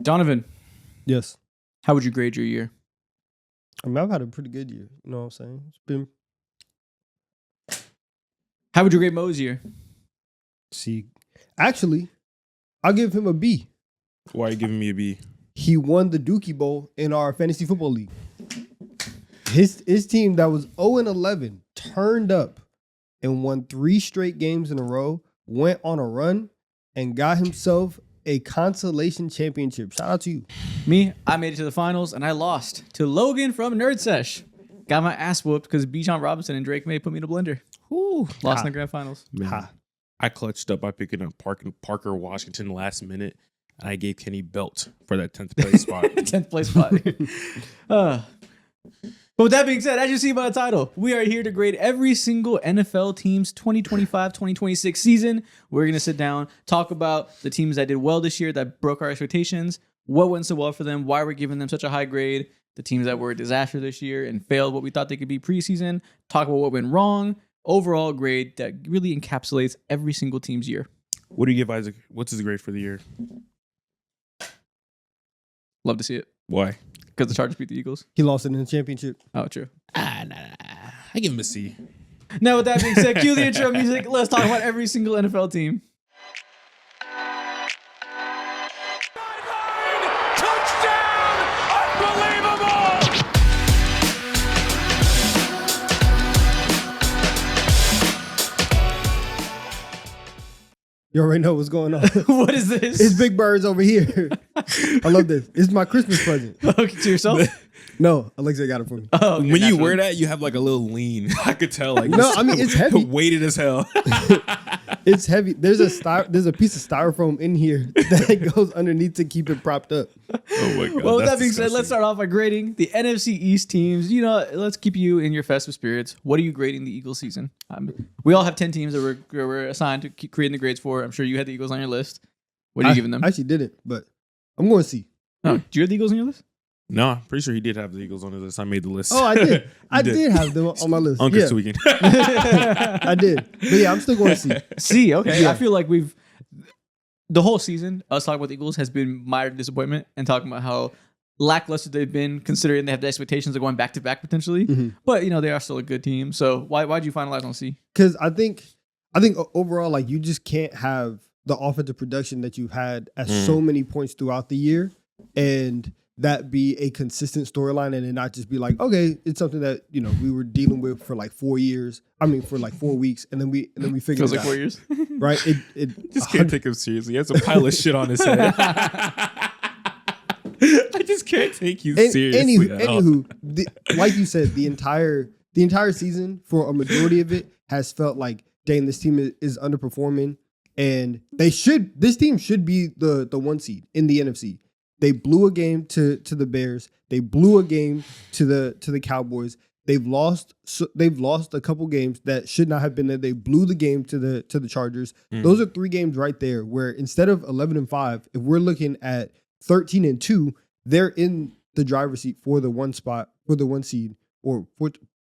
Donovan, Yes. how would you grade your year? I mean, I've had a pretty good year. You know what I'm saying? It's been. How would you grade Mo's year? See, actually, I'll give him a B. Why are you giving me a B? He won the Dookie Bowl in our fantasy football league. His team that was 0-11 turned up and won 3 straight games in a row, went on a run, and got himself a consolation championship. Shout out to you. Me, I made it to the finals and I lost to Logan from Nerd Sesh. Got my ass whooped because Bijan Robinson and Drake May put me in a blender. Woo, lost in the grand finals. Man, Ha. I clutched up by picking up Parker Washington last minute, and I gave Kenny Belt for that 10th place spot. 10th place spot. But with that being said, as you see by the title, we are here to grade every single NFL team's 2025-2026 season. We're going to sit down, talk about the teams that did well this year, that broke our expectations, what went so well for them, why we're giving them such a high grade, the teams that were a disaster this year and failed what we thought they could be preseason, talk about what went wrong, overall grade that really encapsulates every single team's year. What do you give Isaac? What's his grade for the year? Love to see it. Why? Because the Chargers beat the Eagles. He lost it in the championship. Oh, true. Nah. I give him a C. Now, with that being said, cue the intro music. Let's talk about every single NFL team. You already know what's going on. What is this? It's Big Birds over here. I love this. It's my Christmas present. Okay, to yourself? No, Alexa got it for me. Oh, okay, When you naturally. wear that, you have like a little lean. I could tell. Like No, I mean, it's heavy. weighted as hell. It's heavy. There's a piece of styrofoam in here that goes underneath to keep it propped up. Oh my god. Well, with that that's being said, let's disgusting. start off by grading the NFC East teams. You know, let's keep you in your festive spirits. What are you grading the Eagles season? We all have 10 teams that we're assigned to keep creating the grades for. I'm sure you had the Eagles on your list. What are you giving them? I actually didn't, but I'm going to see. No, do you have the Eagles on your list? No, I'm pretty sure he did have the Eagles on his list. I made the list. Oh, I did. I did. did have them on my list. Uncle's Yeah, tweaking. I did. But yeah, I'm still going to see. See, okay. Yeah. I feel like the whole season, us talking about the Eagles has been mired disappointment and talking about how lackluster they've been, considering they have the expectations of going back to back potentially. Mhm. But you know, they are still a good team. So why'd you finalize on C? Because I think overall, like, you just can't have the offensive production that you've had at so many points throughout the year and that be a consistent storyline and it not just be like, okay, it's something that, you know, we were dealing with for like 4 years. I mean, for like 4 weeks, and then we figured Feels it like out. 4 years. Right? It Just can't take him seriously. He has a pile of shit on his head. I just can't take you seriously. Anywho, like you said, the entire season for a majority of it has felt like, dang, this team is underperforming, and this team should be the 1 seed in the NFC. They blew a game to the Bears. They blew a game to the Cowboys. They've lost a couple games that should not have been there. They blew the game to the Chargers. Those are 3 games right there where instead of 11-5, if we're looking at 13-2, they're in the driver's seat for the 1 spot, for the 1 seed, or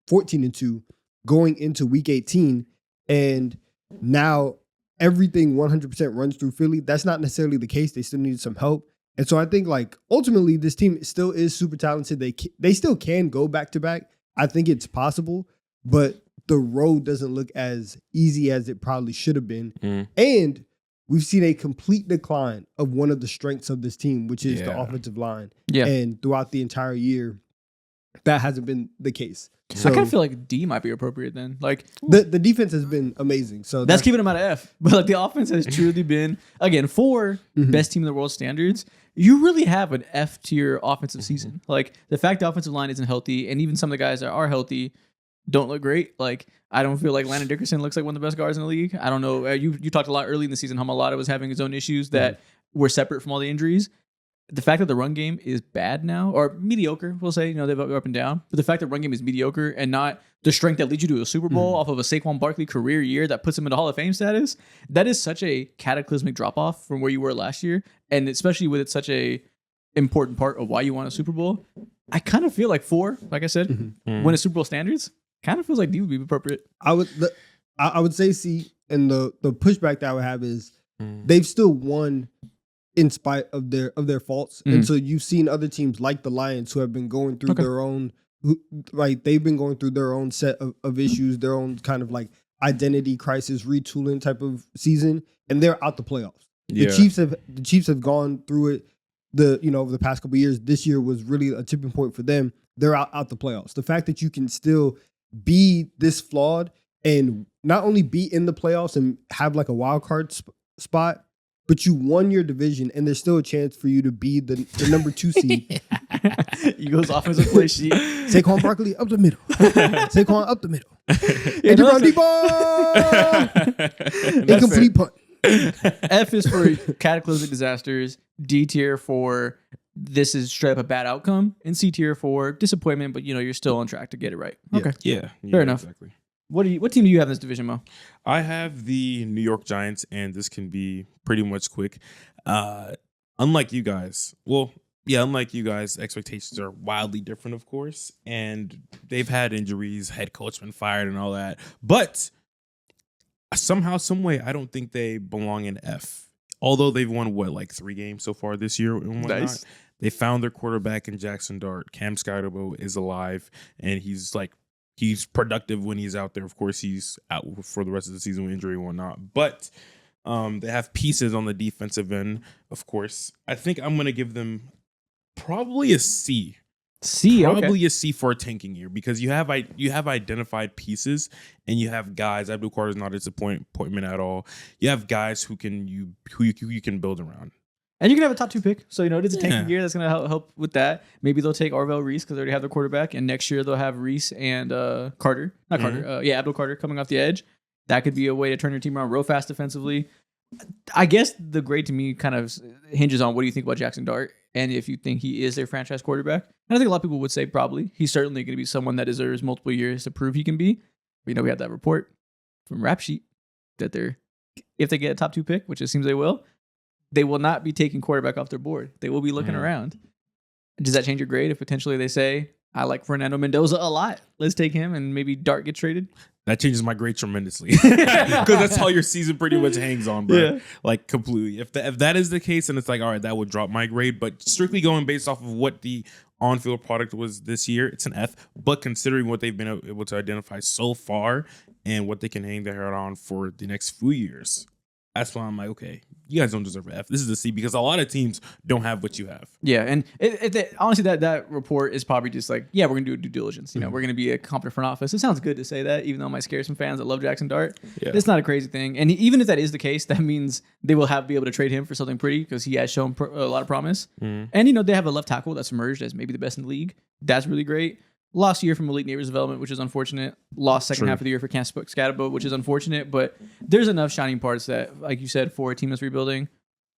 14-2 going into week 18. And now everything 100% runs through Philly. That's not necessarily the case. They still need some help. And so I think, like, ultimately this team still is super talented. They still can go back to back. I think it's possible, but the road doesn't look as easy as it probably should have been. And we've seen a complete decline of one of the strengths of this team, which is the offensive line. Yeah. And throughout the entire year, that hasn't been the case. So I kind of feel like D might be appropriate then. Like the defense has been amazing. So that's keeping them out of F. But like the offense has truly been, again, for best team in the world standards, you really have an F tier offensive season. Like the fact the offensive line isn't healthy, and even some of the guys that are healthy don't look great. Like I don't feel like Landon Dickerson looks like one of the best guards in the league. I don't know. You talked a lot early in the season how Mailata was having his own issues that were separate from all the injuries. The fact that the run game is bad now, or mediocre, we'll say, you know, they've go up and down. But the fact that run game is mediocre and not the strength that leads you to a Super Bowl off of a Saquon Barkley career year that puts him into Hall of Fame status, that is such a cataclysmic drop off from where you were last year. And especially with it such a important part of why you won a Super Bowl. I kind of feel like 4, like I said, win a Super Bowl standards, kind of feels like D would be appropriate. I would say C, and the pushback that I would have is they've still won in spite of their faults. And so you've seen other teams like the Lions who have been going through their own, they've been going through their own set of issues, their own kind of like identity crisis, retooling type of season, and they're out the playoffs. Yeah. The Chiefs have gone through it over the past couple of years. This year was really a tipping point for them. They're out the playoffs. The fact that you can still be this flawed and not only be in the playoffs and have like a wild card spot, but you won your division and there's still a chance for you to be the number 2 seed. Eagles offensive play sheet. Saquon Barkley up the middle. Saquon up the middle. And incomplete punt. F is for cataclysmic disasters. D tier for this is straight up a bad outcome. And C tier for disappointment, but you're still on track to get it right. Okay. Yeah. Fair enough. Exactly. What team do you have in this division, Mo? I have the New York Giants, and this can be pretty much quick. Unlike you guys, expectations are wildly different, of course, and they've had injuries, head coach been fired and all that. But somehow, some way, I don't think they belong in F. Although they've won, 3 games so far this year and whatnot. Nice. They found their quarterback in Jackson Dart. Cam Skydabo is alive, and he's productive when he's out there. Of course, he's out for the rest of the season with injury and whatnot. But they have pieces on the defensive end, of course. I think I'm going to give them probably a C. Probably a C for a tanking year because you have identified pieces and you have guys. Abdul Carter's not a disappointment at all. You have guys who you can build around. And you can have a top 2 pick. So, it's a tanking year that's going to help with that. Maybe they'll take Arvell Reese because they already have their quarterback. And next year they'll have Reese and Carter. Not Carter. Abdul Carter coming off the edge. That could be a way to turn your team around real fast defensively. I guess the grade to me kind of hinges on what do you think about Jackson Dart and if you think he is their franchise quarterback. And I think a lot of people would say probably. He's certainly going to be someone that deserves multiple years to prove he can be. But, we have that report from Rap Sheet that if they get a top 2 pick, which it seems they will not be taking quarterback off their board. They will be looking around. Does that change your grade if potentially they say, I like Fernando Mendoza a lot. Let's take him and maybe Dart gets traded? That changes my grade tremendously because that's how your season pretty much hangs on, bro. Yeah. Completely. If that is the case, then it's all right, that would drop my grade. But strictly going based off of what the on-field product was this year, it's an F. But considering what they've been able to identify so far and what they can hang their head on for the next few years, that's why I'm okay, you guys don't deserve an F. This is a C because a lot of teams don't have what you have. Yeah, and honestly, that report is probably just we're going to do due diligence. We're going to be a competent front office. It sounds good to say that, even though it might scare some fans that love Jackson Dart. Yeah. It's not a crazy thing. And even if that is the case, that means they will be able to trade him for something pretty because he has shown a lot of promise. And, they have a left tackle that's emerged as maybe the best in the league. That's really great. Lost year from Elite Neighbors Development, which is unfortunate. Lost second half of the year for Cam Skydabo, which is unfortunate. But there's enough shining parts that, like you said, for a team that's rebuilding,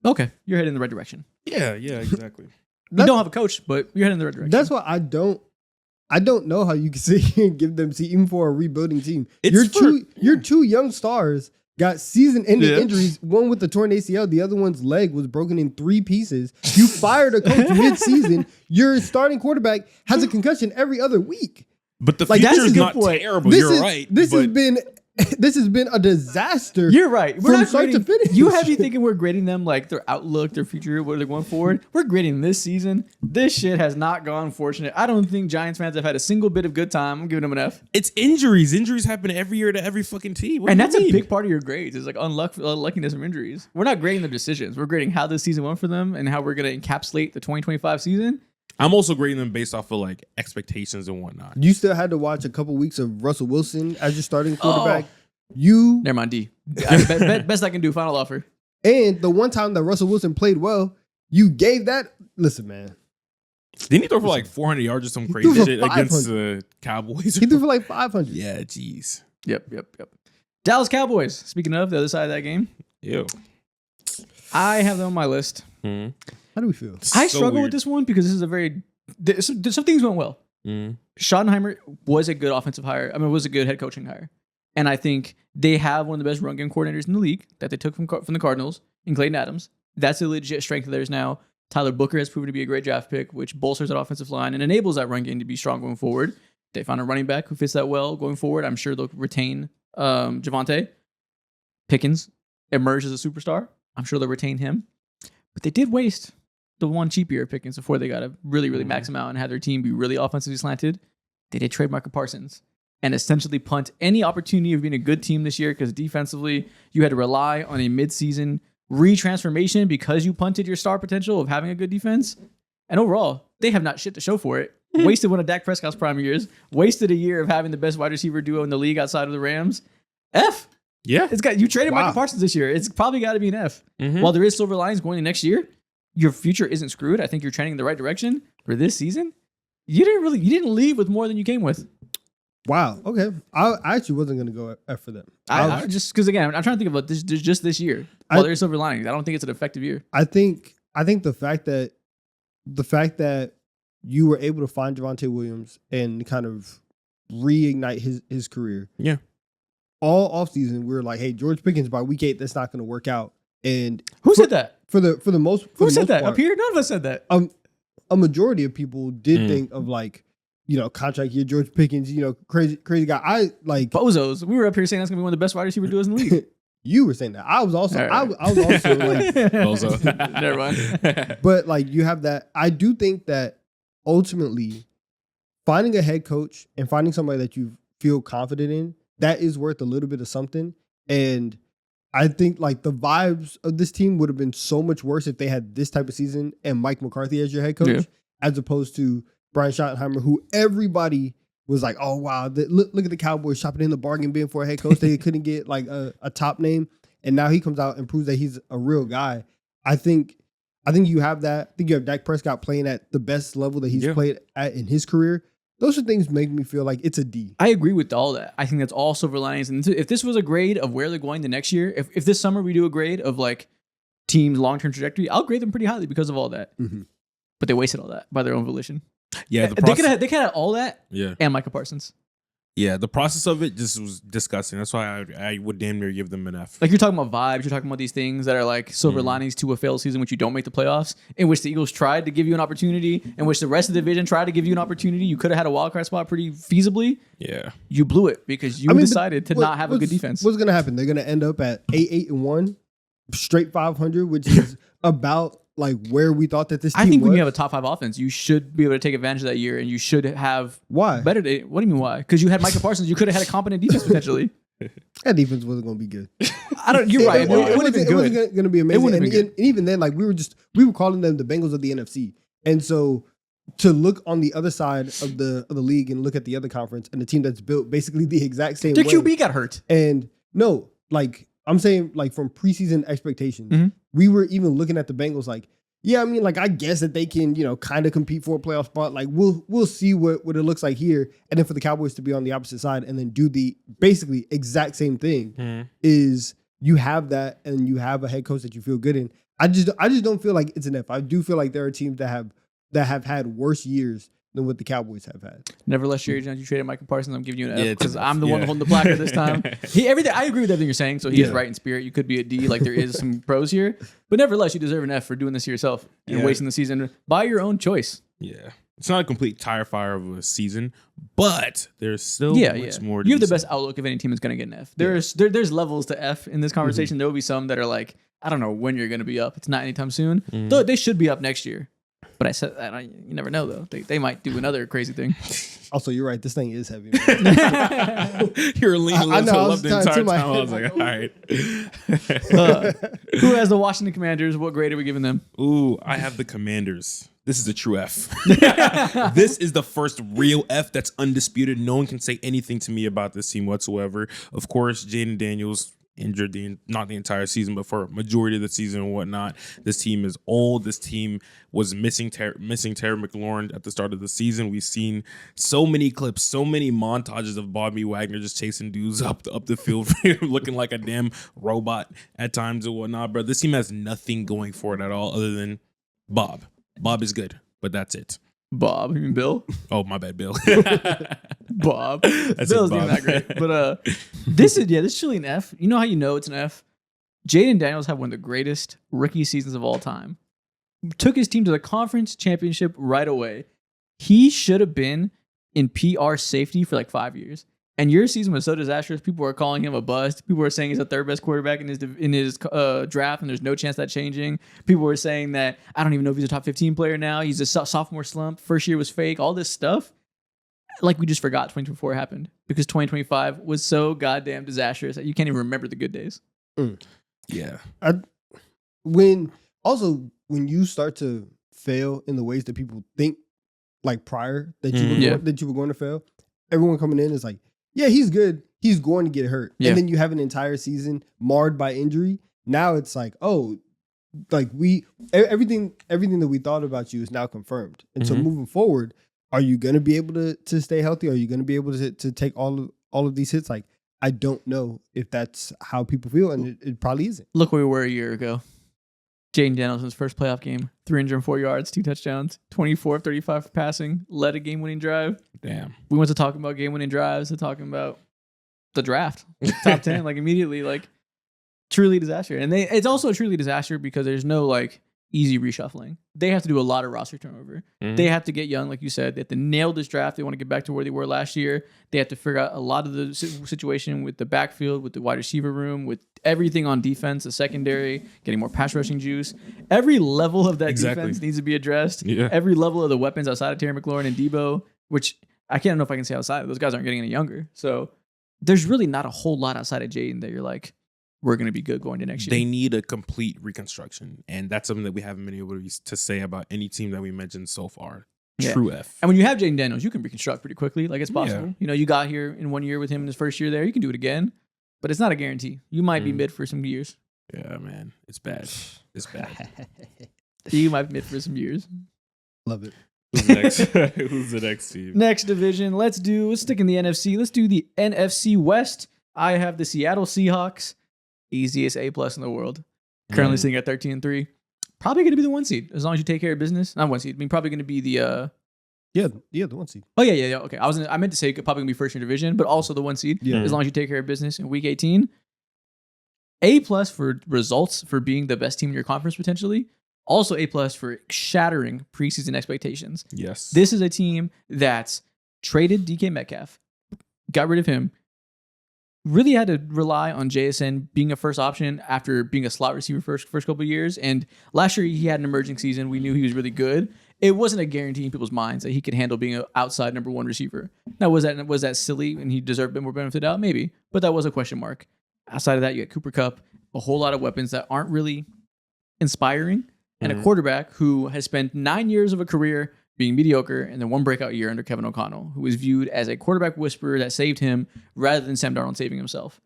okay, you're heading in the right direction. Yeah, exactly. You don't have a coach, but you're heading in the right direction. That's why I don't know how you can sit here and give them C even for a rebuilding team. Your 2 young stars got season-ending injuries. One with the torn ACL, the other one's leg was broken in 3 pieces. You fired a coach mid-season. Your starting quarterback has a concussion every other week. But the future's not terrible. You're right. This has been a disaster. You're right. We're from start to finish. You have me thinking we're grading them their outlook, their future, what they're going forward. We're grading this season. This shit has not gone fortunate. I don't think Giants fans have had a single bit of good time. I'm giving them an F. It's injuries. Injuries happen every year to every fucking team. And that's a big part of your grades. Is unluckiness from injuries. We're not grading their decisions. We're grading how this season went for them and how we're going to encapsulate the 2025 season. I'm also grading them based off of expectations and whatnot. You still had to watch a couple weeks of Russell Wilson as your starting quarterback. Never mind, D. Best I can do. Final offer. And the one time that Russell Wilson played well, you gave that. Listen, man. Didn't he throw for 400 yards or some crazy shit against the Cowboys? He threw for 500. Yeah, jeez. Yep. Dallas Cowboys. Speaking of the other side of that game. Ew. I have them on my list. How do we feel? I struggle with this one because this is some things went well. Schottenheimer was a good offensive hire. Was a good head coaching hire. And I think they have one of the best run game coordinators in the league that they took from the Cardinals in Clayton Adams. That's a legit strength of theirs now. Tyler Booker has proven to be a great draft pick, which bolsters that offensive line and enables that run game to be strong going forward. They found a running back who fits that well going forward. I'm sure they'll retain Javonte. Pickens emerged as a superstar. I'm sure they'll retain him. But they did waste the one cheap year of Pickens before they got to really, really max him out and have their team be really offensively slanted. They did trade Micah Parsons and essentially punt any opportunity of being a good team this year because defensively, you had to rely on a midseason retransformation because you punted your star potential of having a good defense. And overall, they have not shit to show for it. Wasted one of Dak Prescott's prime years. Wasted a year of having the best wide receiver duo in the league outside of the Rams. F. Yeah. You traded Micah Parsons this year. It's probably got to be an F. While there is silver linings going to next year, your future isn't screwed. I think you're trending in the right direction for this season. You didn't leave with more than you came with. Wow. Okay. I actually wasn't going to go F for them. I just because again, I'm trying to think about this just this year. While there's silver linings, I don't think it's an effective year. I think the fact that you were able to find Javonte Williams and kind of reignite his career. Yeah. All offseason, we were like, hey, George Pickens by week 8, that's not going to work out. And who said that? For the most who said that? Part, up here, none of us said that. A majority of people did think of like, contract year, George Pickens, crazy guy. I like bozos. We were up here saying that's gonna be one of the best wide receiver duos in the league. You were saying that. I was also I was also like bozo. Never mind. But like you have that. I do think that ultimately finding a head coach and finding somebody that you feel confident in, that is worth a little bit of something. And I think like the vibes of this team would have been so much worse if they had this type of season and Mike McCarthy as your head coach, as opposed to Brian Schottenheimer, who everybody was like, oh, wow, look at the Cowboys shopping in the bargain bin for a head coach. They couldn't get like a top name. And now he comes out and proves that he's a real guy. I think you have that. I think you have Dak Prescott playing at the best level that he's played at in his career. Those are things make me feel like it's a D. I agree with all that. I think that's all silver linings. And if this was a grade of where they're going the next year, if this summer we do a grade of like team's long-term trajectory, I'll grade them pretty highly because of all that. Mm-hmm. But they wasted all that by their own volition. Yeah, they could have had all that. Yeah, and Micah Parsons. Yeah, the process of it just was disgusting. That's why I would damn near give them an F. Like you're talking about vibes, you're talking about these things that are like silver linings to a failed season, which you don't make the playoffs, in which the Eagles tried to give you an opportunity, in which the rest of the division tried to give you an opportunity. You could have had a wild card spot pretty feasibly. Yeah, you blew it because you decided to not have a good defense. What's going to happen? They're going to end up at 8-1, straight 500, which is about like where we thought that this team was. I think when you have a top 5 offense, you should be able to take advantage of that year, and you should have better. What do you mean why? Because you had Micah Parsons, you could have had a competent defense potentially. That defense wasn't going to be good. You're right. It wouldn't have been good. It wasn't going to be amazing. It wouldn't have been good. And even then, like we were calling them the Bengals of the NFC, and so to look on the other side of the league and look at the other conference and the team that's built basically the exact same Their way. QB got hurt. And no, like I'm saying, like from preseason expectations, we were even looking at the Bengals like, yeah, I mean, like I guess that they can, kind of compete for a playoff spot. Like we'll see what it looks like here, and then for the Cowboys to be on the opposite side and then do the basically exact same thing is you have that and you have a head coach that you feel good in. I just don't feel like it's an F. I do feel like there are teams that have had worse years than what the Cowboys have had. Nevertheless, Jerry Jones, you traded Micah Parsons. I'm giving you an F because I'm the one holding the placard this time. I agree with everything you're saying, so he is right in spirit. You could be a D, like there is some pros here. But nevertheless, you deserve an F for doing this to yourself and wasting the season by your own choice. Yeah. It's not a complete tire fire of a season, but there's still much more to You have the best outlook if any team is going to get an F. There's levels to F in this conversation. There will be some that are like, I don't know when you're going to be up. It's not anytime soon. Though they should be up next year. But I said, you never know, though. They might do another crazy thing. Also, you're right. This thing is heavy. You're leaning a little to left the entire time. I was like, all right. Who has the Washington Commanders? What grade are we giving them? Ooh, I have the Commanders. This is a true F. This is the first real F that's undisputed. No one can say anything to me about this team whatsoever. Of course, Jaden Daniels injured not the entire season, but for a majority of the season and whatnot. This team is old. This team was missing Terry McLaurin at the start of the season. We've seen so many clips, so many montages of Bobby Wagner just chasing dudes up the field, looking like a damn robot at times and whatnot. Bro, this team has nothing going for it at all other than Bob. Bob is good, but that's it. Bob, you mean Bill? Oh, my bad, Bill. Bob. Bill's not even that great. But this is truly an F. You know how you know it's an F? Jaden Daniels had one of the greatest rookie seasons of all time. Took his team to the conference championship right away. He should have been in PR safety for like 5 years. And your season was so disastrous. People were calling him a bust. People were saying he's the third best quarterback in his draft, and there's no chance that changing. People were saying that I don't even know if he's a top 15 player now. He's a sophomore slump. First year was fake. All this stuff. Like we just forgot 2024 happened because 2025 was so goddamn disastrous that you can't even remember the good days. Yeah. When you start to fail in the ways that people think like prior that you were going to fail, everyone coming in is like, yeah, he's good. He's going to get hurt. Yeah. And then you have an entire season marred by injury. Now it's like, oh, like everything that we thought about you is now confirmed. And so moving forward, are you going to be able to stay healthy? Are you going to be able to take all of these hits? Like, I don't know if that's how people feel, and it probably isn't. Look where we were a year ago. Jaden Danielson's first playoff game, 304 yards, 2 touchdowns, 24 of 35 for passing, led a game-winning drive. Damn. We went to talking about game-winning drives to talking about the draft, top 10, like immediately, like truly disaster. And it's also a truly disaster because there's no like easy reshuffling. They have to do a lot of roster turnover. They have to get young, like you said. They have to nail this draft. They want to get back to where they were last year. They have to figure out a lot of the situation with the backfield, with the wide receiver room, with everything on defense, the secondary, getting more pass rushing juice. Every level of that defense needs to be addressed. Yeah. Every level of the weapons outside of Terry McLaurin and Debo, which I can't know if I can say outside. Those guys aren't getting any younger. So there's really not a whole lot outside of Jaden that you're like, we're going to be good going to next year. They need a complete reconstruction. And that's something that we haven't been able to say about any team that we mentioned so far. Yeah. True F. And when you have Jaden Daniels, you can reconstruct pretty quickly. Like, it's possible. Yeah. You know, you got here in 1 year with him in his first year there. You can do it again. But it's not a guarantee. You might be mid for some years. Yeah, man. It's bad. It's bad. You might be mid for some years. Love it. Who's next? Who's the next team? Next division. Let's stick in the NFC. Let's do the NFC West. I have the Seattle Seahawks. Easiest A+ in the world. Currently sitting at 13-3. Probably going to be the 1 seed as long as you take care of business. Not 1 seed. I mean, probably going to be the the 1 seed. Oh yeah. Okay, I meant to say probably going to be first in your division, but also the 1 seed. As long as you take care of business in week 18. A+ for results for being the best team in your conference potentially. Also A+ for shattering preseason expectations. Yes. This is a team that's traded DK Metcalf, got rid of him. Really had to rely on JSN being a first option after being a slot receiver first couple of years. And last year he had an emerging season. We knew he was really good. It wasn't a guarantee in people's minds that he could handle being an outside number 1 receiver. Now, was that silly and he deserved a bit more benefit out? Maybe. But that was a question mark. Outside of that, you had Cooper Kupp, a whole lot of weapons that aren't really inspiring, and a quarterback who has spent 9 years of a career being mediocre, and then 1 breakout year under Kevin O'Connell, who was viewed as a quarterback whisperer that saved him rather than Sam Darnold saving himself.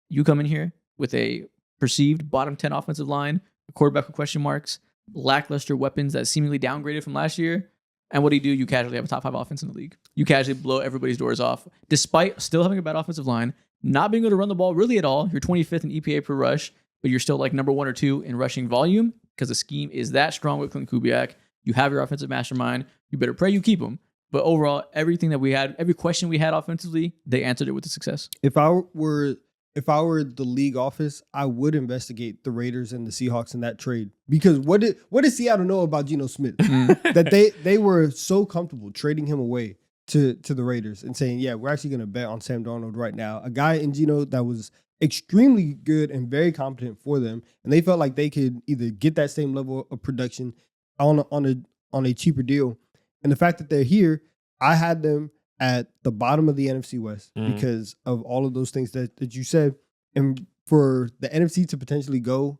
You come in here with a perceived bottom 10 offensive line, a quarterback with question marks, lackluster weapons that seemingly downgraded from last year, and what do? You casually have a top 5 offense in the league. You casually blow everybody's doors off, despite still having a bad offensive line, not being able to run the ball really at all. You're 25th in EPA per rush, but you're still like number 1 or 2 in rushing volume because the scheme is that strong with Clint Kubiak. You have your offensive mastermind. You better pray you keep him. But overall, everything that we had, every question we had offensively, they answered it with the success. If I were the league office, I would investigate the Raiders and the Seahawks in that trade. Because what did Seattle know about Geno Smith? That they were so comfortable trading him away to the Raiders and saying, yeah, we're actually going to bet on Sam Darnold right now. A guy in Geno that was extremely good and very competent for them. And they felt like they could either get that same level of production on a cheaper deal. And the fact that they're here, I had them at the bottom of the NFC West because of all of those things that you said. And for the NFC to potentially go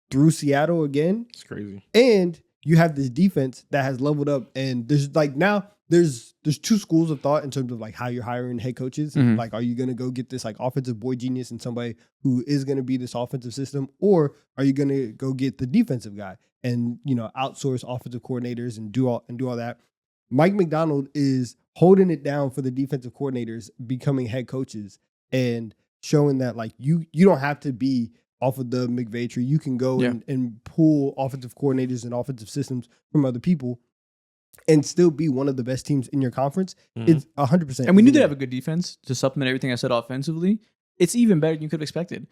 through Seattle again, it's crazy. And you have this defense that has leveled up, and there's like now there's 2 schools of thought in terms of like how you're hiring head coaches. And like, are you going to go get this like offensive boy genius and somebody who is going to be this offensive system, or are you going to go get the defensive guy and, you know, outsource offensive coordinators and do all that? Mike McDonald is holding it down for the defensive coordinators becoming head coaches and showing that like you don't have to be off of the McVay tree. You can go and pull offensive coordinators and offensive systems from other people and still be one of the best teams in your conference. It's 100%. And we knew they have a good defense to supplement everything I said offensively. It's even better than you could have expected.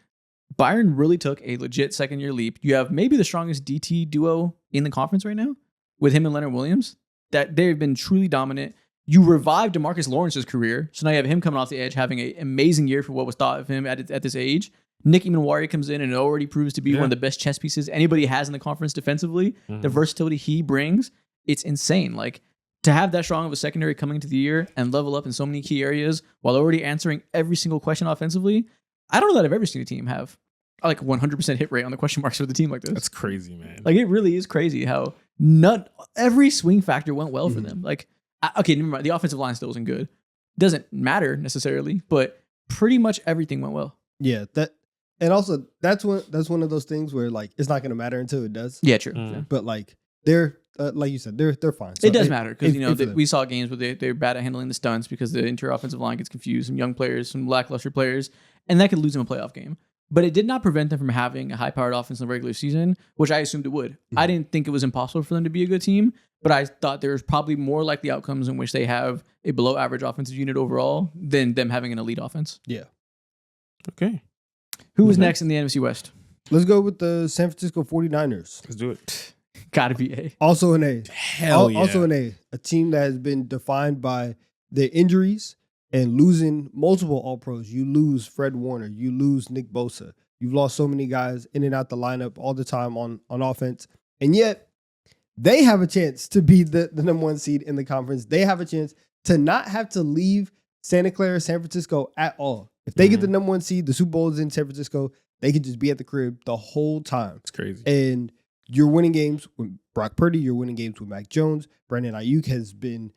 Byron really took a legit second-year leap. You have maybe the strongest DT duo in the conference right now with him and Leonard Williams. That they've been truly dominant. You revived DeMarcus Lawrence's career. So now you have him coming off the edge, having an amazing year for what was thought of him at this age. Nicky Manwari comes in and already proves to be one of the best chess pieces anybody has in the conference defensively. The versatility he brings, it's insane. Like, to have that strong of a secondary coming into the year and level up in so many key areas while already answering every single question offensively, I don't know that I've ever seen a team have like 100% hit rate on the question marks with a team like this. That's crazy, man. Like, it really is crazy how every swing factor went well for them. Like, okay, never mind. The offensive line still isn't good. Doesn't matter necessarily, but pretty much everything went well. Yeah, and also that's one of those things where like it's not going to matter until it does. Yeah, true. Yeah. But like they're like you said, they're fine. So it does matter because we saw games where they're bad at handling the stunts because the interior offensive line gets confused, some young players, some lackluster players, and that could lose them a playoff game. But it did not prevent them from having a high-powered offense in the regular season, which I assumed it would. I didn't think it was impossible for them to be a good team, but I thought there's probably more likely outcomes in which they have a below-average offensive unit overall than them having an elite offense. Yeah. Okay. Who was next in the NFC West? Let's go with the San Francisco 49ers. Let's do it. Gotta be A. Also an A. Hell yeah. Also an A. A team that has been defined by their injuries and losing multiple All-Pros. You lose Fred Warner. You lose Nick Bosa. You've lost so many guys in and out the lineup all the time on offense. And yet, they have a chance to be the number one seed in the conference. They have a chance to not have to leave Santa Clara, San Francisco at all. If they get the number one seed, the Super Bowl is in San Francisco, they could just be at the crib the whole time. It's crazy. And you're winning games with Brock Purdy. You're winning games with Mac Jones. Brandon Ayuk has been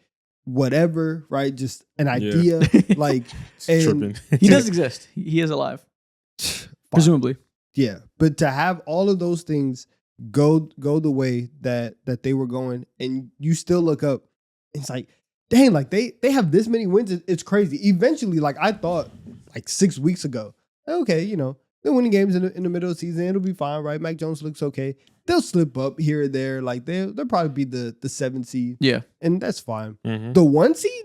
whatever, right? Just an idea. Like, and he does exist. He is alive. Presumably. Yeah. But to have all of those things go the way that they were going, and you still look up, it's like, dang, like they have this many wins. It's crazy. Eventually, like I thought like 6 weeks ago, okay, you know, they're winning games in the middle of the season. It'll be fine, right? Mac Jones looks okay. They'll slip up here or there. Like they'll probably be the 7th seed. Yeah. And that's fine. The 1 seed?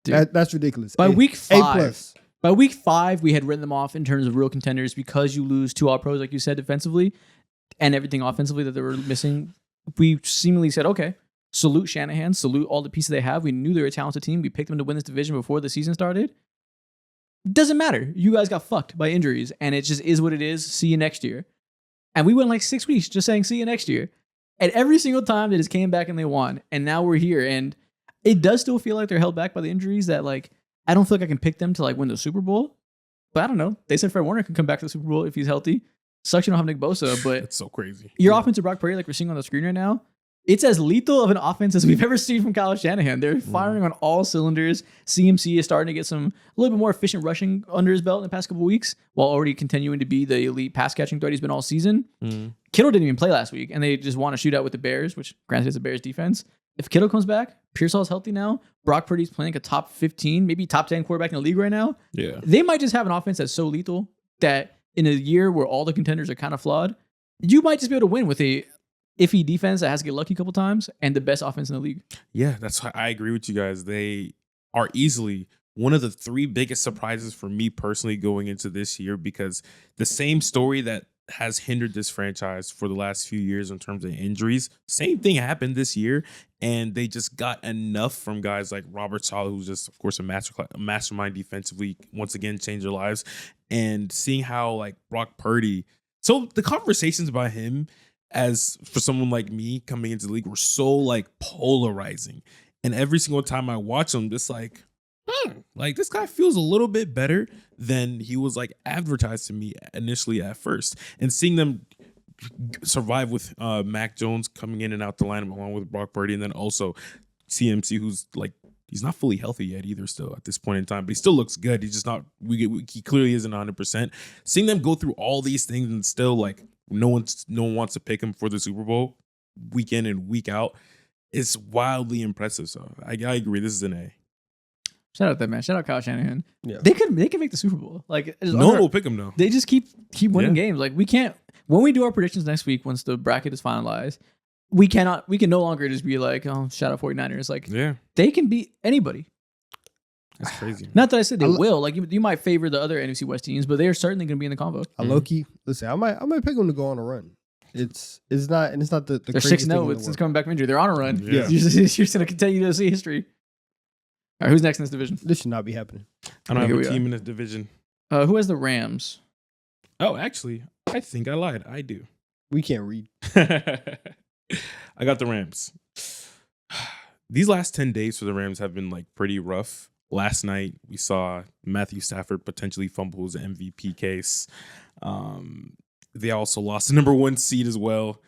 That's ridiculous. By week 5. A+. By week 5, we had written them off in terms of real contenders because you lose 2 All-Pros, like you said, defensively, and everything offensively that they were missing. We seemingly said, okay, salute Shanahan, salute all the pieces they have. We knew they were a talented team. We picked them to win this division before the season started. Doesn't matter. You guys got fucked by injuries, and it just is what it is. See you next year. And we went like 6 weeks just saying, see you next year. And every single time they just came back and they won. And now we're here. And it does still feel like they're held back by the injuries that, like, I don't feel like I can pick them to, like, win the Super Bowl. But I don't know. They said Fred Warner can come back to the Super Bowl if he's healthy. Sucks you don't have Nick Bosa, but it's so crazy. Your offensive Brock Purdy, like we're seeing on the screen right now, it's as lethal of an offense as we've ever seen from Kyle Shanahan. They're firing on all cylinders. CMC is starting to get a little bit more efficient rushing under his belt in the past couple of weeks, while already continuing to be the elite pass catching threat he's been all season. Kittle didn't even play last week, and they just want to shoot out with the Bears, which granted is the Bears defense. If Kittle comes back, Pearsall's healthy now. Brock Purdy's playing a top 15, maybe top 10 quarterback in the league right now. Yeah, they might just have an offense that's so lethal that in a year where all the contenders are kind of flawed, you might just be able to win with a iffy defense that has to get lucky a couple times and the best offense in the league. Yeah, that's why I agree with you guys. They are easily one of the 3 biggest surprises for me personally going into this year, because the same story that has hindered this franchise for the last few years in terms of injuries, same thing happened this year, and they just got enough from guys like Robert Saleh, who's just, of course, a mastermind defensively, once again changed their lives, and seeing how like Brock Purdy, so the conversations about him as for someone like me coming into the league were so like polarizing, and every single time I watch him, just like this guy feels a little bit better than he was like advertised to me initially at first. And seeing them survive with Mac Jones coming in and out the lineup along with Brock Purdy, and then also CMC, who's like, he's not fully healthy yet either still at this point in time, but he still looks good. He's just not, he clearly isn't 100%. Seeing them go through all these things and still like no one wants to pick him for the Super Bowl week in and week out is wildly impressive. So I agree. This is an A. Shout out that man. Shout out Kyle Shanahan. Yeah. They could make the Super Bowl. Like no one will pick them though. They just keep winning games. Like we can't, when we do our predictions next week, once the bracket is finalized, we can no longer just be like, oh, shout out 49ers. Like they can beat anybody. That's crazy. Not that I said they will. Like you might favor the other NFC West teams, but they are certainly going to be in the convo. Low-key, listen, I might pick them to go on a run. It's not the they're 6-0 since coming back from injury. They're on a run. Yeah. You're just going to continue to see history. All right, who's next in this division? This should not be happening. I don't Here have we a are. team in this division. Who has the Rams? Oh, actually, I think I lied. I do. We can't read. I got the Rams. These last 10 days for the Rams have been like pretty rough. Last night we saw Matthew Stafford potentially fumble his MVP case. They also lost the number 1 seed as well.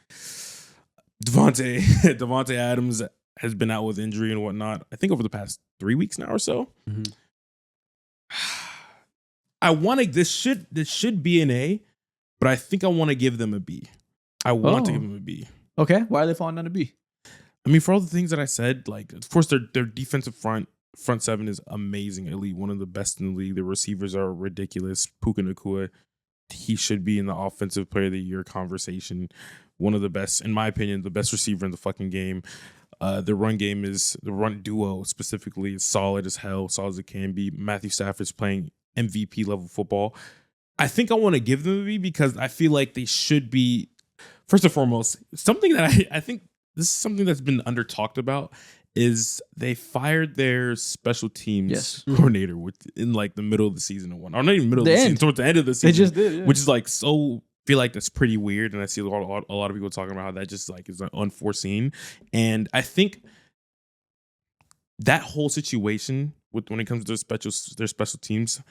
Devontae Adams has been out with injury and whatnot. I think over the past 3 weeks now or so. Mm-hmm. I want to. This should be an A, but I think I want to give them a B. I want to give them a B. Okay, why are they falling down to B? I mean, for all the things that I said, like of course their defensive front seven is amazing, elite, one of the best in the league. The receivers are ridiculous. Puka Nacua, he should be in the offensive player of the year conversation. One of the best, in my opinion, the best receiver in the fucking game. The run duo specifically is solid as hell, solid as it can be. Matthew Stafford's playing MVP level football. I think I want to give them a B because I feel like they should be, first and foremost, something that I think this is something that's been under talked about is they fired their special teams coordinator in like the middle of the season or not even middle of the season, towards the end of the season. They just did, which is like so. Feel like that's pretty weird, and I see a lot of people talking about how that just like is unforeseen. And I think that whole situation when it comes to their special teams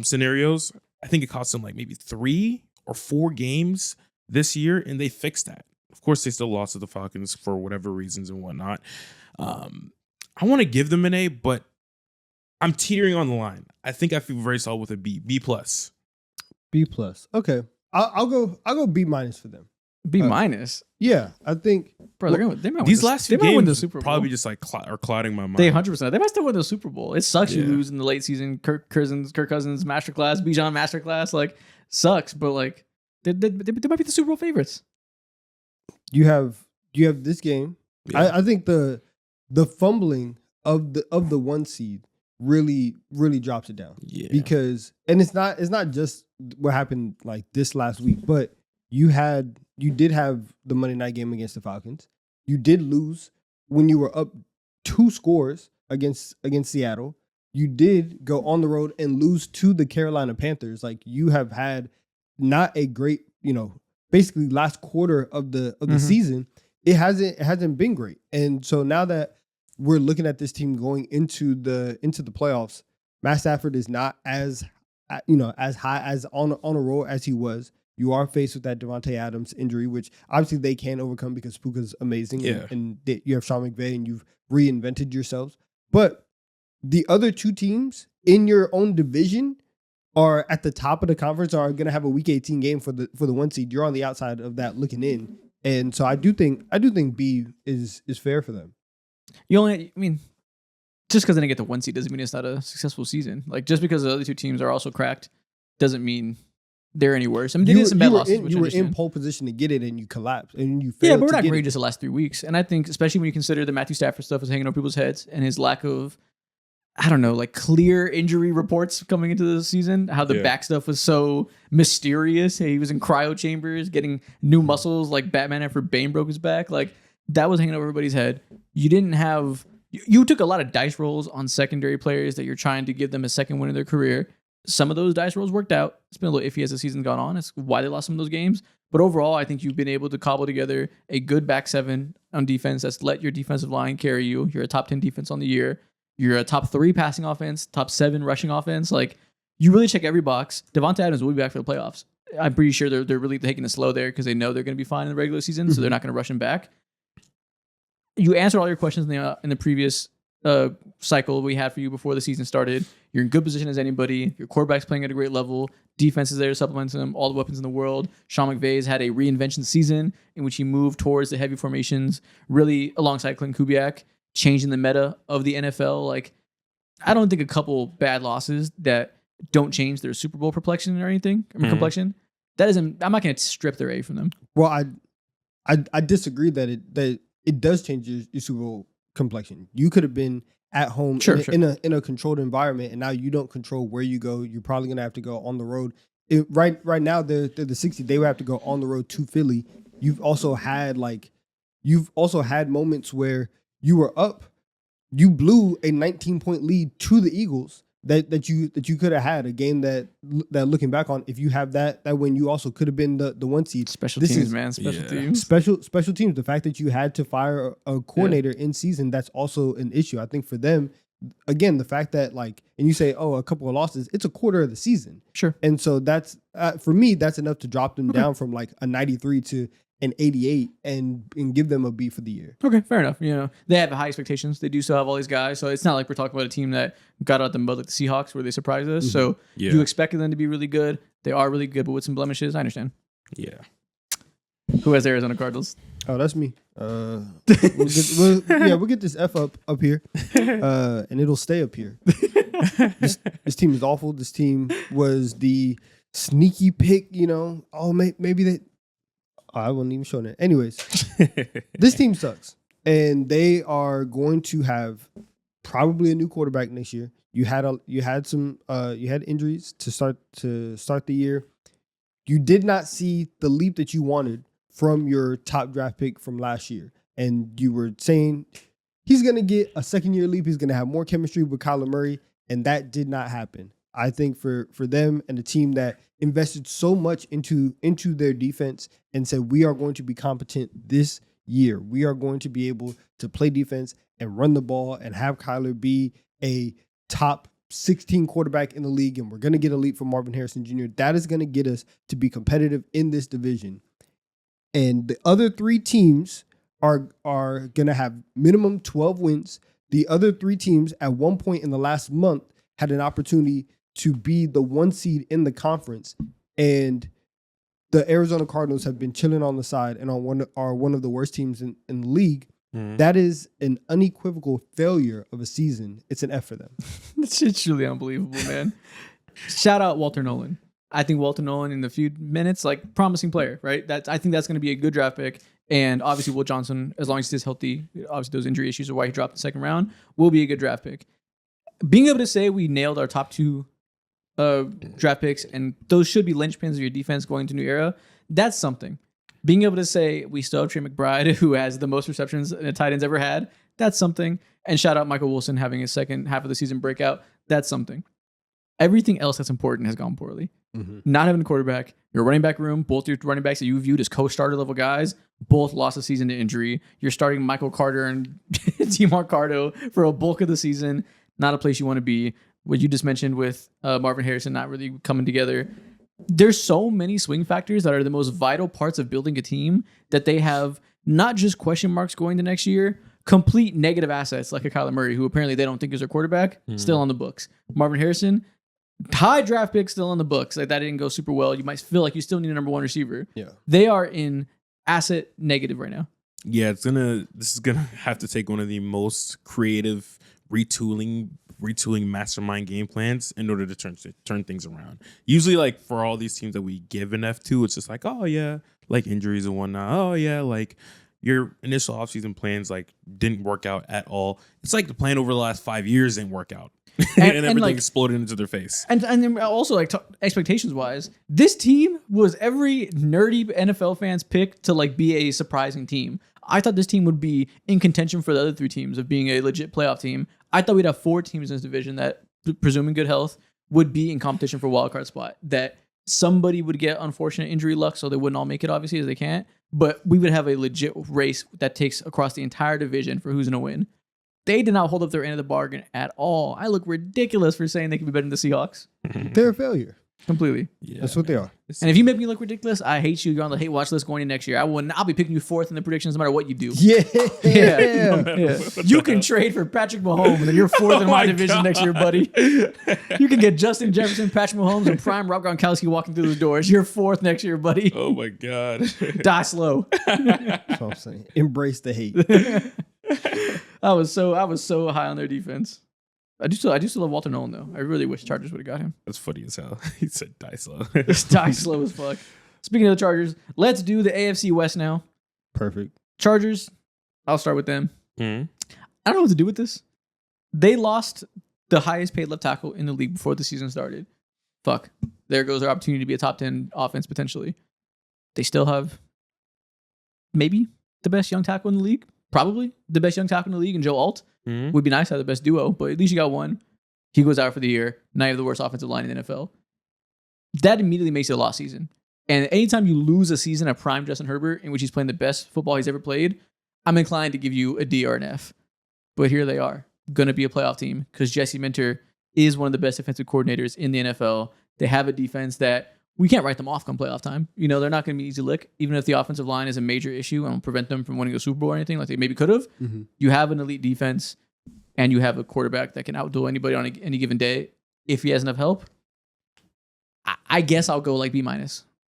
scenarios, I think it cost them like maybe 3 or 4 games this year, and they fixed that. Of course, they still lost to the Falcons for whatever reasons and whatnot. I want to give them an A, but I'm teetering on the line. I think I feel very solid with a B, B+. B+. Okay. I'll go B- for them. B minus. Yeah, I think. Bro, they might these win last few they might win the games Super Bowl. probably just like are clouding my mind. They 100%. They might still win the Super Bowl. It sucks you lose in the late season. Kirk Cousins masterclass, Bijan masterclass. Like sucks, but like they might be the Super Bowl favorites. You have this game. Yeah. I think the fumbling of the 1 seed really drops it down. Yeah. Because it's not just what happened like this last week, but you did have the Monday night game against the Falcons. You did lose when you were up 2 scores against Seattle. You did go on the road and lose to the Carolina Panthers. Like you have had not a great, basically last quarter of the season. It hasn't been great. And so now that we're looking at this team going into the playoffs, Matt Stafford is not as high as on a roll as he was. You are faced with that Devontae Adams injury, which obviously they can overcome because Puka's amazing. Yeah. And you have Sean McVay and you've reinvented yourselves. But the other 2 teams in your own division are at the top of the conference, are going to have a Week 18 game for the 1 seed. You're on the outside of that looking in. And so I do think B is fair for them. Just because they didn't get the 1 seed doesn't mean it's not a successful season. Like just because the other 2 teams are also cracked doesn't mean they're any worse. I mean, they did some bad losses. You were in pole position to get it, and you collapsed, and you failed. Yeah, but we're not great great just the last 3 weeks. And I think, especially when you consider the Matthew Stafford stuff is hanging over people's heads and his lack of, I don't know, like clear injury reports coming into the season, how the back stuff was so mysterious. He was in cryo chambers, getting new muscles like Batman after Bane broke his back. Like that was hanging over everybody's head. You didn't have, you took a lot of dice rolls on secondary players that you're trying to give them a second win in their career. Some of those dice rolls worked out. It's been a little iffy as the season's gone on. It's why they lost some of those games. But overall, I think you've been able to cobble together a good back 7 on defense that's let your defensive line carry you. You're a top 10 defense on the year. You're a top 3 passing offense, top 7 rushing offense. Like you really check every box. Devontae Adams will be back for the playoffs. I'm pretty sure they're really taking it slow there because they know they're going to be fine in the regular season, so they're not going to rush him back. You answered all your questions in the previous cycle we had for you before the season started. You're in good position as anybody. Your quarterback's playing at a great level. Defense is there to supplement him. All the weapons in the world. Sean McVay's had a reinvention season in which he moved towards the heavy formations, really alongside Clint Kubiak, changing the meta of the NFL. Like, I don't think a couple bad losses that don't change their Super Bowl complexion or anything. Complexion. That isn't. I'm not going to strip their A from them. Well, I disagree that it does change your Super Bowl complexion. You could have been at home in a controlled environment, and now you don't control where you go. You're probably gonna have to go on the road. Right now they're the 60. They would have to go on the road to Philly. You've also had moments where you were up you blew a 19-point lead to the Eagles that you could have had a game that looking back on, if you have that win, you also could have been the 1 seed. Special teams, man. Special teams. Special teams. The fact that you had to fire a coordinator in season, that's also an issue. I think for them, again, the fact that and you say, oh, a couple of losses, it's a quarter of the season. Sure. And so that's for me, that's enough to drop them down from a 93 to an 88 and give them a B for the year. Okay, fair enough. They have high expectations. They do still have all these guys. So it's not like we're talking about a team that got out the mud like the Seahawks where they surprised us. Mm-hmm. So you expected them to be really good. They are really good, but with some blemishes. I understand. Yeah. Who has Arizona Cardinals? Oh, that's me. We'll get this F up here, and it'll stay up here. This team is awful. This team was the sneaky pick. Oh, maybe they. I wasn't even showing it. Anyways, this team sucks, and they are going to have probably a new quarterback next year. You had injuries to start the year. You did not see the leap that you wanted from your top draft pick from last year, and you were saying he's going to get a second-year leap. He's going to have more chemistry with Kyler Murray, and that did not happen. I think for them and the team that invested so much into their defense and said, we are going to be competent this year. We are going to be able to play defense and run the ball and have Kyler be a top 16 quarterback in the league, and we're going to get a leap from Marvin Harrison Jr. That is going to get us to be competitive in this division. And the other 3 teams are going to have minimum 12 wins. The other 3 teams at one point in the last month had an opportunity to be the 1 seed in the conference. And the Arizona Cardinals have been chilling on the side and are one of the worst teams in the league. Mm-hmm. That is an unequivocal failure of a season. It's an F for them. It's truly unbelievable, man. Shout out Walter Nolan. I think Walter Nolan in a few minutes, promising player, right? I think that's going to be a good draft pick. And obviously Will Johnson, as long as he's healthy, obviously those injury issues are why he dropped the second round, will be a good draft pick. Being able to say we nailed our top 2 draft picks, and those should be linchpins of your defense going into new era, that's something. Being able to say we still have Trey McBride, who has the most receptions a tight end's ever had, that's something. And shout out Michael Wilson having his second half of the season breakout, that's something. Everything else that's important has gone poorly. Mm-hmm. Not having a quarterback, your running back room, both your running backs that you viewed as co-starter level guys, both lost a season to injury. You're starting Michael Carter and DeMarc Cardo for a bulk of the season. Not a place you want to be. What you just mentioned with Marvin Harrison not really coming together. There's so many swing factors that are the most vital parts of building a team that they have not just question marks going to next year, complete negative assets like a Kyler Murray, who apparently they don't think is their quarterback, still on the books. Marvin Harrison, high draft pick, still on the books. That didn't go super well. You might feel like you still need a number 1 receiver. Yeah, they are in asset negative right now. Yeah, this is gonna have to take one of the most creative retooling mastermind game plans in order to turn things around. Usually, for all these teams that we give an F to, it's just oh yeah, injuries and whatnot. Oh yeah, your initial offseason plans didn't work out at all. It's the plan over the last 5 years didn't work out. And everything exploded into their face. And then also expectations wise, this team was every nerdy NFL fan's pick to be a surprising team. I thought this team would be in contention for the other 3 teams of being a legit playoff team. I thought we'd have 4 teams in this division that, presuming good health, would be in competition for wildcard spot. That somebody would get unfortunate injury luck, so they wouldn't all make it, obviously, as they can't. But we would have a legit race that takes across the entire division for who's going to win. They did not hold up their end of the bargain at all. I look ridiculous for saying they could be better than the Seahawks. They're a failure. Completely. Yeah, that's what they are. And if you make me look ridiculous, I hate you. You're on the hate watch list going into next year. I'll be picking you 4th in the predictions no matter what you do. Yeah. You can trade for Patrick Mahomes and you're 4th in my division next year, buddy. You can get Justin Jefferson, Patrick Mahomes, and prime Rob Gronkowski walking through the doors. You're 4th next year, buddy. Oh my God. Die slow. That's what I'm saying. Embrace the hate. I was so high on their defense. I do still love Walter Nolan though. I really wish Chargers would have got him. That's funny as hell. He said die slow. Die slow as fuck. Speaking of the Chargers, let's do the AFC West now. Perfect. Chargers, I'll start with them. Mm-hmm. I don't know what to do with this. They lost the highest paid left tackle in the league before the season started. Fuck. There goes their opportunity to be a top 10 offense potentially. They still have maybe the best young tackle in the league. Probably the best young tackle in the league in Joe Alt. Would be nice to have the best duo, but at least you got one. He goes out for the year. Now you have the worst offensive line in the NFL. That immediately makes it a lost season. And anytime you lose a season of prime Justin Herbert in which he's playing the best football he's ever played, I'm inclined to give you a D or an F. But here they are, going to be a playoff team because Jesse Minter is one of the best defensive coordinators in the NFL. They have a defense that we can't write them off come playoff time. You know, they're not going to be easy to lick. Even if the offensive line is a major issue and will prevent them from winning a Super Bowl or anything like they maybe could have, you have an elite defense and you have a quarterback that can outdo anybody on any given day. If he has enough help, I guess I'll go like B-.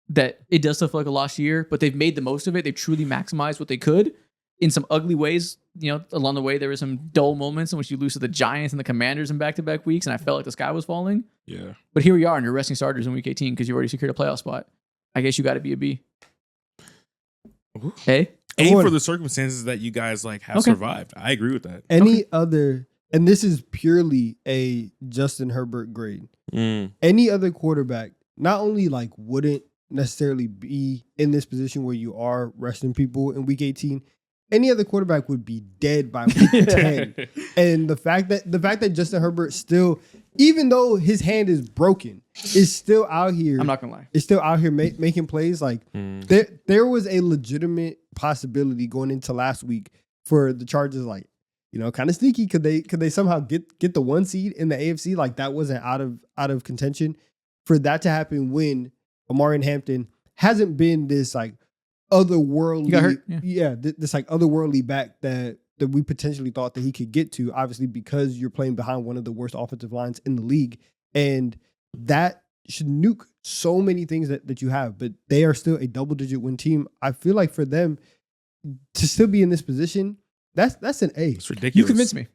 That it does still feel like a lost year, but they've made the most of it. They've truly maximized what they could in some ugly ways. You know, along the way, there were some dull moments in which you lose to the Giants and the Commanders in back-to-back weeks, and I felt like the sky was falling. Yeah. But here we are, and you're resting starters in Week 18 because you already secured a playoff spot. I guess you got to be a B. Ooh. Hey? A for the circumstances that you guys like have survived. I agree with that. Any other, and this is purely a Justin Herbert grade. Any other quarterback not only like wouldn't necessarily be in this position where you are resting people in Week 18. Any other quarterback would be dead by Week 10. And the fact that Justin Herbert still, even though his hand is broken, is still out here. I'm not gonna lie. Is still out here making plays. Like there was a legitimate possibility going into last week for the Chargers. Like, you know, kind of sneaky. Could they somehow get the 1 seed in the AFC? Like that wasn't out of contention. For that to happen when Omarion Hampton hasn't been this like otherworldly, he got hurt. This like otherworldly back that we potentially thought that he could get to, obviously because you're playing behind one of the worst offensive lines in the league, and that should nuke so many things that you have. But they are still a double-digit win team. I feel like for them to still be in this position, that's an A. It's ridiculous. You convinced me.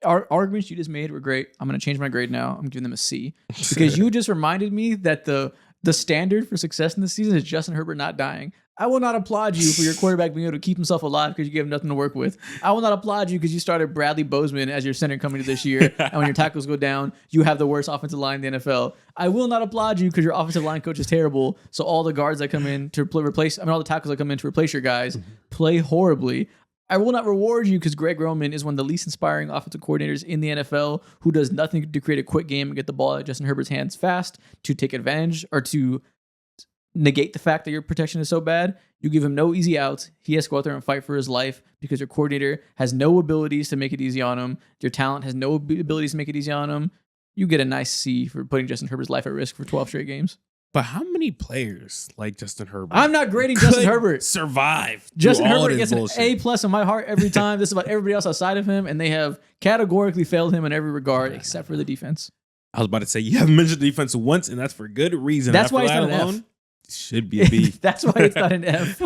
Our arguments you just made were great. I'm going to change my grade now. I'm giving them a C because you just reminded me that the standard for success in this season is Justin Herbert not dying. I will not applaud you for your quarterback being able to keep himself alive because you gave him nothing to work with. I will not applaud you because you started Bradley Bozeman as your center coming to this year. And when your tackles go down, you have the worst offensive line in the NFL. I will not applaud you because your offensive line coach is terrible. So all the guards that come in to replace, all the tackles that come in to replace your guys play horribly. I will not reward you because Greg Roman is one of the least inspiring offensive coordinators in the NFL who does nothing to create a quick game and get the ball at Justin Herbert's hands fast to take advantage or to negate the fact that your protection is so bad. You give him no easy outs. He has to go out there and fight for his life because your coordinator has no abilities to make it easy on him. Your talent has no abilities to make it easy on him. You get a nice C for putting Justin Herbert's life at risk for 12 straight games. But how many players like Justin Herbert? I'm not grading Justin Herbert. Survive. Justin Herbert gets an A+ in my heart every time. This is about everybody else outside of him, and they have categorically failed him in every regard except for the defense. I was about to say, you haven't mentioned defense once, and that's for good reason. That's why it's not an F. It should be a B. That's why it's not an F.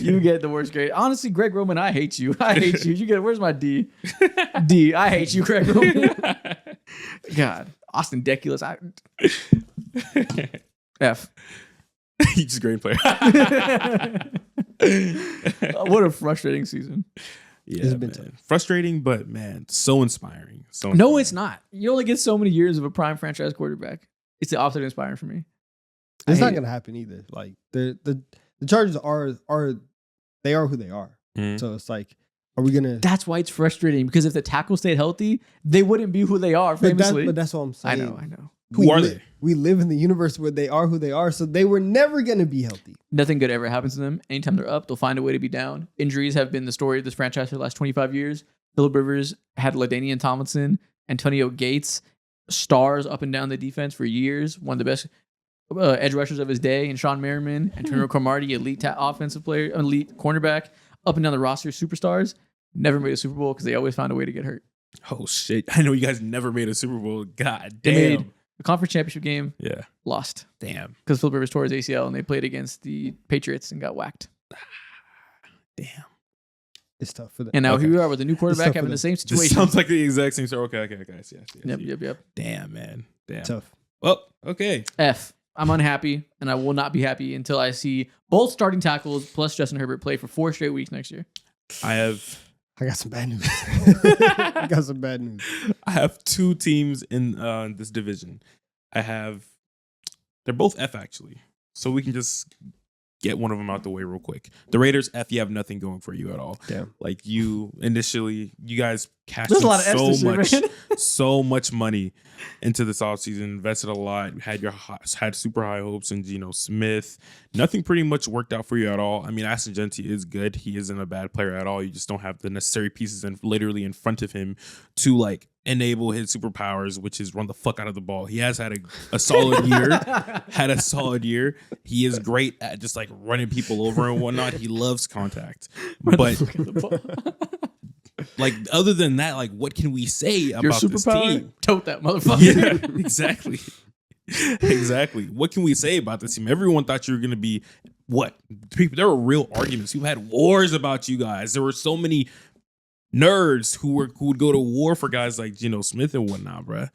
You get the worst grade. Honestly, Greg Roman, I hate you. I hate you. You get, where's my D? D. I hate you, Greg Roman. God. Austin Deculus. F. He's just a great player. What a frustrating season. Yeah, it's been tough. Frustrating, but man, so inspiring. No, it's not. You only get so many years of a prime franchise quarterback. It's the opposite of inspiring for me. It's not going to happen either. Like the Chargers are who they are. So it's like, are we gonna? That's why it's frustrating because if the tackles stayed healthy, they wouldn't be who they are. Famously, but that's what I'm saying. I know. Who are they? We live in the universe where they are who they are, so they were never gonna be healthy. Nothing good ever happens to them. Anytime they're up, they'll find a way to be down. Injuries have been the story of this franchise for the last 25 years. Phillip Rivers had LaDainian Tomlinson, Antonio Gates, stars up and down the defense for years. One of the best edge rushers of his day, and Sean Merriman, Antonio Cromartie, elite offensive player, elite cornerback, up and down the roster, superstars. Never made a Super Bowl because they always found a way to get hurt. Oh shit! I know you guys never made a Super Bowl. God damn. They made a conference championship game. Yeah. Lost. Damn. Because Phillip Rivers tore his ACL and they played against the Patriots and got whacked. Damn. It's tough for them. And now here we are with a new quarterback having the same situation. This sounds like the exact same story. Okay, guys. Yes. Yep. Damn, man. Damn. Tough. Well, okay. F. I'm unhappy, and I will not be happy until I see both starting tackles plus Justin Herbert play for 4 straight weeks next year. I got some bad news. I have 2 teams in this division. They're both F actually. So we can just get one of them out the way real quick. The Raiders, you have nothing going for you at all. Damn. Like you guys cashed There's a in lot of F's this year, man. so much money into this offseason, invested a lot, had super high hopes in Geno Smith. Nothing pretty much worked out for you at all. I mean, Aston Gentry is good. He isn't a bad player at all. You just don't have the necessary pieces literally in front of him to like enable his superpowers, which is run the fuck out of the ball. He has had a solid year. He is great at just like running people over and whatnot. He loves contact. But like other than that, like what can we say about this team? Tote that motherfucker. Yeah, exactly. Exactly. What can we say about this team? Everyone thought you were going to be what? People, there were real arguments. People had wars about you guys. There were so many nerds who would go to war for guys like Geno Smith and whatnot, bruh.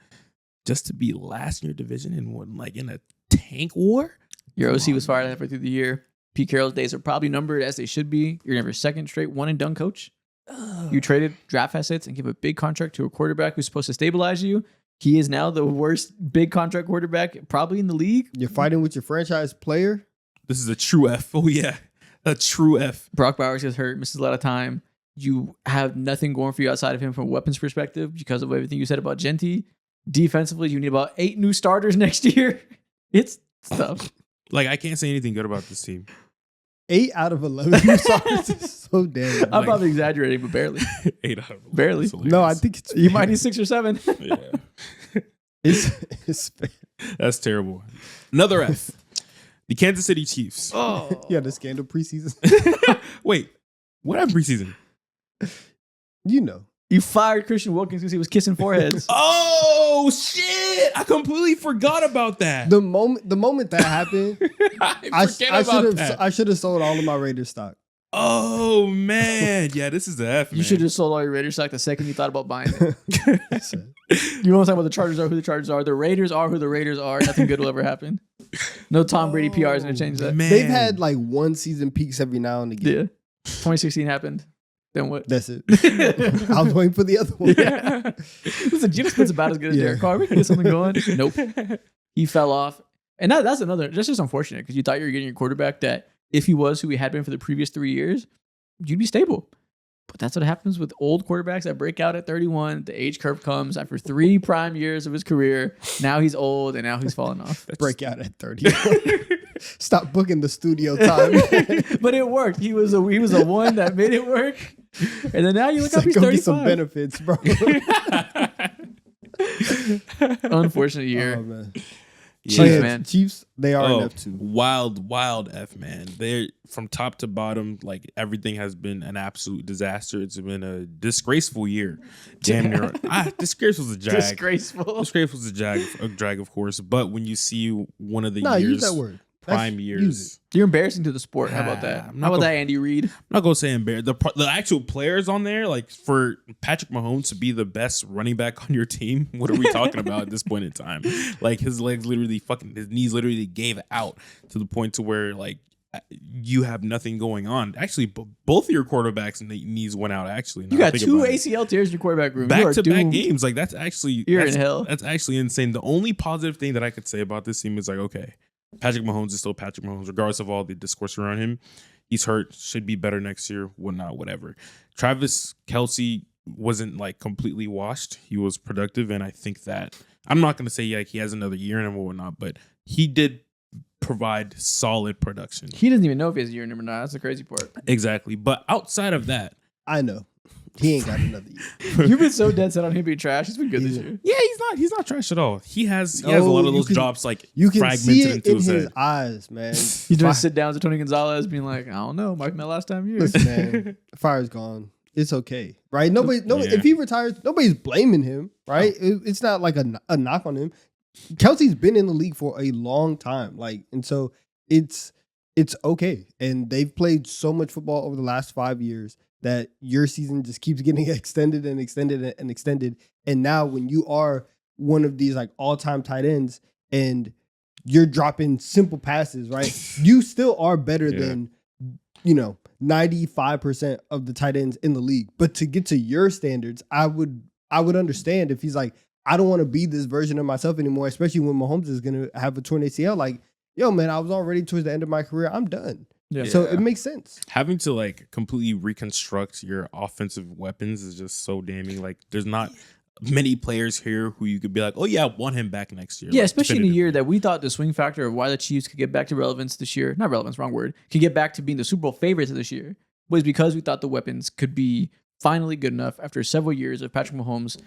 Just to be last in your division and like in a tank war. Your OC was fired halfway through the year. Pete Carroll's days are probably numbered as they should be. You're never second straight one and done coach. You traded draft assets and give a big contract to a quarterback who's supposed to stabilize you. He is now the worst big contract quarterback probably in the league. You're fighting with your franchise player. This is a true F. Oh yeah, a true F. Brock Bowers gets hurt, misses a lot of time. You have nothing going for you outside of him from a weapons perspective because of everything you said about Genty. Defensively, you need about 8 new starters next year. It's tough. Like I can't say anything good about this team. 8 out of 11 new starters is so damn. I'm probably exaggerating, but barely. 8 out of 11. Barely. No, I think it's You might need 6 or 7. Yeah. it's That's terrible. Another F. The Kansas City Chiefs. Oh, yeah, the scandal preseason. Wait, what happened preseason? You know. you fired Christian Wilkins because he was kissing foreheads. Oh shit! I completely forgot about that. The moment that happened, I should have sold all of my Raiders stock. Oh man, yeah, this is the F. You man. should have sold all your Raiders stock the second you thought about buying it. You want to talk about the Chargers are who the Chargers are. The Raiders are who the Raiders are. Nothing good will ever happen. No Tom Brady PR is going to change that. Man. They've had like one season peaks every now and again. Yeah. 2016 happened. Then what? That's it. I was waiting for the other one. Yeah. Listen, Geno Smith's about as good as Derek Carr. We can get something going. Nope. He fell off. And that's just unfortunate because you thought you were getting your quarterback that if he was who he had been for the previous 3 years, you'd be stable. But that's what happens with old quarterbacks that break out at 31. The age curve comes after 3 prime years of his career. Now he's old and now he's falling off. Break out at 31. Stop booking the studio time. But it worked. He was a one that made it work. And then now you look up, he's 35. Get some benefits, bro. Unfortunate year. Oh, man. Chiefs, man. Chiefs, they are an F2. Wild F, man. They're from top to bottom. Like everything has been an absolute disaster. It's been a disgraceful year. Damn near. Disgraceful is a jag. Disgraceful is a drag, of course. But when you see one of the years, use that word. Prime years. You're embarrassing to the sport. How about that? How about that, Andy Reid? I'm not going to say embarrassed. The actual players on there, like for Patrick Mahomes to be the best running back on your team, what are we talking about at this point in time? Like his knees literally gave out to the point to where like you have nothing going on. Actually, both of your quarterbacks' knees went out. Actually, you got 2 ACL tears in your quarterback room. Back-to-back games. Like that's in hell. That's actually insane. The only positive thing that I could say about this team is like, okay, Patrick Mahomes is still Patrick Mahomes, regardless of all the discourse around him. He's hurt, should be better next year, whatnot, whatever. Travis Kelce wasn't like completely washed. He was productive, and I think that I'm not going to say like he has another year in him or whatnot, but he did provide solid production. He doesn't even know if he has a year in him or not. That's the crazy part. Exactly. But outside of that, I know. He ain't got another year. You've been so dead set on him being trash. He's been good this year. Yeah, he's not trash at all. He has a lot of those drops like you can fragmented see it into in his his head. eyes, man. He's doing sit downs with Tony Gonzalez, being like, I don't know, Mike, my last time here. Listen, man, fire's gone. It's okay, right? Nobody. If he retires, nobody's blaming him, right? It's not like a knock on him. Kelsey's been in the league for a long time, and so it's okay. And they've played so much football over the last 5 years that your season just keeps getting extended and extended and extended. And now when you are one of these like all-time tight ends and you're dropping simple passes, right? You still are better than, 95% of the tight ends in the league. But to get to your standards, I would understand if he's like, I don't want to be this version of myself anymore, especially when Mahomes is going to have a torn ACL. Like, yo, man, I was already towards the end of my career. I'm done. Yeah. So it makes sense. Having to like completely reconstruct your offensive weapons is just so damning. Like, there's not many players here who you could be like, oh yeah, I want him back next year. Yeah, like, especially in a year that we thought the swing factor of why the Chiefs could get back to relevance this year, not relevance, wrong word, could get back to being the Super Bowl favorites this year, was because we thought the weapons could be finally good enough after several years of Patrick Mahomes'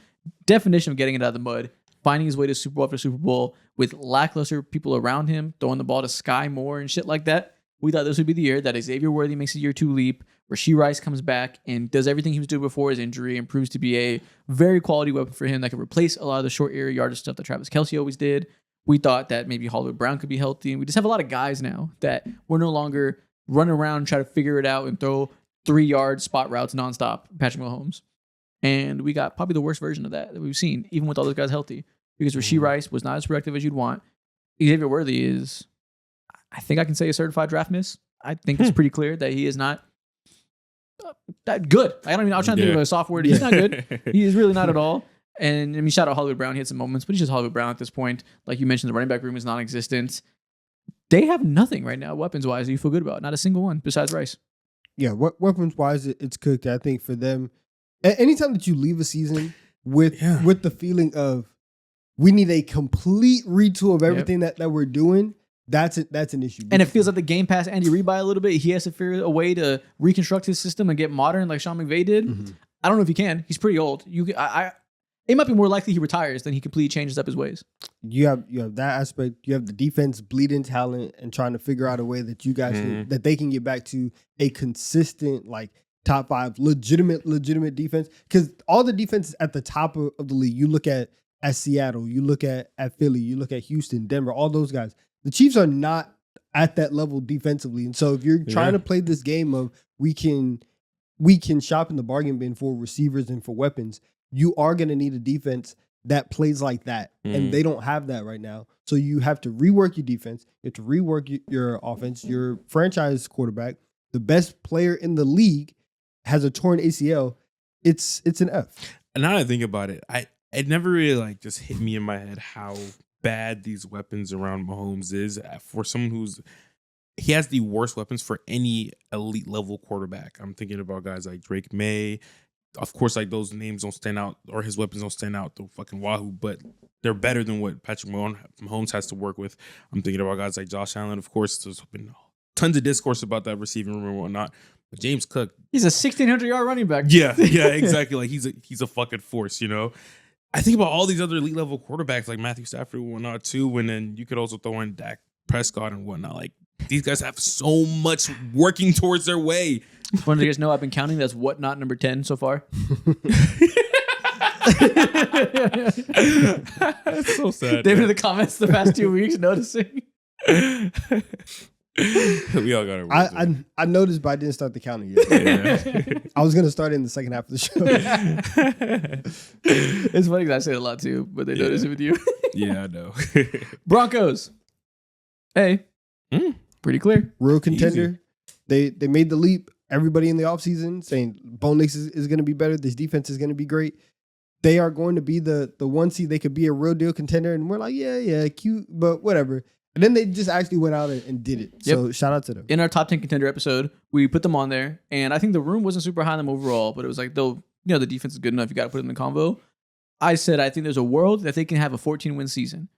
definition of getting it out of the mud, finding his way to Super Bowl after Super Bowl with lackluster people around him, throwing the ball to Sky Moore and shit like that. We thought this would be the year that Xavier Worthy makes a year 2 leap, Rashee Rice comes back and does everything he was doing before his injury and proves to be a very quality weapon for him that could replace a lot of the short area yardage stuff that Travis Kelce always did. We thought that maybe Hollywood Brown could be healthy, and we just have a lot of guys now that we're no longer running around and try to figure it out and throw 3-yard spot routes nonstop, Patrick Mahomes. And we got probably the worst version of that we've seen, even with all those guys healthy, because Rashee Rice was not as productive as you'd want. Xavier Worthy is, I think I can say, a certified draft miss. I think it's pretty clear that he is not that good. I was trying to think of a soft word. He's not good. He is really not at all. And I mean, shout out Hollywood Brown. He had some moments, but he's just Hollywood Brown at this point. Like you mentioned, the running back room is non-existent. They have nothing right now, weapons-wise, that you feel good about. Not a single one besides Rice. Yeah, weapons-wise, it's cooked. I think for them, anytime that you leave a season with the feeling of we need a complete retool of everything that we're doing, that's an issue. And it feels like the game passed Andy Reid by a little bit. He has to figure a way to reconstruct his system and get modern like Sean McVay did. Mm-hmm. I don't know if he can. He's pretty old. It might be more likely he retires than he completely changes up his ways. You have that aspect. You have the defense bleeding talent and trying to figure out a way that you guys that they can get back to a consistent like top 5 legitimate defense. Because all the defenses at the top of the league, you look at Seattle, you look at Philly, you look at Houston, Denver, all those guys. The Chiefs are not at that level defensively. And so if you're trying to play this game of we can shop in the bargain bin for receivers and for weapons, you are going to need a defense that plays like that. And they don't have that right now. So you have to rework your defense. You have to rework your offense. Your franchise quarterback, the best player in the league, has a torn ACL. It's an F. And now that I think about it, it never really like just hit me in my head how bad these weapons around Mahomes is for someone he has the worst weapons for any elite level quarterback. I'm thinking about guys like Drake May. Of course, like those names don't stand out or his weapons don't stand out the fucking wahoo, but they're better than what Patrick Mahomes has to work with. I'm thinking about guys like Josh Allen. Of course, there's been tons of discourse about that receiving room and whatnot. But James Cook, he's a 1,600-yard running back. Yeah, exactly. Like he's a fucking force, you know. I think about all these other elite level quarterbacks like Matthew Stafford and whatnot too, and then you could also throw in Dak Prescott and whatnot. Like these guys have so much working towards their way. One of you guys know I've been counting. That's whatnot number 10 so far. That's so sad. They've been in the comments the past 2 weeks noticing. We all got it. I noticed, but I didn't start the counting yet. Yeah. I was gonna start in the second half of the show. It's funny because I say it a lot too, but they notice it with you. Yeah, I know. Broncos. Hey, pretty clear. Real contender. Easy. They made the leap. Everybody in the offseason saying Bo Nix is going to be better. This defense is going to be great. They are going to be the 1 seed. They could be a real deal contender. And we're like, yeah, cute, but whatever. And then they just actually went out and did it. So shout out to them. In our top 10 contender episode, we put them on there. And I think the room wasn't super high on them overall, but it was like, the defense is good enough. You got to put it in the convo. I said, I think there's a world that they can have a 14-win season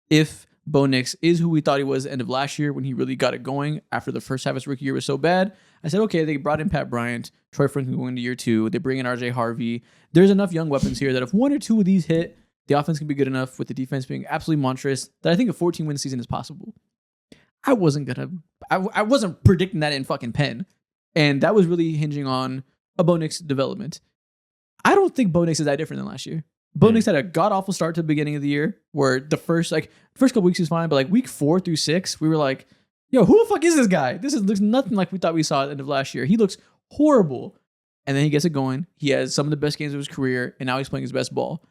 if Bo Nix is who we thought he was at the end of last year when he really got it going after the first half of his rookie year was so bad. I said, okay, they brought in Pat Bryant, Troy Franklin going into year 2. They bring in RJ Harvey. There's enough young weapons here that if 1 or 2 of these hit, the offense can be good enough with the defense being absolutely monstrous that I think a 14-win season is possible. I wasn't predicting that in fucking pen. And that was really hinging on a Bo Nix development. I don't think Bo Nix is that different than last year. Bo Nix had a god-awful start to the beginning of the year where the first couple weeks he was fine, but like week 4 through 6, we were like, yo, who the fuck is this guy? Looks nothing like we thought we saw at the end of last year. He looks horrible. And then he gets it going. He has some of the best games of his career, and now he's playing his best ball.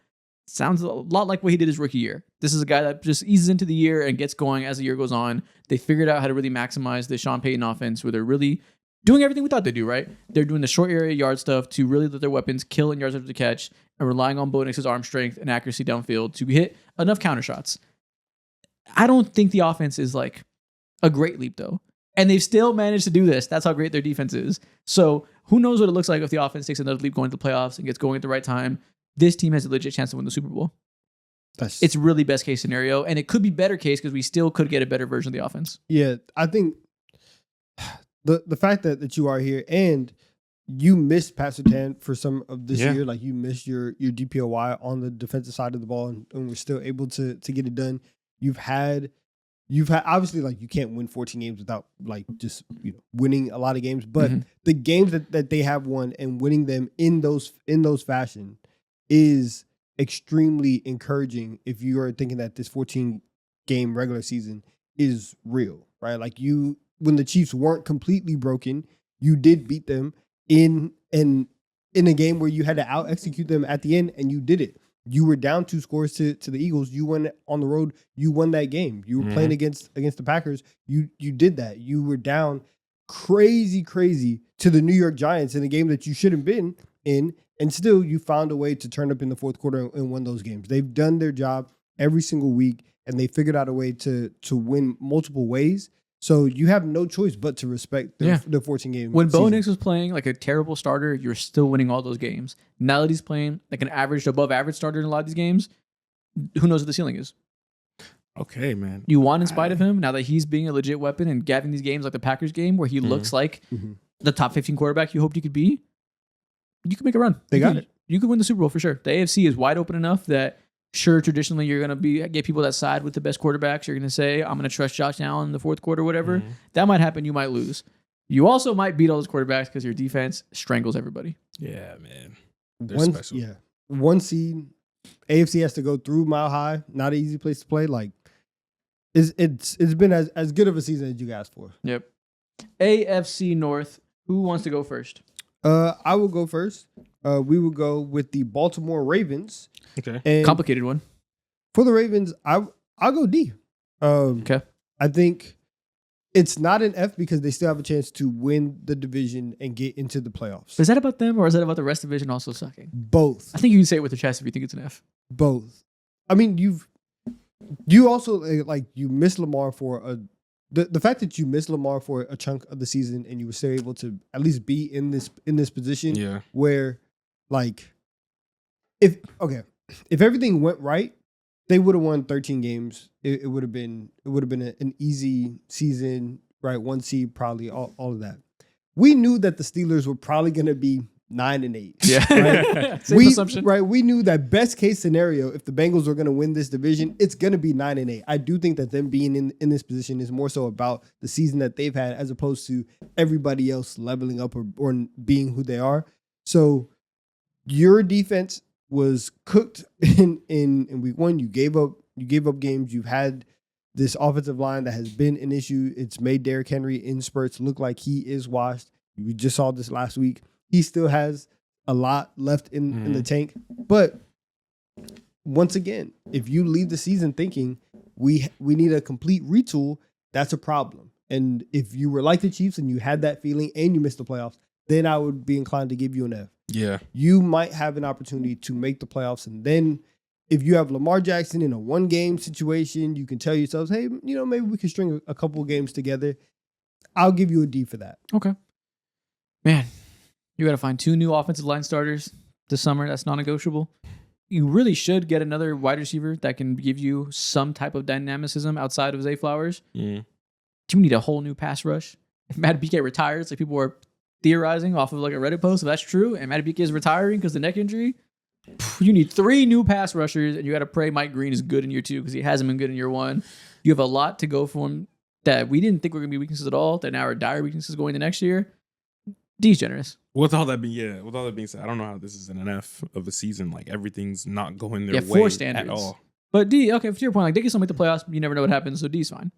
Sounds a lot like what he did his rookie year. This is a guy that just eases into the year and gets going as the year goes on. They figured out how to really maximize the Sean Payton offense where they're really doing everything we thought they'd do, right? They're doing the short area yard stuff to really let their weapons kill in yards after the catch and relying on Bo Nix's arm strength and accuracy downfield to hit enough counter shots. I don't think the offense is like a great leap, though. And they've still managed to do this. That's how great their defense is. So who knows what it looks like if the offense takes another leap going to the playoffs and gets going at the right time. This team has a legit chance to win the Super Bowl. It's really best case scenario. And it could be better case because we still could get a better version of the offense. Yeah, I think the fact that you are here and you missed Pat Surtain for some of this year, like you missed your DPOY on the defensive side of the ball, and we're still able to get it done. You've had obviously, like, you can't win 14 games without like just winning a lot of games, but the games that they have won and winning them in those fashion is extremely encouraging if you are thinking that this 14 game regular season is real, right? Like when the Chiefs weren't completely broken, you did beat them in a game where you had to out execute them at the end, and you did it. You were down 2 scores to the Eagles. You went on the road. You won that game. You were playing against the Packers. You did that. You were down crazy to the New York Giants in a game that you shouldn't have been in, and still you found a way to turn up in the fourth quarter and win those games. They've done their job every single week, and they figured out a way to win multiple ways. So you have no choice but to respect the 14 game. When Bo Nix was playing like a terrible starter, you're still winning all those games. Now that he's playing like an average to above average starter in a lot of these games, who knows what the ceiling is? Okay, man. You won in spite of him. Now that he's being a legit weapon and having these games like the Packers game where he looks like the top 15 quarterback you hoped you could be, you could make a run. They got it. You could win the Super Bowl for sure. The AFC is wide open enough that sure, traditionally you're going to get people that side with the best quarterbacks. You're going to say, I'm going to trust Josh Allen in the fourth quarter, whatever. That might happen. You might lose. You also might beat all those quarterbacks because your defense strangles everybody. Yeah, man. They're special. Yeah. 1 seed. AFC has to go through Mile High. Not an easy place to play. Like, it's been as good of a season as you guys for. Yep. AFC North. Who wants to go first? I will go first. We will go with the Baltimore Ravens. Okay. And complicated one. For the Ravens, I'll go D. Okay. I think it's not an F because they still have a chance to win the division and get into the playoffs. Is that about them or is that about the rest of the division also sucking? Both. I think you can say it with your chest if you think it's an F. Both. I mean, you also like you miss Lamar for the fact that you missed Lamar for a chunk of the season and you were still able to at least be in this position where like if everything went right, they would have won 13 games. It would have been an easy season, right? 1 seed, probably all of that. We knew that the Steelers were probably going to be 9-8. Yeah, right? Same assumption. Right, we knew that best case scenario, if the Bengals were going to win this division, it's going to be 9-8. I do think that them being in this position is more so about the season that they've had as opposed to everybody else leveling up or being who they are. So your defense was cooked in week 1. You gave up games. You've had this offensive line that has been an issue. It's made Derrick Henry in spurts look like he is washed. We just saw this last week. He still has a lot left in the tank. But once again, if you leave the season thinking we need a complete retool, that's a problem. And if you were like the Chiefs and you had that feeling and you missed the playoffs, then I would be inclined to give you an F. Yeah. You might have an opportunity to make the playoffs. And then if you have Lamar Jackson in a 1-game situation, you can tell yourselves, hey, maybe we can string a couple of games together. I'll give you a D for that. Okay. Man, you got to find 2 new offensive line starters this summer. That's non-negotiable. You really should get another wide receiver that can give you some type of dynamicism outside of Zay Flowers. Mm. You need a whole new pass rush. If Matt BK retires, like people are theorizing off of like a Reddit post, if that's true, and Matt BK is retiring because of the neck injury, you need 3 new pass rushers, and you got to pray Mike Green is good in year 2 because he hasn't been good in year 1. You have a lot to go for him that we didn't think were going to be weaknesses at all, that now are dire weaknesses going the next year. D's generous. With all that being said, I don't know how this is an F of a season. Like everything's not going their way 4 standards at all. But D, okay, to your point, like they can still make the playoffs, but you never know what happens, so D's fine.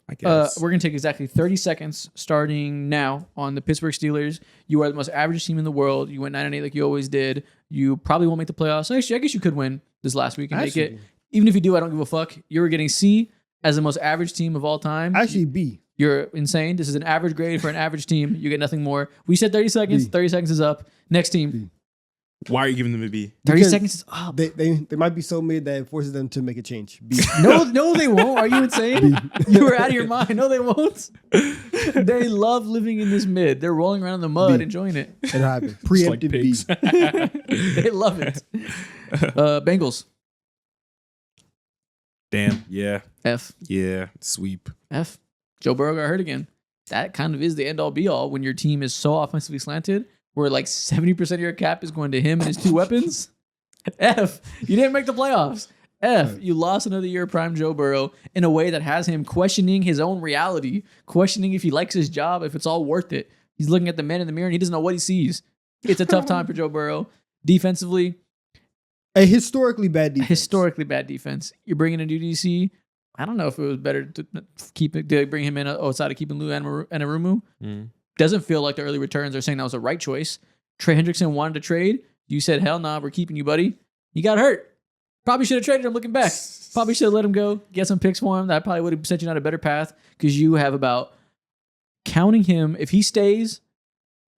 I guess. We're going to take exactly 30 seconds starting now on the Pittsburgh Steelers. You are the most average team in the world. You went 9-8 like you always did. You probably won't make the playoffs. Actually, I guess you could win this last week and make it. Even if you do, I don't give a fuck. You were getting C as the most average team of all time. Actually, B. You're insane. This is an average grade for an average team. You get nothing more. We said 30 seconds. B. 30 seconds is up. Next team. B. Why are you giving them a B? 30 Because seconds is up. They might be so mid that it forces them to make a change. B. No, they won't. Are you insane? You were out of your mind. No, they won't. They love living in this mid. They're rolling around in the mud, enjoying it. It'll happen. Just like Preemptive pigs. B. They love it. Bengals. Damn. Yeah. F. Yeah. Sweep. F. Joe Burrow got hurt again. That kind of is the end all be all when your team is so offensively slanted where like 70% of your cap is going to him and his two weapons. F. You didn't make the playoffs. F. You lost another year of prime Joe Burrow in a way that has him questioning his own reality, questioning if he likes his job, if it's all worth it. He's looking at the man in the mirror and he doesn't know what he sees. It's a tough time for Joe Burrow. Defensively, A historically bad defense. historically bad defense. You're bringing a new DC. I don't know if it was better to bring him in outside of keeping Lou Anarumu. Doesn't feel like the early returns are saying that was the right choice. Trey Hendrickson wanted to trade. You said, hell nah, we're keeping you, buddy. He got hurt. Probably should have traded him looking back. Probably should have let him go, get some picks for him. That probably would have sent you down a better path because you have about counting him. If he stays,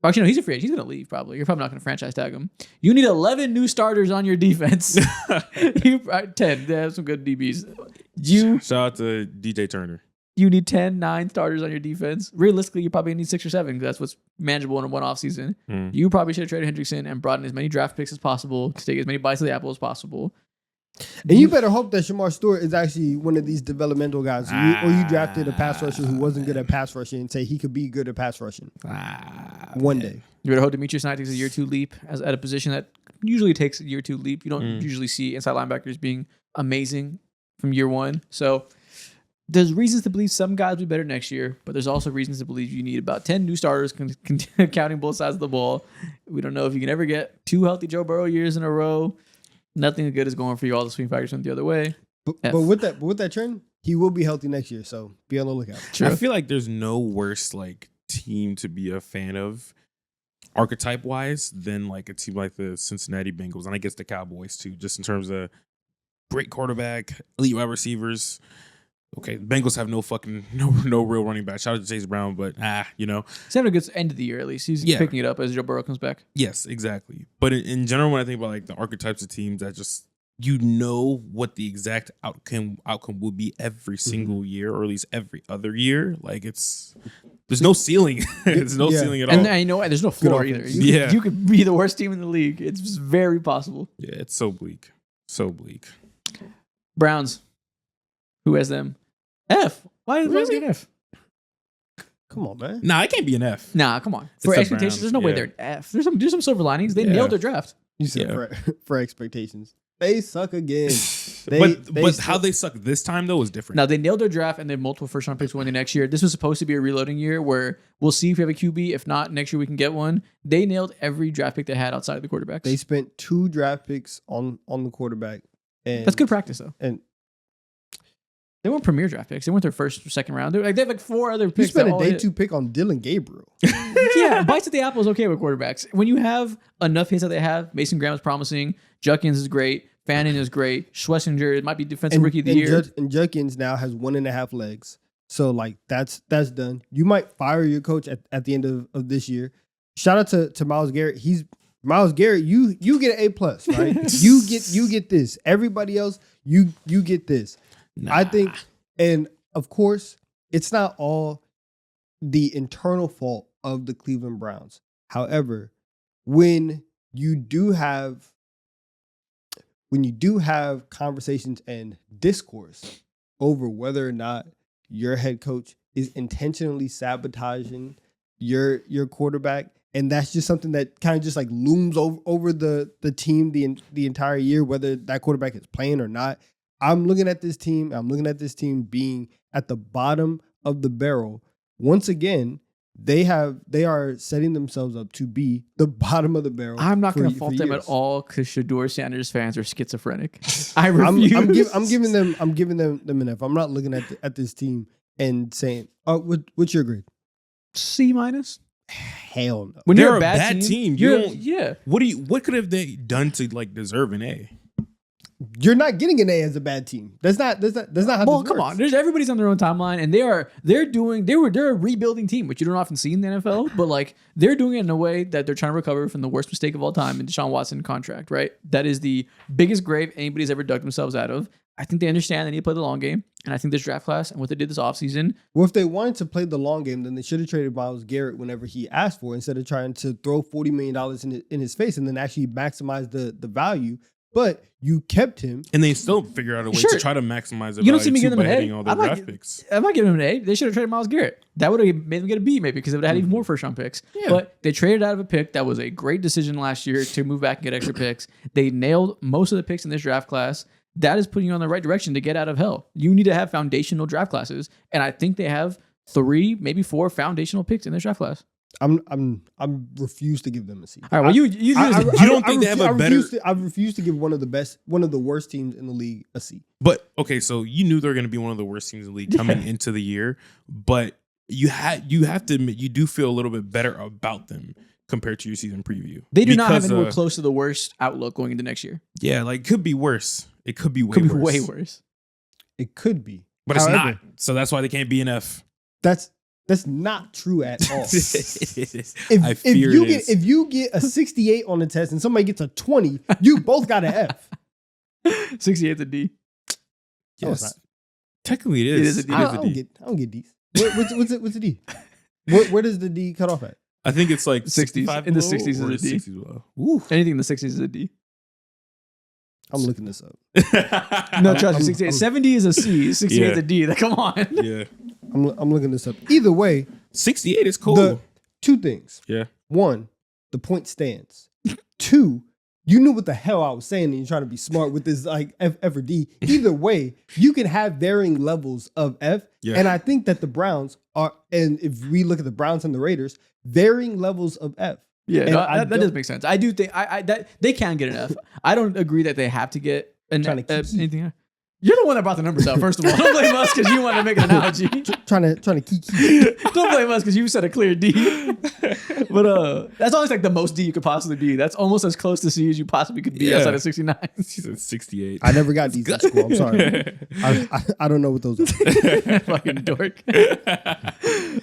actually, no, he's a free agent. He's going to leave probably. You're probably not going to franchise tag him. You need 11 new starters on your defense. 10. They have some good DBs. Shout out to DJ Turner. You need 9 starters on your defense. Realistically, you probably need 6 or 7 because that's what's manageable in a one-off season. You probably should have traded Hendrickson and brought in as many draft picks as possible to take as many bites of the apple as possible. And you better hope that Shamar Stewart is actually one of these developmental guys. Or you drafted a pass rusher who wasn't good at pass rushing and say he could be good at pass rushing one day. You better hope Demetrius Knight takes a year 2 leap at a position that usually takes a year 2 leap. You don't usually see inside linebackers being amazing from year 1. So there's reasons to believe some guys will be better next year, but there's also reasons to believe you need about 10 new starters counting both sides of the ball. We don't know if you can ever get 2 healthy Joe Burrow years in a row. Nothing good is going for you. All the swing factors went the other way. But with that trend, he will be healthy next year. So be on the lookout. True. I feel like there's no worse like team to be a fan of, archetype wise, than like a team like the Cincinnati Bengals, and I guess the Cowboys too. Just in terms of great quarterback, elite wide receivers. Okay, Bengals have no real running back. Shout out to Chase Brown, but he's having a good end of the year at least. He's picking it up as Joe Burrow comes back. Yes, exactly. But in general, when I think about like the archetypes of teams that just what the exact outcome will be every single year, or at least every other year, like there's no ceiling. There's no ceiling at all. And I know there's no floor either. You could be the worst team in the league. It's very possible. Yeah, it's so bleak. So bleak. Browns. Who has them? F. Why is the Browns get an F? Come on, man. Nah, it can't be an F. Nah, come on. For the expectations, Browns, there's no way they're an F. There's some silver linings. They nailed their draft. You said for expectations. They suck again. But how they suck this time though is different. Now they nailed their draft and they have multiple first round picks going into next year. This was supposed to be a reloading year where we'll see if we have a QB. If not, next year we can get one. They nailed every draft pick they had outside of the quarterbacks. They spent 2 draft picks on the quarterback. And that's good practice though. And they weren't premier draft picks. They weren't their first or second round. They have like 4 other picks. You spent a day 2 pick on Dylan Gabriel. Yeah, bites at the apple is okay with quarterbacks. When you have enough hits that they have, Mason Graham is promising. Judkins is great. Fannin is great. Schlesinger might be defensive rookie of the year. And Judkins now has 1.5 legs. So like that's done. You might fire your coach at the end of this year. Shout out to Myles Garrett. Myles Garrett, you get an A+, right? you get this. Everybody else, you get this. Nah. I think, and of course, it's not all the internal fault of the Cleveland Browns. However, when you do have conversations and discourse over whether or not your head coach is intentionally sabotaging your quarterback, and that's just something that kind of just like looms over the team the entire year, whether that quarterback is playing or not. I'm looking at this team being at the bottom of the barrel. Once again, they are setting themselves up to be the bottom of the barrel. I'm not going to fault them at all because Shedeur Sanders fans are schizophrenic. I refuse. I'm giving them an F. I'm not looking at this team and saying, "Oh, what's your grade?" C-. Hell no. When they're you're a bad team, you don't. Yeah. What could have they done to like deserve an A? You're not getting an A as a bad team. That's not how Well, this come works. on. Everybody's on their own timeline, and they're a rebuilding team, which you don't often see in the NFL. But like they're doing it in a way that they're trying to recover from the worst mistake of all time in Deshaun Watson contract. Right, that is the biggest grave anybody's ever dug themselves out of. I think they understand they need to play the long game, and I think this draft class and what they did this offseason. Well, if they wanted to play the long game, then they should have traded Myles Garrett whenever he asked for it, instead of trying to throw $40 million in his face and then actually maximize the value. But you kept him. And they still figure out a way Sure. to try to maximize the You don't value see me too giving them by an hitting A. all their draft picks. I'm not giving them an A. They should have traded Myles Garrett. That would have made them get a B maybe because they would have had even more first round picks. Yeah. But they traded out of a pick that was a great decision last year to move back and get extra picks. They nailed most of the picks in this draft class. That is putting you on the right direction to get out of hell. You need to have foundational draft classes. And I think they have 3, maybe 4 foundational picks in this draft class. I'm refuse to give them a C. All right, well, you don't think they have a better- I refuse to give one of the worst teams in the league a C. But okay, so you knew they're going to be one of the worst teams in the league coming into the year, but you have to admit you do feel a little bit better about them compared to your season preview. They do not have Because, anywhere close to the worst outlook going into next year. Yeah, like could be worse. It could be way Could be worse. way worse. It could be, But it's However, not. So that's why they can't be an F. That's not true at all. I fear it is. If you get a 68 on the test and somebody gets a 20, you both got an F. 68's a D. No, it's Yes. Technically it is. It is a D. It I is a don't D. get D's. What's the D? Where does the D cut off at? I think it's like 60s. 65 In the below 60s is or a D. 60s below. Ooh. Anything in the 60s is a D. I'm looking this up. No, trust me. I'm- 68. I'm- 70 is a C. 68 is Yeah. a D. Like, come on. Yeah. I'm looking this up. Either way, 68 is cool. the 2 things. Yeah. 1, the point stands. 2, you knew what the hell I was saying and you're trying to be smart with this like F or D. Either way, you can have varying levels of F. Yeah. And I think that the Browns are, and if we look at the Browns and the Raiders, varying levels of F. Yeah, And no, I that don't- does make sense. I do think that they can get an F. I don't agree that they have to get an Trying to keep- anything. You're the one that brought the numbers up, first of all. Don't blame us because you wanted to make an analogy. Trying to keep. Don't blame us because you said a clear D. But that's always like the most D you could possibly be. That's almost as close to C as you possibly could be Yeah. outside of 69. She's at 68. I never got these in school. I'm sorry. I don't know what those are. Fucking dork.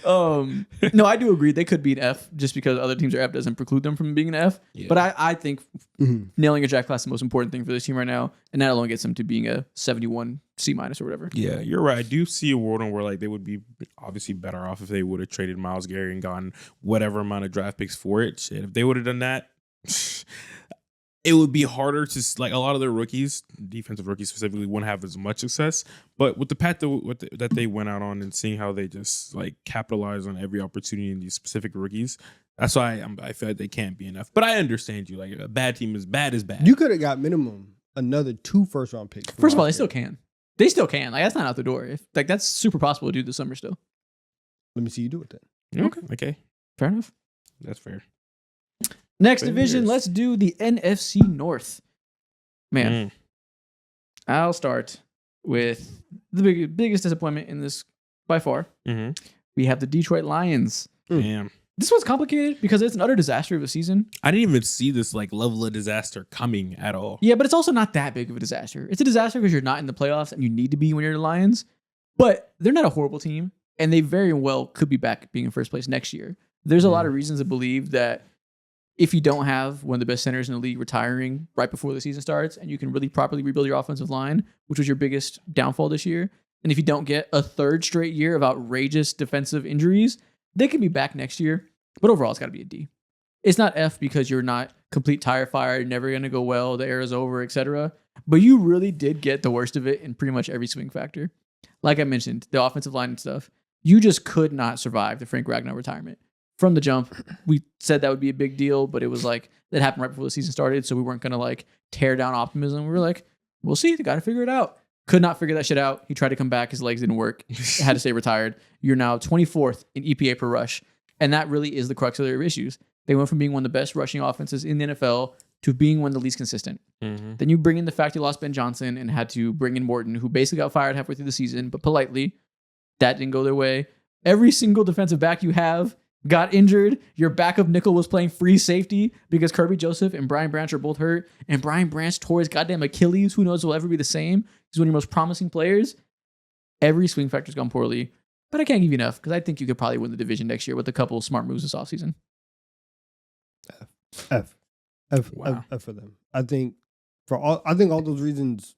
No, I do agree they could be an F just because other teams are F doesn't preclude them from being an F. Yeah. But I think Mhm. nailing a draft class is the most important thing for this team right now, and that alone gets them to being a 71 C- or whatever. Yeah, you're right. I do see a world where like they would be obviously better off if they would have traded Myles Garrett and gotten whatever amount of draft picks for it. Shit, if they would have done that, it would be harder to like a lot of their rookies, defensive rookies specifically, wouldn't have as much success. But with the path that they went out on and seeing how they just like capitalize on every opportunity in these specific rookies, that's why I feel like they can't be enough. But I understand you. Like a bad team is bad. You could have got minimum another 2 first-round picks. for First of all, they Myles still Garrett. can. They still can. Like that's not out the door. If like that's super possible to do this summer still. Let me see you do it then. Okay, Fair enough. that's fair. Next Fair division, years. let's do the NFC North. Man, I'll start with the biggest disappointment in this by far. Mm-hmm. We have the Detroit Lions. Damn. This one's complicated because it's an utter disaster of a season. I didn't even see this like level of disaster coming at all. Yeah, but it's also not that big of a disaster. It's a disaster because you're not in the playoffs and you need to be when you're the Lions. But they're not a horrible team, and they very well could be back being in first place next year. There's a lot of reasons to believe that if you don't have one of the best centers in the league retiring right before the season starts, and you can really properly rebuild your offensive line, which was your biggest downfall this year, and if you don't get a 3rd straight year of outrageous defensive injuries, they can be back next year. But overall, it's got to be a D. It's not F because you're not complete tire fire, never going to go well, the era's over, etc. But you really did get the worst of it in pretty much every swing factor. Like I mentioned, the offensive line and stuff, you just could not survive the Frank Ragnow retirement. From the jump, we said that would be a big deal, but it was like that happened right before the season started, so we weren't going to like tear down optimism. We were like, we'll see, they got to figure it out. Could not figure that shit out. He tried to come back, his legs didn't work, had to stay retired. You're now 24th in EPA per rush, and that really is the crux of their issues. They went from being one of the best rushing offenses in the NFL to being one of the least consistent. Mm-hmm. Then you bring in the fact you lost Ben Johnson and had to bring in Morton, who basically got fired halfway through the season, but politely, that didn't go their way. Every single defensive back you have got injured. Your backup nickel was playing free safety because Kirby Joseph and Brian Branch are both hurt. And Brian Branch tore his goddamn Achilles. Who knows if he'll ever be the same? He's one of your most promising players. Every swing factor's gone poorly. But I can't give you enough because I think you could probably win the division next year with a couple of smart moves this offseason. F for them. I think all those reasons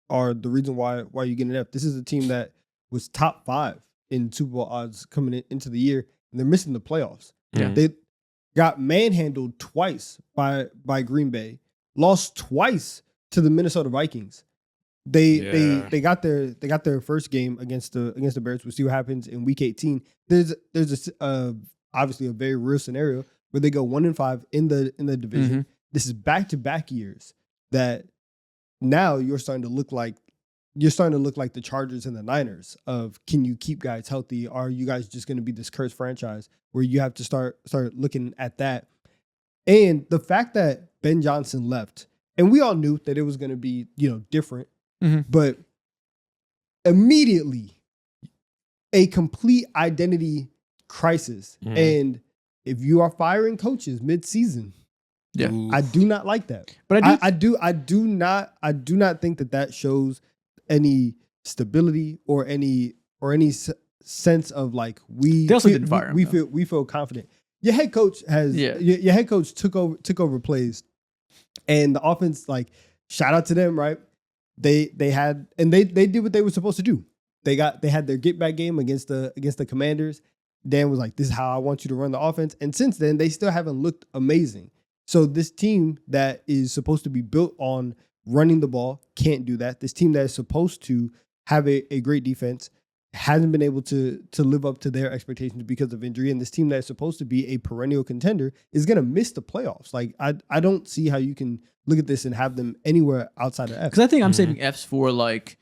are the reason why you get an F. This is a team that was top 5 in Super Bowl odds coming into the year, and they're missing the playoffs. Yeah. They got manhandled twice by Green Bay, lost twice to the Minnesota Vikings. They got their first game against the Bears. We'll see what happens in Week 18. There's obviously a very real scenario where they go 1-5 in the division. Mm-hmm. This is back-to-back years that now you're starting to look like the Chargers and the Niners of, can you keep guys healthy? Are you guys just going to be this cursed franchise where you have to start looking at that? And the fact that Ben Johnson left, and we all knew that it was going to be, different, but immediately a complete identity crisis. And if you are firing coaches mid-season, I do not like that. But I do not think that shows any stability or any sense of like they also didn't fire him. We feel confident. Your head coach your head coach took over plays, and the offense, like, shout out to them, right? They did what they were supposed to do. They had their get back game against the Commanders. Dan was like, "This is how I want you to run the offense." And since then, they still haven't looked amazing. So this team that is supposed to be built on running the ball can't do that. This team that is supposed to have a great defense hasn't been able to live up to their expectations because of injury. And this team that is supposed to be a perennial contender is going to miss the playoffs. Like, I don't see how you can look at this and have them anywhere outside of F. Because I think I'm saving Fs for, like,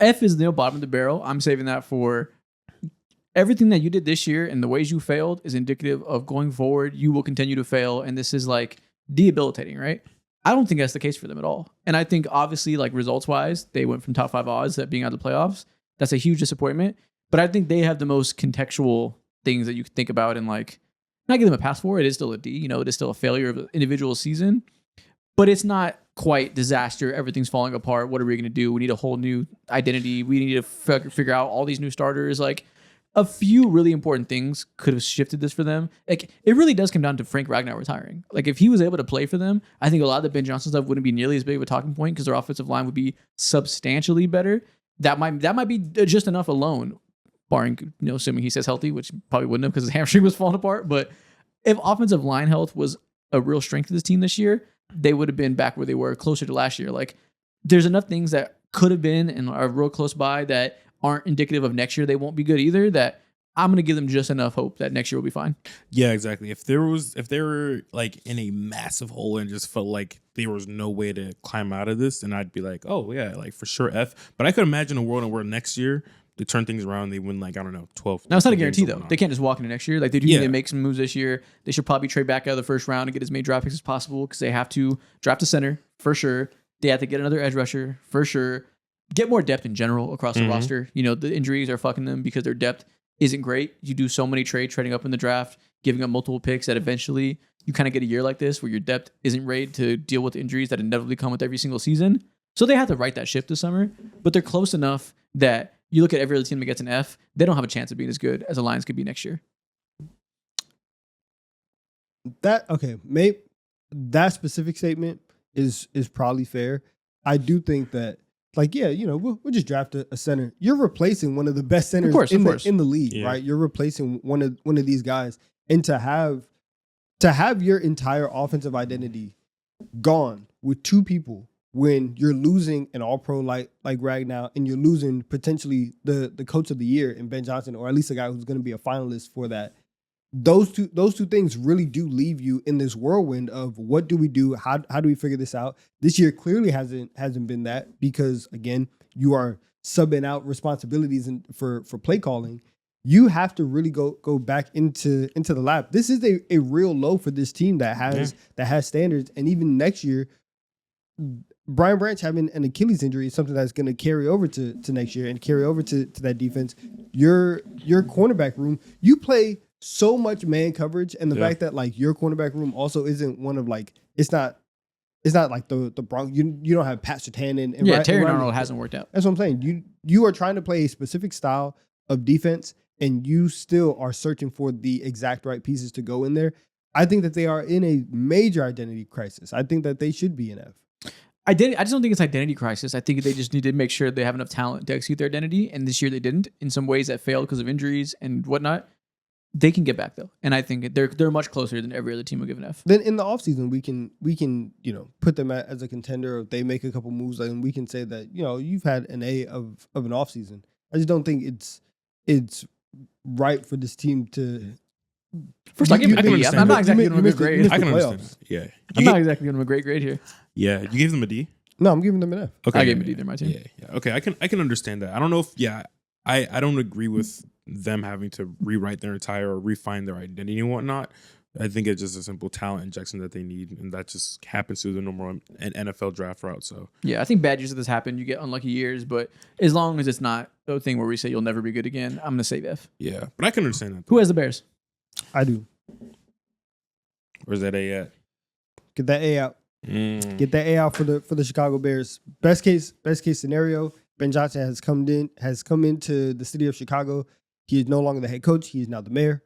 F is the bottom of the barrel. I'm saving that for everything that you did this year and the ways you failed is indicative of going forward. You will continue to fail. And this is, like, debilitating, right? I don't think that's the case for them at all. And I think, obviously, like, results-wise, they went from top 5 odds at being out of the playoffs. That's a huge disappointment. But I think they have the most contextual things that you can think about and, like, not give them a pass for. It is still a D. It is still a failure of the individual season. But it's not quite disaster. Everything's falling apart. What are we going to do? We need a whole new identity. We need to figure out all these new starters. Like, a few really important things could have shifted this for them. Like, it really does come down to Frank Ragnow retiring. Like, if he was able to play for them, I think a lot of the Ben Johnson stuff wouldn't be nearly as big of a talking point because their offensive line would be substantially better. That might be just enough alone, barring, assuming he says healthy, which probably wouldn't have because his hamstring was falling apart. But if offensive line health was a real strength of this team this year, they would have been back where they were closer to last year. Like, there's enough things that could have been and are real close by that aren't indicative of next year they won't be good either, that I'm going to give them just enough hope that next year will be fine. Yeah, exactly. If they were like in a massive hole and just felt like there was no way to climb out of this, then I'd be like, oh yeah, like for sure F. But I could imagine a world where next year they turn things around, they win, like, I don't know, 12. Now, it's not a guarantee though. They can't just walk into next year. Like, they do need to make some moves this year. They should probably trade back out of the first round and get as many draft picks as possible because they have to draft a center for sure. They have to get another edge rusher for sure. Get more depth in general across the roster. The injuries are fucking them because their depth isn't great. You do so many trading up in the draft, giving up multiple picks that eventually you kind of get a year like this where your depth isn't ready to deal with injuries that inevitably come with every single season. So they have to right that ship this summer, but they're close enough that you look at every other team that gets an F, they don't have a chance of being as good as the Lions could be next year. That specific statement is probably fair. I do think that, like, we'll just draft a center. You're replacing one of the best centers in the league, right? You're replacing one of these guys, and to have your entire offensive identity gone with 2 people when you're losing an all-pro like Ragnow, and you're losing potentially the coach of the year in Ben Johnson, or at least a guy who's going to be a finalist for that. Those two things really do leave you in this whirlwind of what do we do? How do we figure this out? This year clearly hasn't been that because, again, you are subbing out responsibilities for play calling. You have to really go back into the lab. This is a real low for this team that has standards, and even next year, Brian Branch having an Achilles injury is something that's going to carry over to next year and carry over to that defense. Your cornerback room, you play so much man coverage, and the fact that like your cornerback room also isn't one of like it's not like the Bronx. You don't have Pat Surtain and Terry Arnold hasn't worked out. That's what I'm saying. You are trying to play a specific style of defense, and you still are searching for the exact right pieces to go in there. I think that they are in a major identity crisis. I think that they should be an F. I just don't think it's identity crisis. I think they just need to make sure they have enough talent to execute their identity. And this year they didn't. In some ways that failed because of injuries and whatnot. They can get back though. And I think they're much closer than every other team will give an F. Then in the offseason, we can put them as a contender. If they make a couple moves, and we can say that, you've had an A of an offseason. I just don't think it's right for this team to. First, I'm not exactly giving them a grade. I can understand that. Yeah. I'm not exactly giving them a great grade here. Yeah. You gave them a D? No, I'm giving them an F. Okay. I gave them a D. They're my team. Yeah. Okay. I can understand that. I don't know if, I don't agree with them having to rewrite their entire or refine their identity and whatnot. I think it's just a simple talent injection that they need, and that just happens through the normal NFL draft route. So yeah, I think bad years of this happen. You get unlucky years, but as long as it's not a thing where we say you'll never be good again, I'm gonna say F. Yeah, but I can understand that. Who has the Bears? I do. Where's that A at? Get that A out. Get that A out for the Chicago Bears. Best case scenario. Ben Johnson has come into the city of Chicago. He is no longer the head coach. He is now the mayor.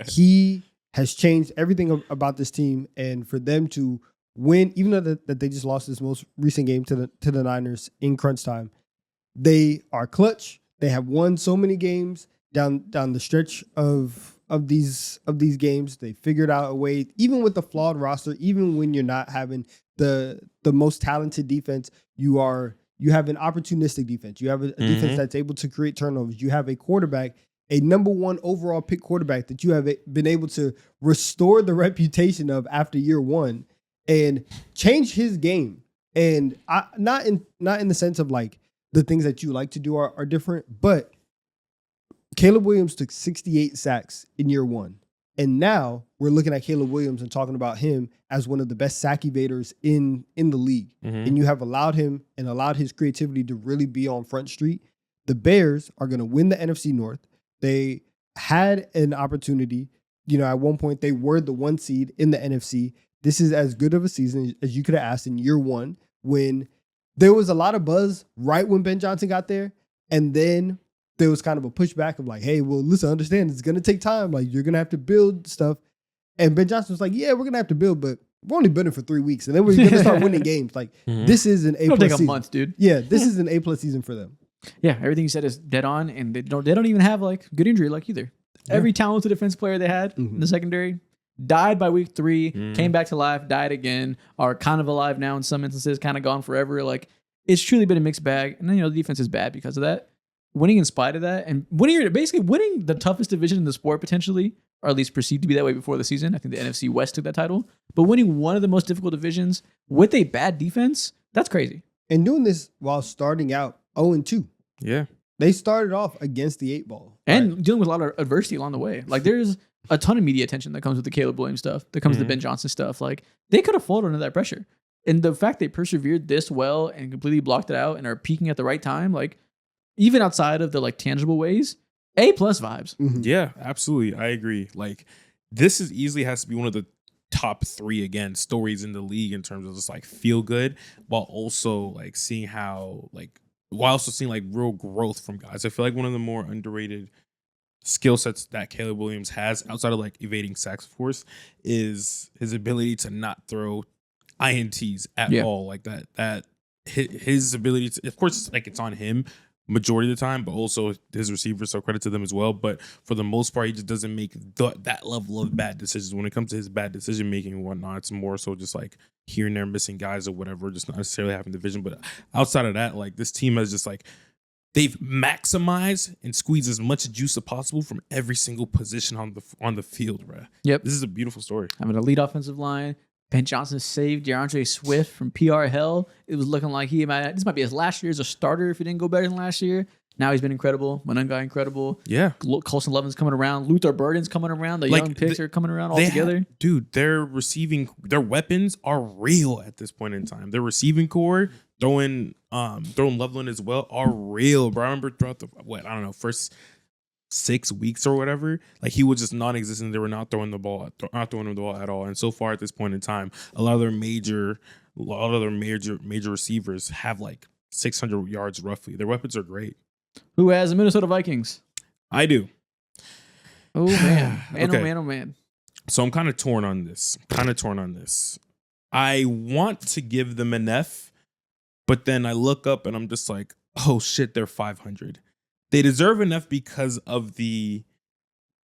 He has changed everything about this team, and for them to win, even though that they just lost this most recent game to the Niners in crunch time, they are clutch. They have won so many games down the stretch of these games. They figured out a way, even with the flawed roster, even when you're not having the most talented defense, you have an opportunistic defense. You have a defense that's able to create turnovers. You have a quarterback, a number 1 overall pick quarterback that you have been able to restore the reputation of after year 1 and change his game. And not in the sense of like the things that you like to do are different, but Caleb Williams took 68 sacks in year 1. And now we're looking at Caleb Williams and talking about him as one of the best sack evaders in the league. And you have allowed him and allowed his creativity to really be on Front Street. The Bears are going to win the NFC North. They had an opportunity. At one point they were the 1 seed in the NFC. This is as good of a season as you could have asked in year 1, when there was a lot of buzz right when Ben Johnson got there. And then there was kind of a pushback of like, hey, well, listen, understand it's going to take time. Like, you're going to have to build stuff. And Ben Johnson was like, yeah, we're going to have to build, but we're only building for 3 weeks. And then we're going to start winning games. Like, this is an A+ It'll take season. a month, dude. Yeah, this is an A+ season for them. Yeah, everything you said is dead on, and they don't even have like good injury luck either. Yeah. Every talented defense player they had in the secondary died by week 3, came back to life, died again, are kind of alive now in some instances, kind of gone forever. Like, it's truly been a mixed bag. And then, the defense is bad because of that. Winning in spite of that, and winning the toughest division in the sport potentially, or at least perceived to be that way before the season. I think the NFC West took that title. But winning one of the most difficult divisions with a bad defense, that's crazy. And doing this while starting out 0-2. Yeah. They started off against the 8 ball. And dealing with a lot of adversity along the way. Like, there's a ton of media attention that comes with the Caleb Williams stuff, that comes with the Ben Johnson stuff. Like, they could have folded under that pressure. And the fact they persevered this well and completely blocked it out and are peaking at the right time, like, even outside of the like tangible ways, A+ vibes. Yeah, absolutely. I agree. Like, this is easily has to be one of the top 3 again stories in the league in terms of just like feel good, while also seeing real growth from guys. I feel like one of the more underrated skill sets that Caleb Williams has, outside of like evading sacks, of course, is his ability to not throw INTs at all. Like that his ability to, of course, it's on him majority of the time, but also his receivers, so credit to them as well. But for the most part, he just doesn't make that level of bad decisions. When it comes to his bad decision making and whatnot, it's more so just like here and there missing guys or whatever, just not necessarily having the vision. But outside of that, like, this team has just they've maximized and squeezed as much juice as possible from every single position on the field, bro. Yep. This is a beautiful story. I mean, elite offensive line. Ben Johnson saved DeAndre Swift from PR hell. It was looking like this might be his last year as a starter if he didn't go better than last year. Now he's been incredible. Monunga incredible. Yeah. Colson Levin's coming around. Luther Burden's coming around. The young picks are coming around all together. Dude, their weapons are real at this point in time. Their receiving core, throwing Loveland as well, are real, bro. I remember throughout the first 6 weeks or whatever, like he was just non-existent. They were not throwing him the ball at all. And so far at this point in time, a lot of their major receivers have like 600 yards roughly. Their weapons are great. Who has the Minnesota Vikings? I do. Oh man, Okay. oh man, oh man. So I'm kind of torn on this. I want to give them an F, but then I look up and I'm just like, oh shit, they're 500. They deserve an F because of they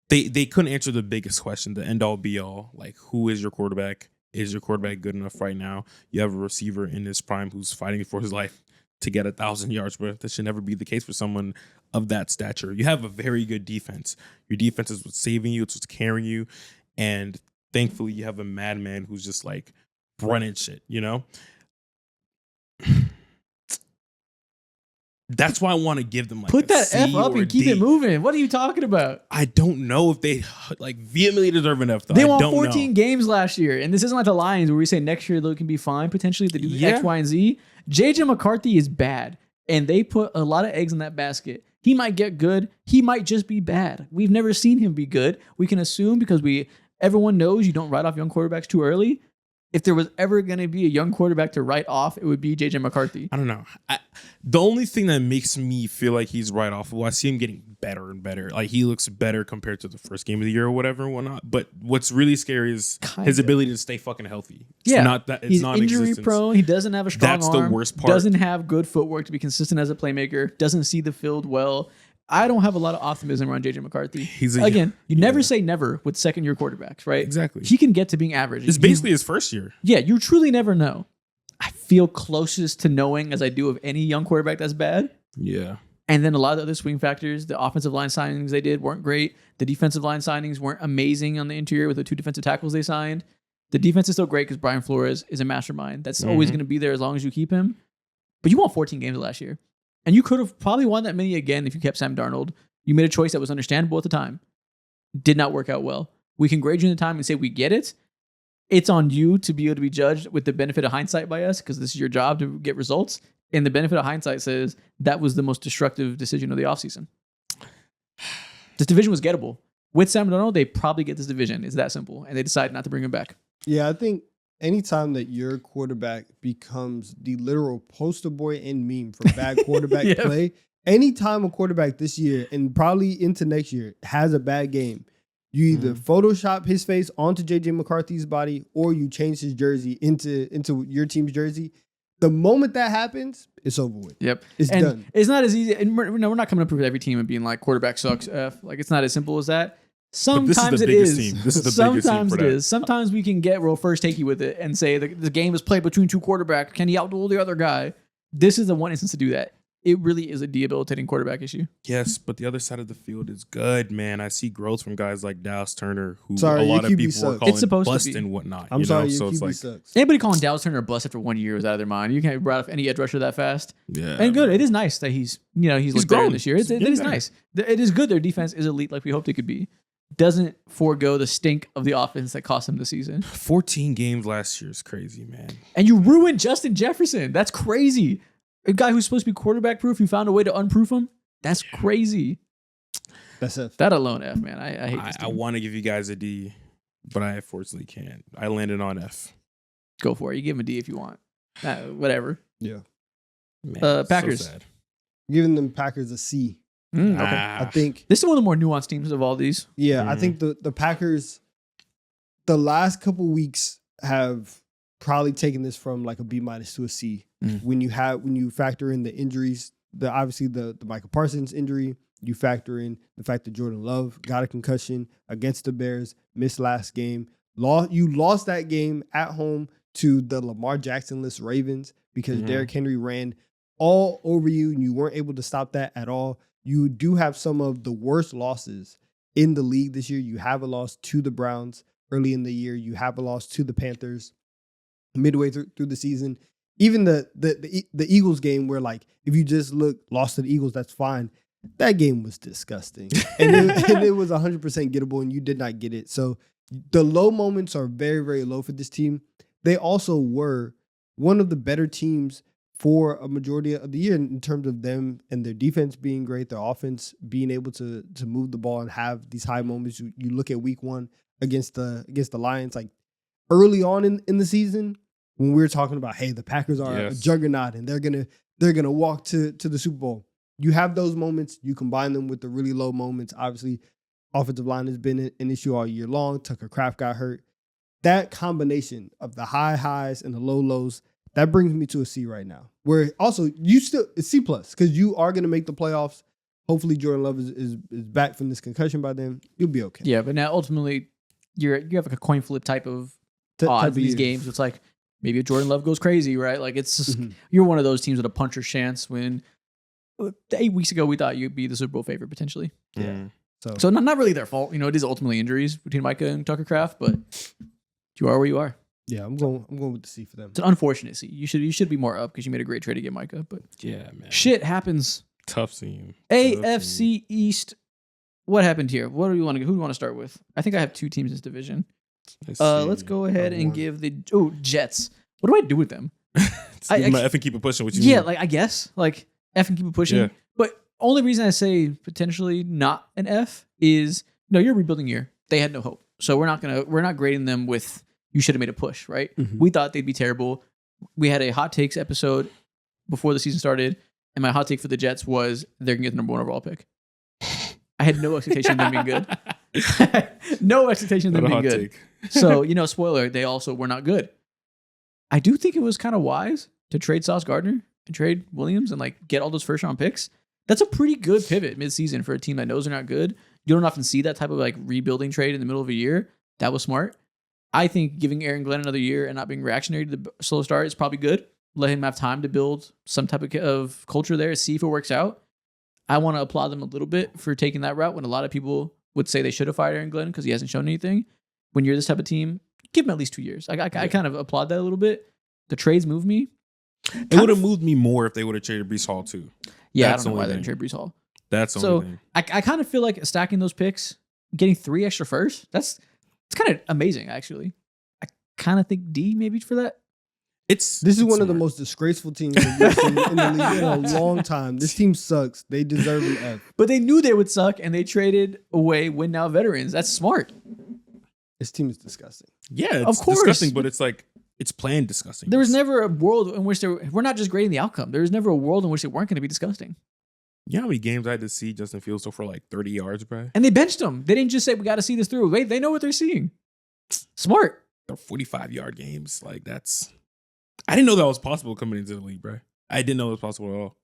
couldn't answer the biggest question, the end all be all. Like, who is your quarterback? Is your quarterback good enough right now? You have a receiver in his prime who's fighting for his life to get 1,000 yards, but that should never be the case for someone of that stature. You have a very good defense. Your defense is what's saving you. It's what's carrying you. And thankfully, you have a madman who's just like running shit, you know? That's why I want to give them like Put that C F up or and keep D. it moving. What are you talking about? I don't know if they like vehemently deserve an F though. They I won don't 14 know. games last year, and this isn't like the Lions where we say next year they can be fine potentially if they do Yeah. X, Y, and Z. JJ McCarthy is bad, and they put a lot of eggs in that basket. He might get good. He might just be bad. We've never seen him be good. We can assume because everyone knows you don't write off young quarterbacks too early. If there was ever going to be a young quarterback to write off, it would be JJ McCarthy. I don't know. The only thing that makes me feel like he's right off, I see him getting better and better. Like he looks better compared to the first game of the year or whatever and whatnot. But what's really scary is his ability to stay fucking healthy. It's not that it's he's not injury prone. He doesn't have a strong That's arm. the worst part. Doesn't have good footwork to be consistent as a playmaker. Doesn't see the field well. I don't have a lot of optimism around JJ McCarthy. You never say never with second-year quarterbacks, right? Exactly. He can get to being average. It's basically his first year. Yeah, you truly never know. I feel closest to knowing as I do of any young quarterback that's bad. Yeah. And then a lot of the other swing factors, the offensive line signings they did weren't great. The defensive line signings weren't amazing on the interior with the 2 defensive tackles they signed. The defense is still great because Brian Flores is a mastermind. That's always going to be there as long as you keep him. But you won 14 games last year. And you could have probably won that many again if you kept Sam Darnold. You made a choice that was understandable at the time. Did not work out well. We can grade you in the time and say we get it. It's on you to be able to be judged with the benefit of hindsight by us because this is your job to get results. And the benefit of hindsight says that was the most destructive decision of the offseason. This division was gettable. With Sam Darnold, they probably get this division. It's that simple. And they decide not to bring him back. Yeah, I think anytime that your quarterback becomes the literal poster boy and meme for bad quarterback play, anytime a quarterback this year and probably into next year has a bad game, you either Photoshop his face onto JJ McCarthy's body or you change his jersey into your team's jersey. The moment that happens, it's over with. Yep. It's done. It's not as easy. And we're not coming up with every team and being like, quarterback sucks, F. Like, it's not as simple as that. Sometimes it is. This is the Sometimes biggest team for it that. is. Sometimes we can get real first takey with it and say the game is played between 2 quarterbacks. Can he outduel the other guy? This is the one instance to do that. It really is a debilitating quarterback issue. Yes, but the other side of the field is good, man. I see growth from guys like Dallas Turner, who Sorry, a lot your of QB people sucks. are calling It's supposed to bust be. and whatnot. I'm you sorry, know? your So it's QB like, sucks. Anybody calling Dallas Turner a bust after 1 year is out of their mind. You can't write off any edge rusher that fast. yeah. And good. It is nice that he's looked better grown. this year. It is nice. It is good. Their defense is elite like we hoped it could be. Doesn't forego the stink of the offense that cost him the season. 14 games last year is crazy, man. And you ruined Justin Jefferson. That's crazy. A guy who's supposed to be quarterback proof, you found a way to unproof him. That's crazy. That's F. That alone, F, man. I hate this I team. want to give you guys a D, but I unfortunately can't. I landed on F. Go for it. You give him a D if you want. Whatever. Yeah. Man, Packers. So sad. Giving them Packers a C. Okay. I think This is one of the more nuanced teams of all these. I think the Packers, the last couple weeks have probably taken this from like a B- to a C. When you factor in the injuries, obviously the Michael Parsons injury, you factor in the fact that Jordan Love got a concussion against the Bears, missed last game. You lost that game at home to the Lamar Jackson-less Ravens because Derrick Henry ran all over you and you weren't able to stop that at all. You do have some of the worst losses in the league this year. You have a loss to the Browns early in the year. You have a loss to the Panthers midway through the season. Even the Eagles game where, like, if you just lost to the Eagles, that's fine. That game was disgusting. And it was 100% gettable, and you did not get it. So the low moments are very, very low for this team. They also were one of the better teams for a majority of the year in terms of them and their defense being great, their offense being able to move the ball and have these high moments. You look at week 1 against the Lions, like early on in the season when we were talking about, hey, the Packers are a juggernaut and they're gonna walk to the Super Bowl. You have those moments, you combine them with the really low moments. Obviously, offensive line has been an issue all year long. Tucker Kraft got hurt. That combination of the high highs and the low lows, that brings me to a C right now. Where also it's C+, because you are going to make the playoffs. Hopefully Jordan Love is back from this concussion by then. You'll be okay. Yeah, but now ultimately you have like a coin flip type of odds in these games. It's like maybe if Jordan Love goes crazy, right? Like it's just, you're one of those teams with a puncher's chance when 8 weeks ago we thought you'd be the Super Bowl favorite potentially. Yeah. So not really their fault. It is ultimately injuries between Micah and Tucker Kraft, but you are where you are. Yeah, I'm going with the C for them. It's an unfortunate C. You should be more up because you made a great trade to get Micah, but yeah, man, shit happens. Tough scene. AFC East. What happened here? Who do you want to start with? I think I have 2 teams in this division. Let's go ahead and give the Jets. What do I do with them? I F and keep it pushing. What you mean? Like I guess like F and keep it pushing. Yeah. But only reason I say potentially not an F is you're a rebuilding year. They had no hope, so we're not grading them with you should have made a push, right? Mm-hmm. We thought they'd be terrible. We had a hot takes episode before the season started, and my hot take for the Jets was they're gonna get the number 1 overall pick. I had no expectation of them being good. No expectation of them being good. Take. So, spoiler, they also were not good. I do think it was kind of wise to trade Sauce Gardner and trade Williams and get all those first round picks. That's a pretty good pivot midseason for a team that knows they're not good. You don't often see that type of rebuilding trade in the middle of a year. That was smart. I think giving Aaron Glenn another year and not being reactionary to the slow start is probably good. Let him have time to build some type of culture there, see if it works out. I want to applaud them a little bit for taking that route when a lot of people would say they should have fired Aaron Glenn because he hasn't shown anything. When you're this type of team, give him at least 2 years. I kind of applaud that a little bit. The trades move me. It would have moved me more if they would have traded Breece Hall too. Yeah, I don't know why they didn't trade Breece Hall. That's the only thing. I kind of feel like stacking those picks, getting 3 extra firsts, it's kind of amazing, actually. I kind of think D maybe for that. This is one of the most disgraceful teams in the league in a long time. This team sucks. They deserve an F. But they knew they would suck, and they traded away win-now veterans. That's smart. This team is disgusting. Yeah, it's disgusting, but it's planned disgusting. There was never a world in which we're not just grading the outcome. There was never a world in which they weren't going to be disgusting. You know how many games I had to see Justin Fields for 30 yards, bro? And they benched him. They didn't just say, we got to see this through. Wait, they know what they're seeing. Smart. They're 45-yard games. I didn't know that was possible coming into the league, bro. I didn't know it was possible at all.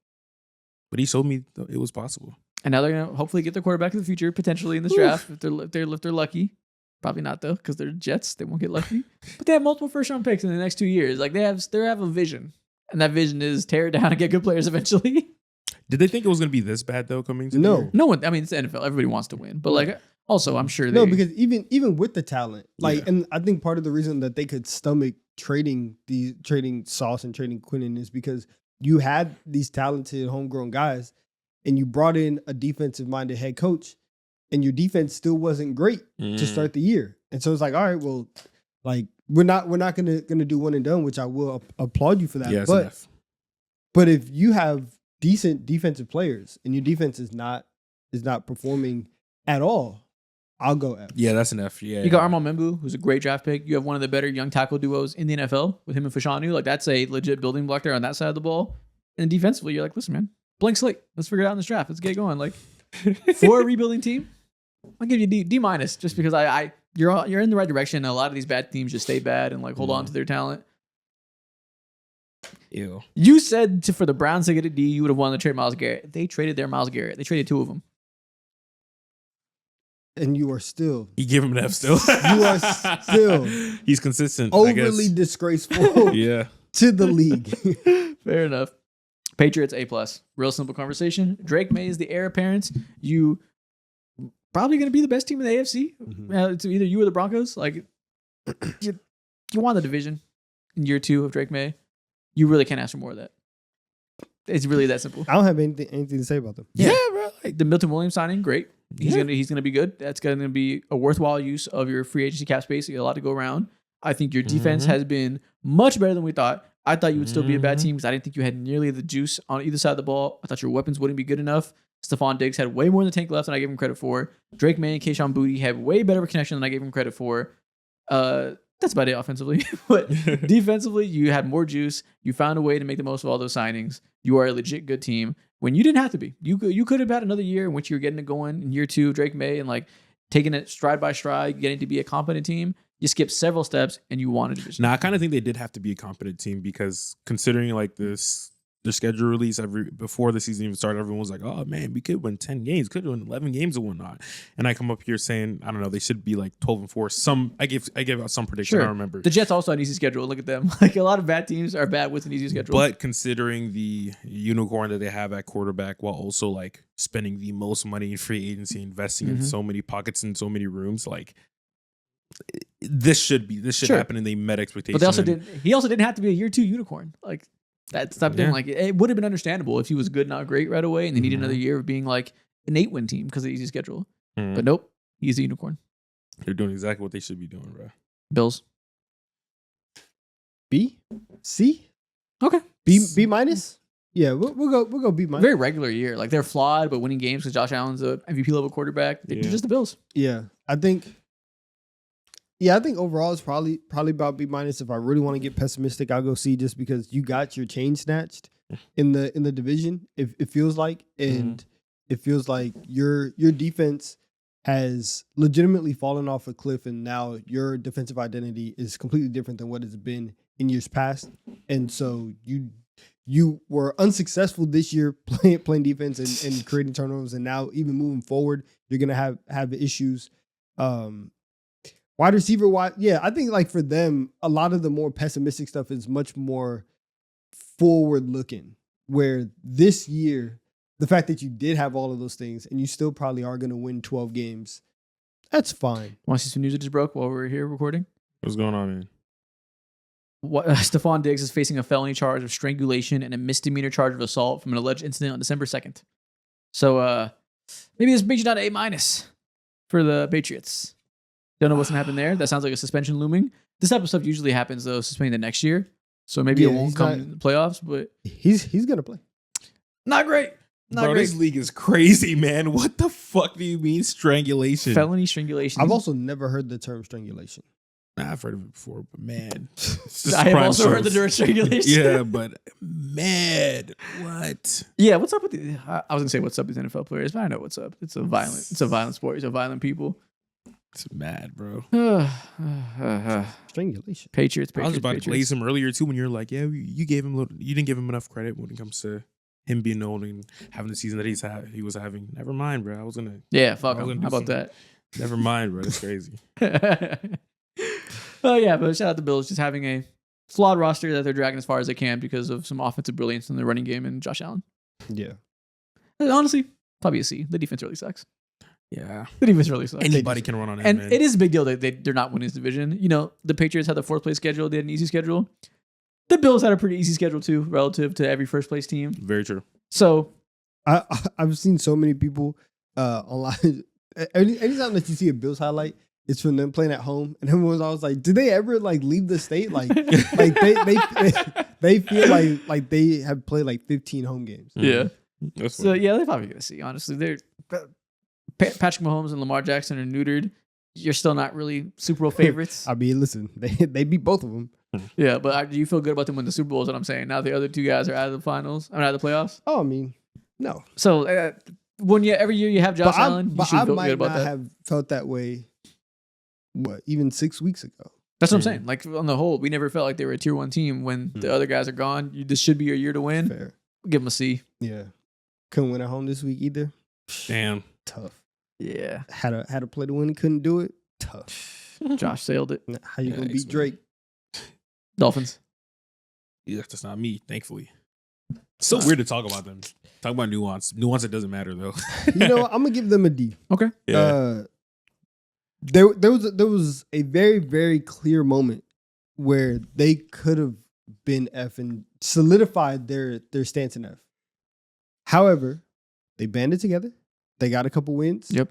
But he showed me it was possible. And now they're going to hopefully get their quarterback in the future, potentially in this draft, if they're lucky. Probably not, though, because they're Jets. They won't get lucky. But they have multiple first-round picks in the next 2 years. They have a vision. And that vision is tear it down and get good players eventually. Did they think it was going to be this bad, though, coming to No. No one. I mean, it's the NFL. Everybody wants to win. But, also, I'm sure because even with the talent, and I think part of the reason that they could stomach trading Sauce and trading Quinnen is because you had these talented homegrown guys and you brought in a defensive-minded head coach and your defense still wasn't great to start the year. And so it's all right, well, we're not gonna do one and done, which I will applaud you for that. Yeah, but if you have decent defensive players and your defense is not performing at all, I'll go F. Yeah, that's an F. Yeah, you got Armand Membu, who's a great draft pick. You have one of the better young tackle duos in the NFL with him and Fashanu. That's a legit building block there on that side of the ball. And defensively, you're listen, man, blank slate. Let's figure it out in this draft. Let's get going. For a rebuilding team, I'll give you D minus just because you're in the right direction. A lot of these bad teams just stay bad and hold on to their talent. Ew. You said for the Browns to get a D, you would have wanted to trade Myles Garrett. They traded their Myles Garrett. They traded 2 of them. And you are still. You give him an F still. You are still. He's consistent. Overly disgraceful. Yeah. To the league. Fair enough. Patriots A+. Real simple conversation. Drake May is the heir apparent. You probably going to be the best team in the AFC. Mm-hmm. It's either you or the Broncos. You won the division in year 2 of Drake May. You really can't ask for more of that. It's really that simple. I don't have anything to say about them. Yeah, bro. The Milton Williams signing, great. He's gonna be good. That's gonna be a worthwhile use of your free agency cap space. You got a lot to go around. I think your defense has been much better than we thought. I thought you would still be a bad team because I didn't think you had nearly the juice on either side of the ball. I thought your weapons wouldn't be good enough. Stephon Diggs had way more in the tank left than I gave him credit for. Drake May and Kayshon Boutte had way better of a connection than I gave him credit for. That's about it offensively. But defensively, you had more juice. You found a way to make the most of all those signings. You are a legit good team when you didn't have to be. You could have had another year in which you were getting it going in year 2, Drake May, and like taking it stride by stride, getting to be a competent team. You skipped several steps and you wanted to. Now, I kind of think they did have to be a competent team because considering like their schedule release before the season even started, everyone was like, "Oh man, we could win 10 games, could win 11 games and whatnot." And I come up here saying, I don't know, they should be like 12-4. I gave out some prediction. Sure. I remember The Jets also had an easy schedule. Look at them. Like a lot of bad teams are bad with an easy schedule. But considering the unicorn that they have at quarterback, while also like spending the most money in free agency, investing in so many pockets and so many rooms, like this should happen, and they met expectations. But he also didn't have to be a year 2 unicorn. Like that's not been like it would have been understandable if he was good, not great right away, and they needed another year of being like an 8-win team because of the easy schedule. But nope, he's a unicorn. They're doing exactly what they should be doing, bro. Bills. B? C? Okay. B minus? Yeah, we'll go B minus. Very regular year. Like they're flawed, but winning games because Josh Allen's a MVP level quarterback. They're just the Bills. Yeah, I think overall it's probably about B minus. If I really want to get pessimistic, I'll go C, just because you got your chain snatched in the division. It feels like, and it feels like your defense has legitimately fallen off a cliff, and now your defensive identity is completely different than what it's been in years past. And so you were unsuccessful this year playing defense and creating turnovers, and now even moving forward, you're gonna have issues. Wide receiver, I think like for them, a lot of the more pessimistic stuff is much more forward looking. Where this year, the fact that you did have all of those things and you still probably are going to win 12 games, that's fine. Want to see some news that just broke while we're here recording? What's going on, man? Stephon Diggs is facing a felony charge of strangulation and a misdemeanor charge of assault from an alleged incident on December 2nd. So maybe this brings you down to A- for the Patriots. Don't know what's gonna happen there. That sounds like a suspension looming. This type of stuff usually happens though, suspending the next year. So maybe it won't come in the playoffs, but he's gonna play. Not great. Bro, this league is crazy, man. What the fuck do you mean strangulation? Felony strangulation. I've also never heard the term strangulation. Nah, I've heard of it before, but man. I have also heard the term strangulation. Yeah, but man, what? Yeah, what's up with the I was gonna say what's up with NFL players, but I know what's up. It's a violent sport. It's a violent people. It's mad, bro. Strangulation. Patriots. I was about to blaze him earlier too when you're like, yeah, you didn't give him enough credit when it comes to him being old and having the season that he was having. Never mind, bro. Fuck him. How about that? Never mind, bro. That's crazy. Oh yeah, but shout out the Bills just having a flawed roster that they're dragging as far as they can because of some offensive brilliance in the running game and Josh Allen. Yeah. And honestly, probably a C. The defense really sucks. Yeah. The defense really sucks. Anybody can run on him, and man. it is a big deal that they're not winning this division. You know, the Patriots had the 4th place schedule. They had an easy schedule. The Bills had a pretty easy schedule too, relative to every first place team. Very true. So I've seen so many people online. Anytime that you see a Bills highlight, it's from them playing at home, and everyone's always like, "Did they ever like leave the state? Like they feel like they have played like 15 home games." Yeah. That's so yeah, they're probably gonna see. Honestly, they're Patrick Mahomes and Lamar Jackson are neutered. You're still not really Super Bowl favorites. I mean, listen, they beat both of them. Yeah, but do you feel good about them winning the Super Bowl? Is what I'm saying. Now the other 2 guys are out of the finals. Out of the playoffs. Oh, I mean, no. So every year you have Josh Allen, you should feel good about that. I might not have felt that way. Even 6 weeks ago? That's what I'm saying. Like on the whole, we never felt like they were a tier 1 team when the other guys are gone. This should be your year to win. Fair. Give them a C. Yeah. Couldn't win at home this week either. Damn. Tough. Yeah. Had a play to win, couldn't do it. Tough. Josh sailed it. How you gonna beat Drake? Dolphins. Yeah, that's not me, thankfully. It's so weird to talk about them. Talk about nuance. Nuance, it doesn't matter though. You know what? I'm gonna give them a D. Okay. Yeah. There was a very, very clear moment where they could have been F and solidified their stance in F. However, they banded together. They got a couple wins. Yep.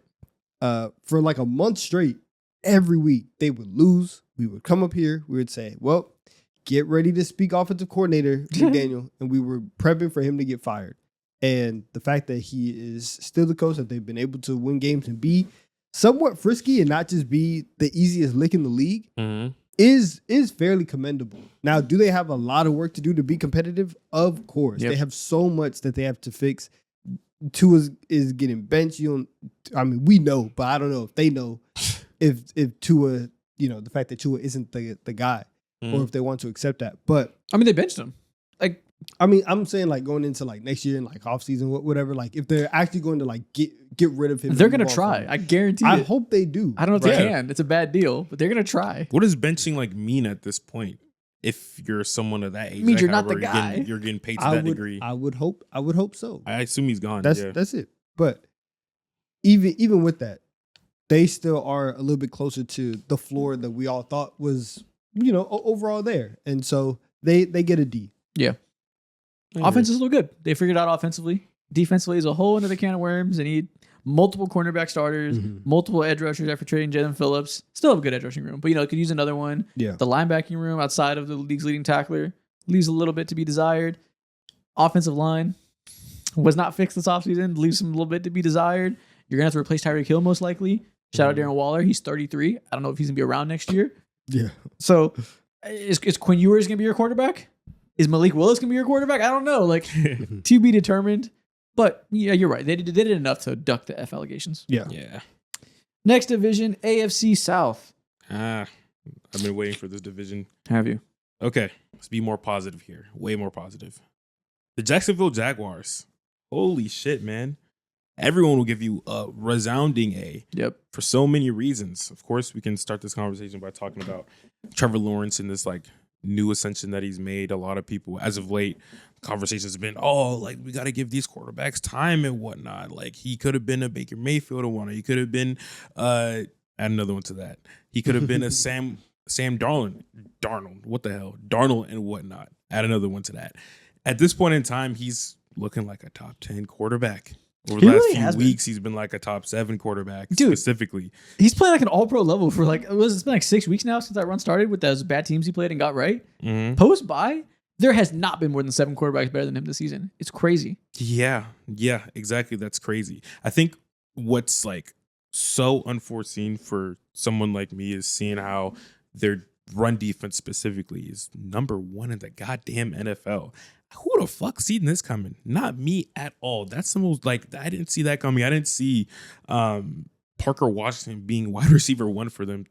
For like a month straight, every week they would lose. We would come up here. We would say, well, get ready to speak offensive coordinator McDaniel, and we were prepping for him to get fired. And the fact that he is still the coach, that they've been able to win games and be somewhat frisky and not just be the easiest lick in the league is fairly commendable. Now, do they have a lot of work to do to be competitive? Of course. They have so much that they have to fix. Tua is getting benched. We know, but I don't know if they know if Tua, the fact that Tua isn't the guy, or if they want to accept that. But I mean, they benched him. Like, I'm saying like going into like next year and like off season, whatever. Like if they're actually going to like get rid of him, they're gonna try. I guarantee. I hope they do. I don't know if they can. It's a bad deal, but they're gonna try. What does benching like mean at this point? If you're someone of that age, it means you're not the guy. You're getting paid to that degree. I would hope so. I assume he's gone. That's it. But even with that, they still are a little bit closer to the floor that we all thought was, overall there. And so they get a D. Yeah. Offense is a little good. They figured out offensively. Defensively is a whole another can of worms. They need multiple cornerback starters, multiple edge rushers after trading Jalen Phillips. Still have a good edge rushing room, but could use another one. Yeah. The linebacking room outside of the league's leading tackler leaves a little bit to be desired. Offensive line was not fixed this offseason. Leaves a little bit to be desired. You're gonna have to replace Tyreek Hill most likely. Shout out Darren Waller. He's 33. I don't know if he's gonna be around next year. Yeah. So is Quinn Ewers gonna be your quarterback? Is Malik Willis going to be your quarterback? I don't know. Like, to be determined. But, yeah, you're right. They did enough to duck the F allegations. Yeah. Next division, AFC South. I've been waiting for this division. Have you? Okay. Let's be more positive here. Way more positive. The Jacksonville Jaguars. Holy shit, man. Everyone will give you a resounding A. Yep. For so many reasons. Of course, we can start this conversation by talking about Trevor Lawrence and this, new ascension that he's made. A lot of people, as of late, conversations have been, we got to give these quarterbacks time and whatnot. Like, he could have been a Baker Mayfield or one. He could have been, add another one to that. He could have been a Sam Darnold. What the hell? Darnold and whatnot. Add another one to that. At this point in time, he's looking like a top 10 quarterback. Over the last few weeks, he's been like a top 7 quarterback, specifically. He's playing like an all-pro level for it's been like 6 weeks now since that run started with those bad teams he played and got right. Post-bye, there has not been more than 7 quarterbacks better than him this season. It's crazy. Yeah, exactly. That's crazy. I think what's so unforeseen for someone like me is seeing how their run defense specifically is number 1 in the goddamn NFL. Who the fuck seen this coming? Not me at all. That's the most I didn't see that coming. I didn't see Parker Washington being wide receiver 1 for them,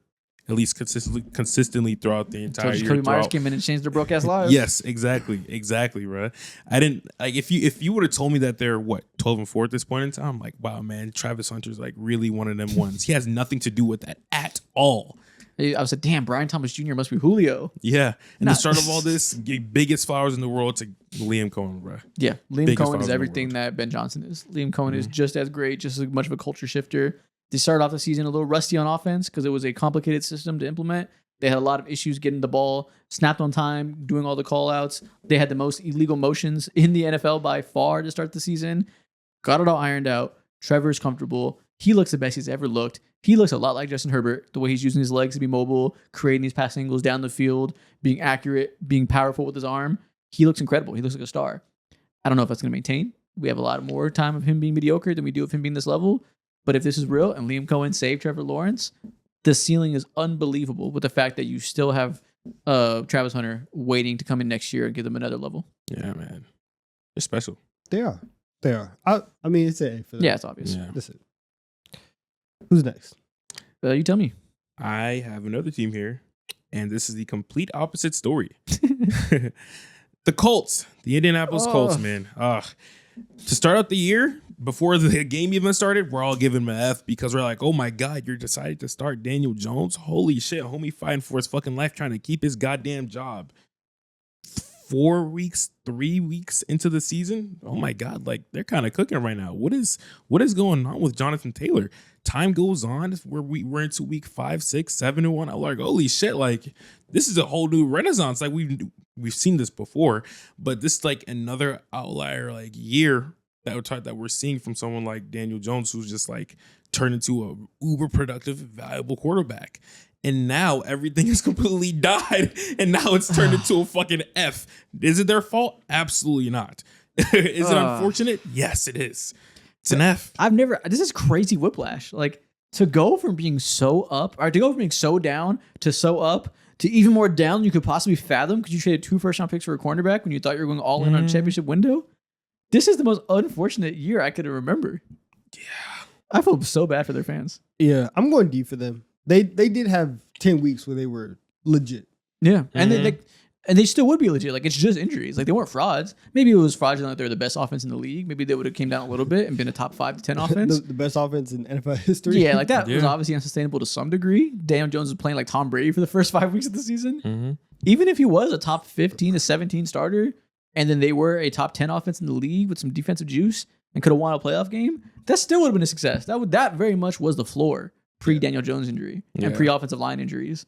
at least consistently throughout the entire year. Kobe Myers came in and changed their broadcast live. Yes, exactly, bro. I didn't if you would have told me that they're 12-4 at this point in time, I'm like, wow, man, Travis Hunter's really one of them ones. He has nothing to do with that at all. I was like, damn, Brian Thomas Jr. must be Julio. Yeah. And the start of all this, biggest flowers in the world to Liam Cohen, bro. Yeah. Liam Cohen is everything that Ben Johnson is. Liam Cohen is just as great, just as much of a culture shifter. They started off the season a little rusty on offense because it was a complicated system to implement. They had a lot of issues getting the ball snapped on time, doing all the call outs. They had the most illegal motions in the NFL by far to start the season. Got it all ironed out. Trevor's comfortable. He looks the best he's ever looked. He looks a lot like Justin Herbert, the way he's using his legs to be mobile, creating these pass angles down the field, being accurate, being powerful with his arm. He looks incredible. He looks like a star. I don't know if that's going to maintain. We have a lot more time of him being mediocre than we do of him being this level. But if this is real and Liam Cohen saved Trevor Lawrence, the ceiling is unbelievable with the fact that you still have Travis Hunter waiting to come in next year and give them another level. Yeah, man. They're special. They are. I mean, it's an A for them. Yeah, it's obvious. Yeah. That's it. Who's next? You tell me. I have another team here, and this is the complete opposite story. The Colts, the Indianapolis Colts, man. To start out the year, before the game even started, we're all giving him an F because we're like, oh my God, you're decided to start Daniel Jones? Holy shit, homie fighting for his fucking life trying to keep his goddamn job. 4 weeks, 3 weeks into the season, oh my God, they're kind of cooking right now. What is going on with Jonathan Taylor? Time goes on, we're into week 5, 6, 7 and 1. I'm like, holy shit, this is a whole new renaissance. We've seen this before, but this is another outlier year that we're seeing from someone like Daniel Jones, who's just turned into a uber productive, valuable quarterback. and now everything has completely died, and now it's turned into a fucking F. Is it their fault? Absolutely not. Is it unfortunate? Yes, it is. It's an F. This is crazy whiplash. Like, to go from being so up, or to go from being so down to so up to even more down than you could possibly fathom because you traded 2 first-round picks for a cornerback when you thought you were going all in on a championship window. This is the most unfortunate year I could remember. Yeah. I feel so bad for their fans. Yeah, I'm going deep for them. They did have 10 weeks where they were legit. Yeah, and they still would be legit. Like, it's just injuries. Like, they weren't frauds. Maybe it was fraudulent that they're the best offense in the league. Maybe they would have came down a little bit and been a top 5 to 10 offense. the best offense in NFL history. Yeah, like that was obviously unsustainable to some degree. Daniel Jones was playing like Tom Brady for the first 5 weeks of the season. Even if he was a top 15 to 17 starter, and then they were a top 10 offense in the league with some defensive juice and could have won a playoff game, that still would have been a success. That very much was the floor pre-Daniel Jones injury and pre-offensive line injuries.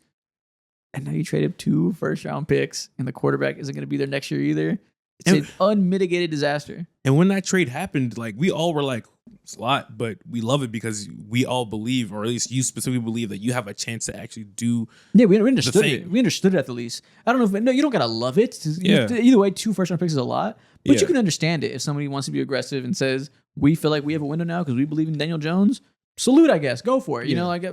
And now you traded 2 first-round picks, and the quarterback isn't going to be there next year either. It's an unmitigated disaster. And when that trade happened, like, we all were like, it's a lot, but we love it because we all believe, or at least you specifically believe, that you have a chance to actually do. Yeah, we understood it. We understood it at the least. I don't know if you don't gotta love it. Either way, 2 first-round picks is a lot, but you can understand it if somebody wants to be aggressive and says, "We feel like we have a window now because we believe in Daniel Jones." Salute, I guess. Go for it. You know, like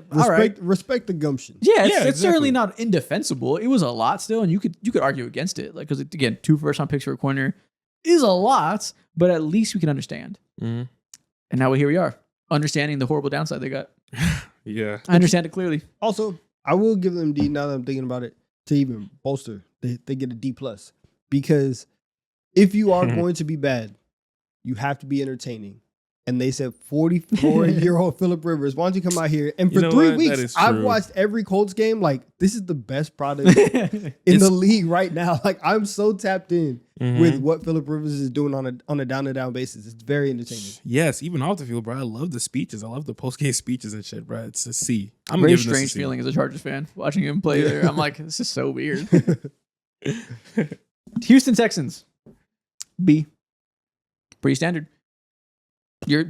respect the gumption. Yeah, it's certainly not indefensible. It was a lot still, and you could argue against it, like, because again, 2 first-round picks for a corner is a lot, but at least we can understand. And now here we are, understanding the horrible downside they got. Yeah, I understand it clearly. Also, I will give them D. Now that I'm thinking about it, to even bolster, they get a D+, because if you are going to be bad, you have to be entertaining. And they said 44-year-old Phillip Rivers, why don't you come out here? And for 3 weeks, I've watched every Colts game. Like, this is the best product in the league right now. Like, I'm so tapped in with what Phillip Rivers is doing on a down-to-down basis. It's very entertaining. Yes, even off the field, bro. I love the speeches. I love the post-game speeches and shit, bro. It's a C. I'm very strange feeling as a Chargers fan watching him play there. I'm like, this is so weird. Houston Texans, B. Pretty standard. You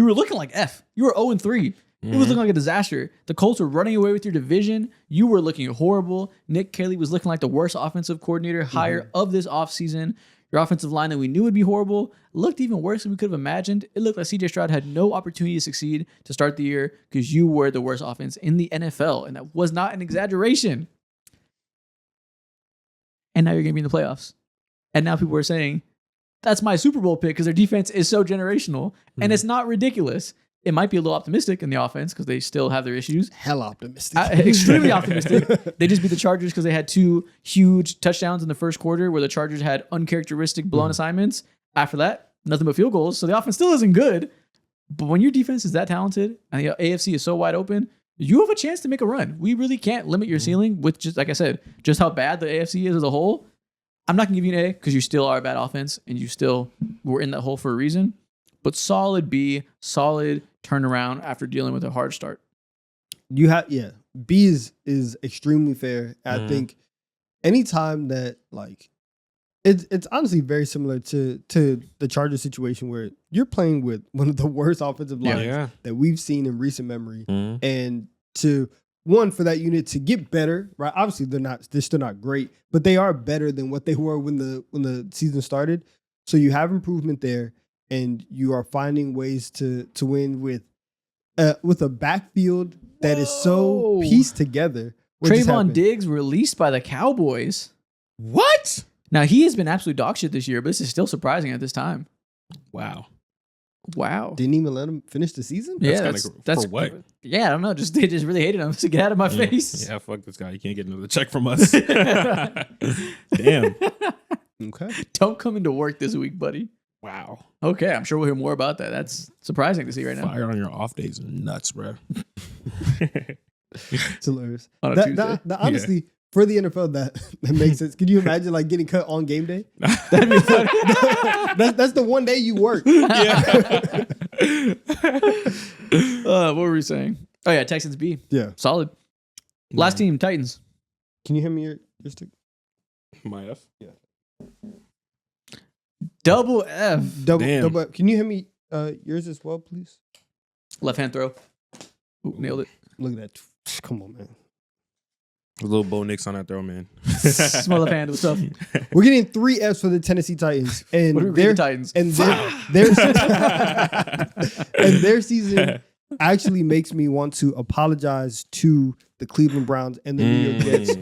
were looking like F. You were 0-3. It was looking like a disaster. The Colts were running away with your division. You were looking horrible. Nick Kelly was looking like the worst offensive coordinator hire of this offseason. Your offensive line that we knew would be horrible looked even worse than we could have imagined. It looked like CJ Stroud had no opportunity to succeed to start the year because you were the worst offense in the NFL, and that was not an exaggeration. And now you're going to be in the playoffs. And now people are saying, that's my Super Bowl pick because their defense is so generational. And it's not ridiculous. It might be a little optimistic in the offense because they still have their issues. Hella optimistic. Extremely optimistic. They just beat the Chargers because they had 2 huge touchdowns in the first quarter where the Chargers had uncharacteristic blown assignments. After that, nothing but field goals. So the offense still isn't good. But when your defense is that talented and the AFC is so wide open, you have a chance to make a run. We really can't limit your ceiling with, just like I said, just how bad the AFC is as a whole. I'm not going to give you an A because you still are a bad offense and you still were in that hole for a reason. But solid B, solid turnaround after dealing with a hard start. B is extremely fair. I think anytime that, like, it's honestly very similar to the Chargers situation where you're playing with one of the worst offensive lines that we've seen in recent memory. And for that unit to get better, right? Obviously, they're still not great, but they are better than what they were when the season started. So you have improvement there, and you are finding ways to win with a backfield that is so pieced together. Trayvon Diggs released by the Cowboys. What? Now, he has been absolute dog shit this year, but this is still surprising at this time. Wow. Didn't even let him finish the season? That's for what? Yeah, I don't know. They just really hated him. So get out of my face. Yeah, fuck this guy. You can't get another check from us. Damn. Okay. Don't come into work this week, buddy. Wow. Okay, I'm sure we'll hear more about that. That's surprising to see right now. Fire on your off days are nuts, bro. It's hilarious. On a Tuesday. Honestly, for the NFL, that makes sense. Could you imagine, like, getting cut on game day? That'd be funny. That's the one day you work. Yeah. What were we saying? Oh, yeah, Texans B. Yeah. Solid. Last team, Titans. Can you hand me your stick? My F? Yeah. Double F. Double F. Can you hand me yours as well, please? Left hand throw. Ooh, nailed it. Look at that. Come on, man. A little Bo Nix on that throw, man. Smell of handle stuff. We're getting 3 Fs for the Tennessee Titans, and What are we, the Titans? and their season actually makes me want to apologize to the Cleveland Browns and the New York Jets.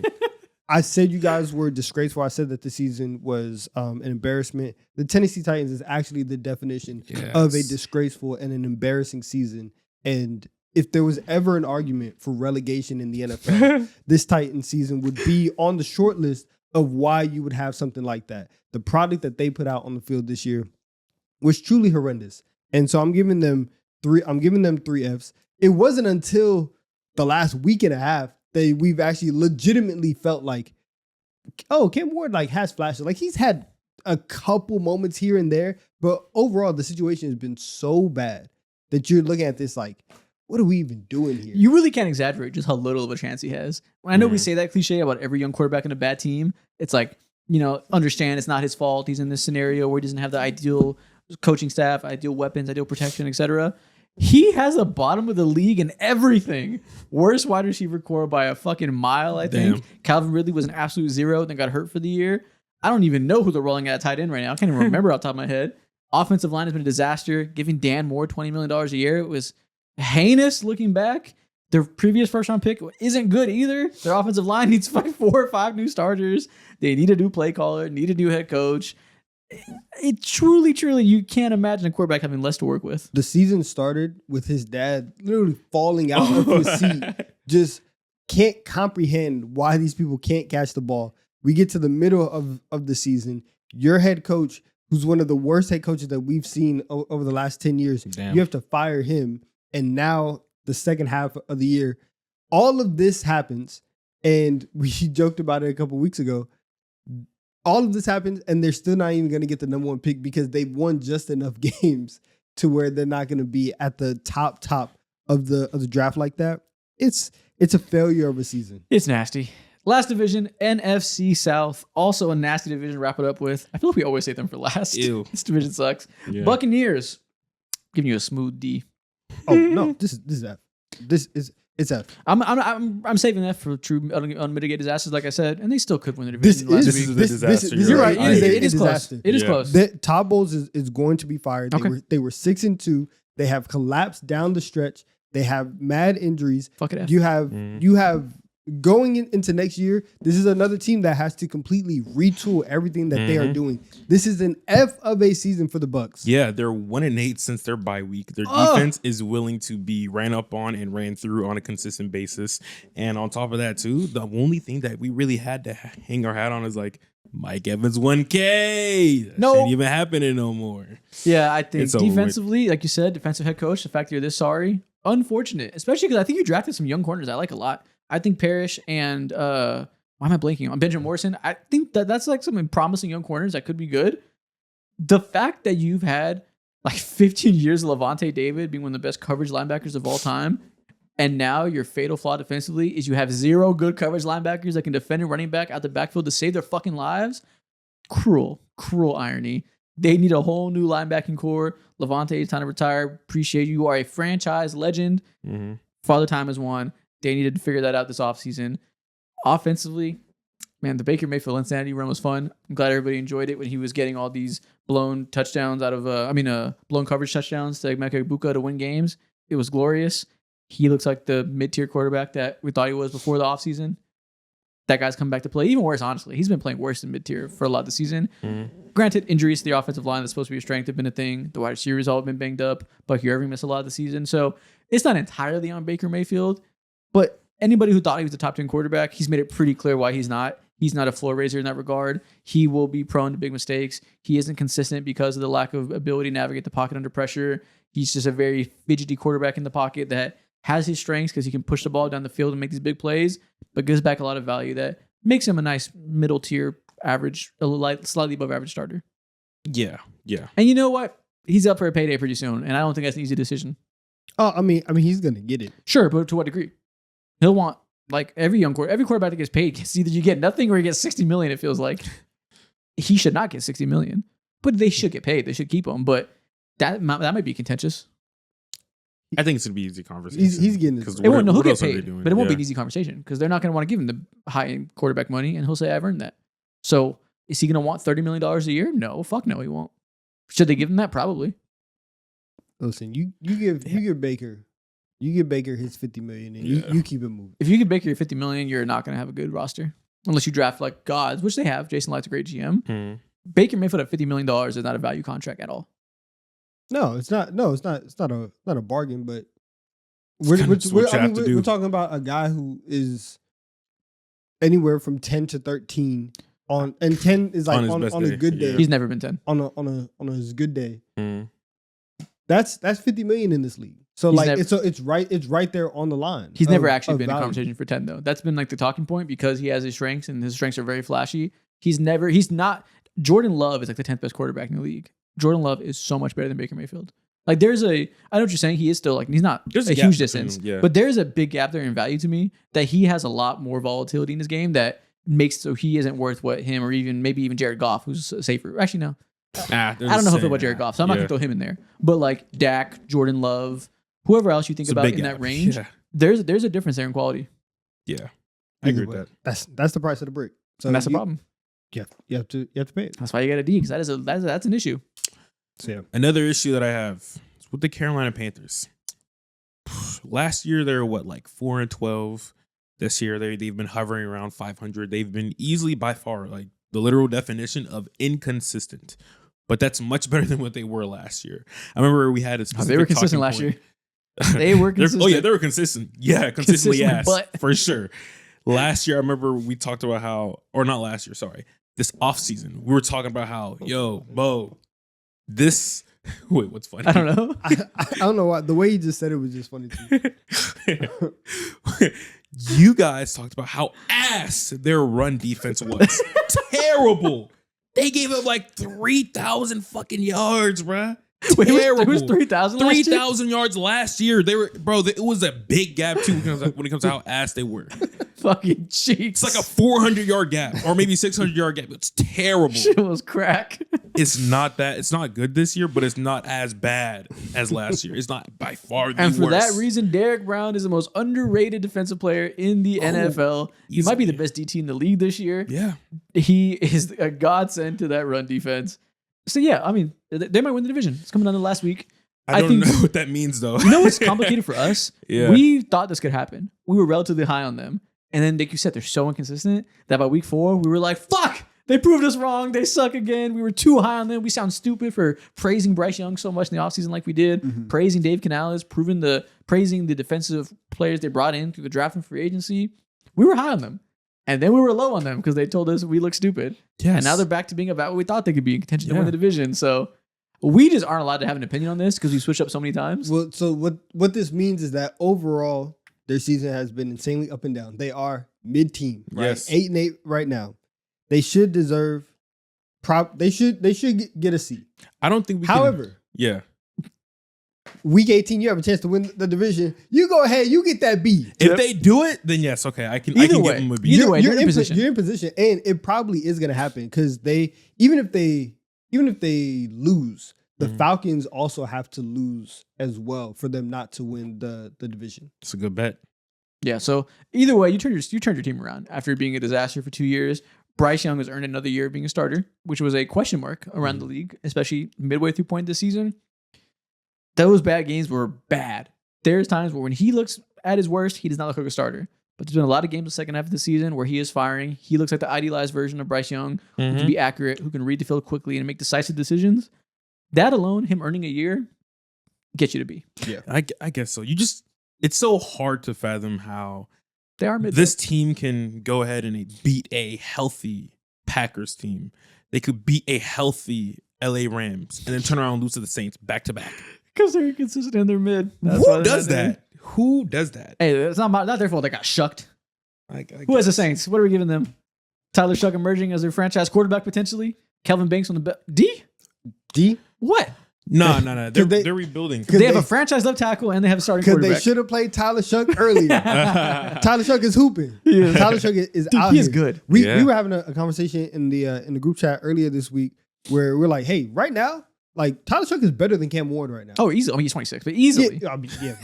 I said you guys were disgraceful. I said that the season was an embarrassment. The Tennessee Titans is actually the definition of a disgraceful and an embarrassing season. And if there was ever an argument for relegation in the NFL, this Titan season would be on the short list of why you would have something like that. The product that they put out on the field this year was truly horrendous. And so I'm giving them 3 Fs. It wasn't until the last week and a half that we've actually legitimately felt like, oh, Cam Ward like has flashes. Like he's had a couple moments here and there, but overall the situation has been so bad that you're looking at this like, what are we even doing here? You really can't exaggerate just how little of a chance he has. I know we say that cliche about every young quarterback in a bad team. It's like, understand it's not his fault. He's in this scenario where he doesn't have the ideal coaching staff, ideal weapons, ideal protection, etc. He has a bottom of the league in everything. Worst wide receiver core by a fucking mile, I think. Damn. Calvin Ridley was an absolute zero, then got hurt for the year. I don't even know who they're rolling at tight end right now. I can't even remember off the top of my head. Offensive line has been a disaster. Giving Dan Moore $20 million a year, it was heinous looking back. Their previous first-round pick isn't good either. Their offensive line needs 4 or 5 new starters. They need a new play caller, need a new head coach. It truly, you can't imagine a quarterback having less to work with. The season started with his dad literally falling out of his seat. Just can't comprehend why these people can't catch the ball. We get to the middle of the season. Your head coach, who's one of the worst head coaches that we've seen over the last 10 years, you have to fire him. And now the second half of the year, all of this happens. And we joked about it a couple weeks ago. All of this happens, and they're still not even going to get the number 1 pick because they've won just enough games to where they're not going to be at the top of the draft like that. It's a failure of a season. It's nasty. Last division, NFC South. Also a nasty division to wrap it up with. I feel like we always say them for last. Ew. This division sucks. Yeah. Buccaneers. Giving you a smooth D. Oh, no. This is F. It's F. I'm saving F for true unmitigated disasters, like I said, and they still could win the division. This is a disaster. You're right. I It agree. is close. It is close. Todd Bowles is going to be fired. They were 6-2. They have collapsed down the stretch. They have mad injuries. Fuck it, F. You have going into next year, this is another team that has to completely retool everything that they are doing. This is an F of a season for the Bucs. Yeah, they're 1-8 since their bye week. Their defense is willing to be ran up on and ran through on a consistent basis. And on top of that, too, the only thing that we really had to hang our hat on is like Mike Evans 1K. That ain't even happening no more. Yeah, I think It's over defensively, like you said, defensive head coach, the fact that you're this sorry, unfortunate. Especially because I think you drafted some young corners I like a lot. I think Parrish and why am I blanking on Benjamin Morrison? I think that's like some promising young corners that could be good. The fact that you've had like 15 years of Levante David being one of the best coverage linebackers of all time, and now your fatal flaw defensively is you have 0 good coverage linebackers that can defend a running back out the backfield to save their fucking lives. Cruel irony. They need a whole new linebacking core. Levante is time to retire. Appreciate you. You are a franchise legend. Father Time has won. They needed to figure that out this offseason. Offensively, man, the Baker Mayfield insanity run was fun. I'm glad everybody enjoyed it when he was getting all these blown touchdowns out of, blown coverage touchdowns to Emeka Egbuka to win games. It was glorious. He looks like the mid-tier quarterback that we thought he was before the offseason. That guy's come back to play even worse, honestly. He's been playing worse than mid-tier for a lot of the season. Granted, injuries to the offensive line that's supposed to be a strength have been a thing. The wide receivers all have been banged up. Bucky Irving missed a lot of the season. So it's not entirely on Baker Mayfield. But anybody who thought he was a top 10 quarterback, he's made it pretty clear why he's not. He's not a floor raiser in that regard. He will be prone to big mistakes. He isn't consistent because of the lack of ability to navigate the pocket under pressure. He's just a very fidgety quarterback in the pocket that has his strengths because he can push the ball down the field and make these big plays, but gives back a lot of value that makes him a nice middle tier average, slightly above average starter. Yeah. And you know what? He's up for a payday pretty soon, and I don't think that's an easy decision. Oh, I mean, he's gonna get it. Sure, but to what degree? He'll want like every quarterback that gets paid. It's either you get nothing or you get $60 million. It feels like he should not get $60 million, but they should get paid. They should keep him. But that might be contentious. I think it's gonna be easy conversation. He's getting his. 'Cause It won't. No, he'll what get else are they paid, doing? but it won't be Yeah. an easy conversation because they're not going to want to give him the high-end quarterback money, and he'll say, "I've earned that." So, is he going to want $30 million a year? No, fuck no, he won't. Should they give him that? Probably. Listen, you give Baker his $50 million, and you keep it moving. If you give Baker your $50 million, you're not going to have a good roster unless you draft like gods, which they have. Jason Light's a great GM. Hmm. Baker Mayfield at $50 million is not a value contract at all. No, it's not. No, it's not. It's not a bargain. But kinda just what you have to do. we're talking about a guy who is anywhere from 10 to 13 on, and 10 is like On his on best a day, good day. yeah. He's never been 10. On his good day. Hmm. That's $50 million in this league. So He's like never- it's right there on the line. He's never of- actually of been in value. conversation for 10 though. That's been like the talking point because he has his strengths and his strengths are very flashy. He's not Jordan Love is like the 10th best quarterback in the league. Jordan Love is so much better than Baker Mayfield. Like I know what you're saying. He is still like, he's not There's a a gap huge between distance, them, yeah. but there's a big gap there in value to me that he has a lot more volatility in his game that makes so he isn't worth what him or maybe even Jared Goff, who's safer. Actually, no. I don't know how I feel about Jared Goff, so I'm not going to throw him in there. But like Dak, Jordan Love, whoever else you think It's a about big in gap. that range, Yeah. there's a difference there in quality. Yeah. I agree Either with way, that. That's the price of the brick. So And that's the you- problem. You have to pay it. That's why you got a D, because that's an issue. So yeah. Another issue that I have is with the Carolina Panthers. Last year they were like 4-12. This year they've been hovering around 500. They've been easily by far like the literal definition of inconsistent. But that's much better than what they were last year. I remember we had a specific They were consistent talking last point. year. They were consistent. Oh yeah, they were consistent. Yeah, consistently Consistent, ass but- for sure. Last year, I remember we talked about how, or not last year, sorry, this offseason, we were talking about how, yo, Bo, this. Wait, what's funny? I don't know. I don't know why the way you just said it was just funny to me. You guys talked about how ass their run defense was. Terrible. They gave up like 3,000 fucking yards, bruh. Wait, Terrible. it was 3,000 last year? 3,000 yards last year. They were, bro. It was a big gap too when it comes to how ass they were. Fucking cheeks. It's like a 400-yard gap, or maybe 600-yard gap. It's terrible. Shit was crack. It's not that. It's not good this year, but it's not as bad as last year. It's not by far the And for worst. that reason, Derek Brown is the most underrated defensive player in the NFL. He might be the easily. best DT in the league this year. Yeah. He is a godsend to that run defense. So yeah, I mean, they might win the division. It's coming down to the last week. I don't think- know what that means though. You know what's complicated for us? Yeah. We thought this could happen. We were relatively high on them. And then, like you said, they're so inconsistent that by week 4, we were like, fuck, they proved us wrong. They suck again. We were too high on them. We sound stupid for praising Bryce Young so much in the offseason like we did, praising Dave Canales, praising the defensive players they brought in through the draft and free agency. We were high on them. And then we were low on them because they told us we look stupid. Yes. And now they're back to being about what we thought they could be in contention to win Yeah. the division. So we just aren't allowed to have an opinion on this because we switched up so many times. Well, so what this means is that overall their season has been insanely up and down. They are mid-team, right? Yes. 8-8 right now. They should deserve they should get a C. I don't think we However, can. Yeah. week 18 you have a chance to win the division. You go ahead, you get that B. If they do it, then yes, okay. I can Either give way. them a B. Either way, you're in position. You're in position, and it probably is going to happen because even if they lose, the Falcons also have to lose as well for them not to win the division. It's a good bet. Yeah, so either way, you turned your team around after being a disaster for 2 years. Bryce Young has earned another year of being a starter, which was a question mark around the league, especially midway through point this season. Those bad games were bad. There's times where when he looks at his worst, he does not look like a starter. But there's been a lot of games the second half of the season where he is firing. He looks like the idealized version of Bryce Young, who can be accurate, who can read the field quickly and make decisive decisions. That alone, him earning a year, gets you to B. Yeah. I guess so. It's so hard to fathom how They are mid. this team can go ahead and beat a healthy Packers team. They could beat a healthy LA Rams and then turn around and lose to the Saints back to back. Because they're inconsistent and they're mid. That's why Who they're does not there. that? Who does that? Hey, it's not their fault they got shucked. I Who has the guess. Saints? What are we giving them? Tyler Shuck emerging as their franchise quarterback potentially. Kelvin Banks on the D? D? What? No. they- They're rebuilding. Could They have they- a franchise left tackle and they have a starting Because they quarterback. should have played Tyler Shuck earlier. Tyler Shuck is hooping. is. Tyler Shuck is Dude, out he is here. good. We Yeah. were having a conversation in the group chat earlier this week where we're like, hey, right now, like Tyler Shuck is better than Cam Ward right now. Oh, easily. I mean, he's 26, but easily. Yeah, I mean, yeah,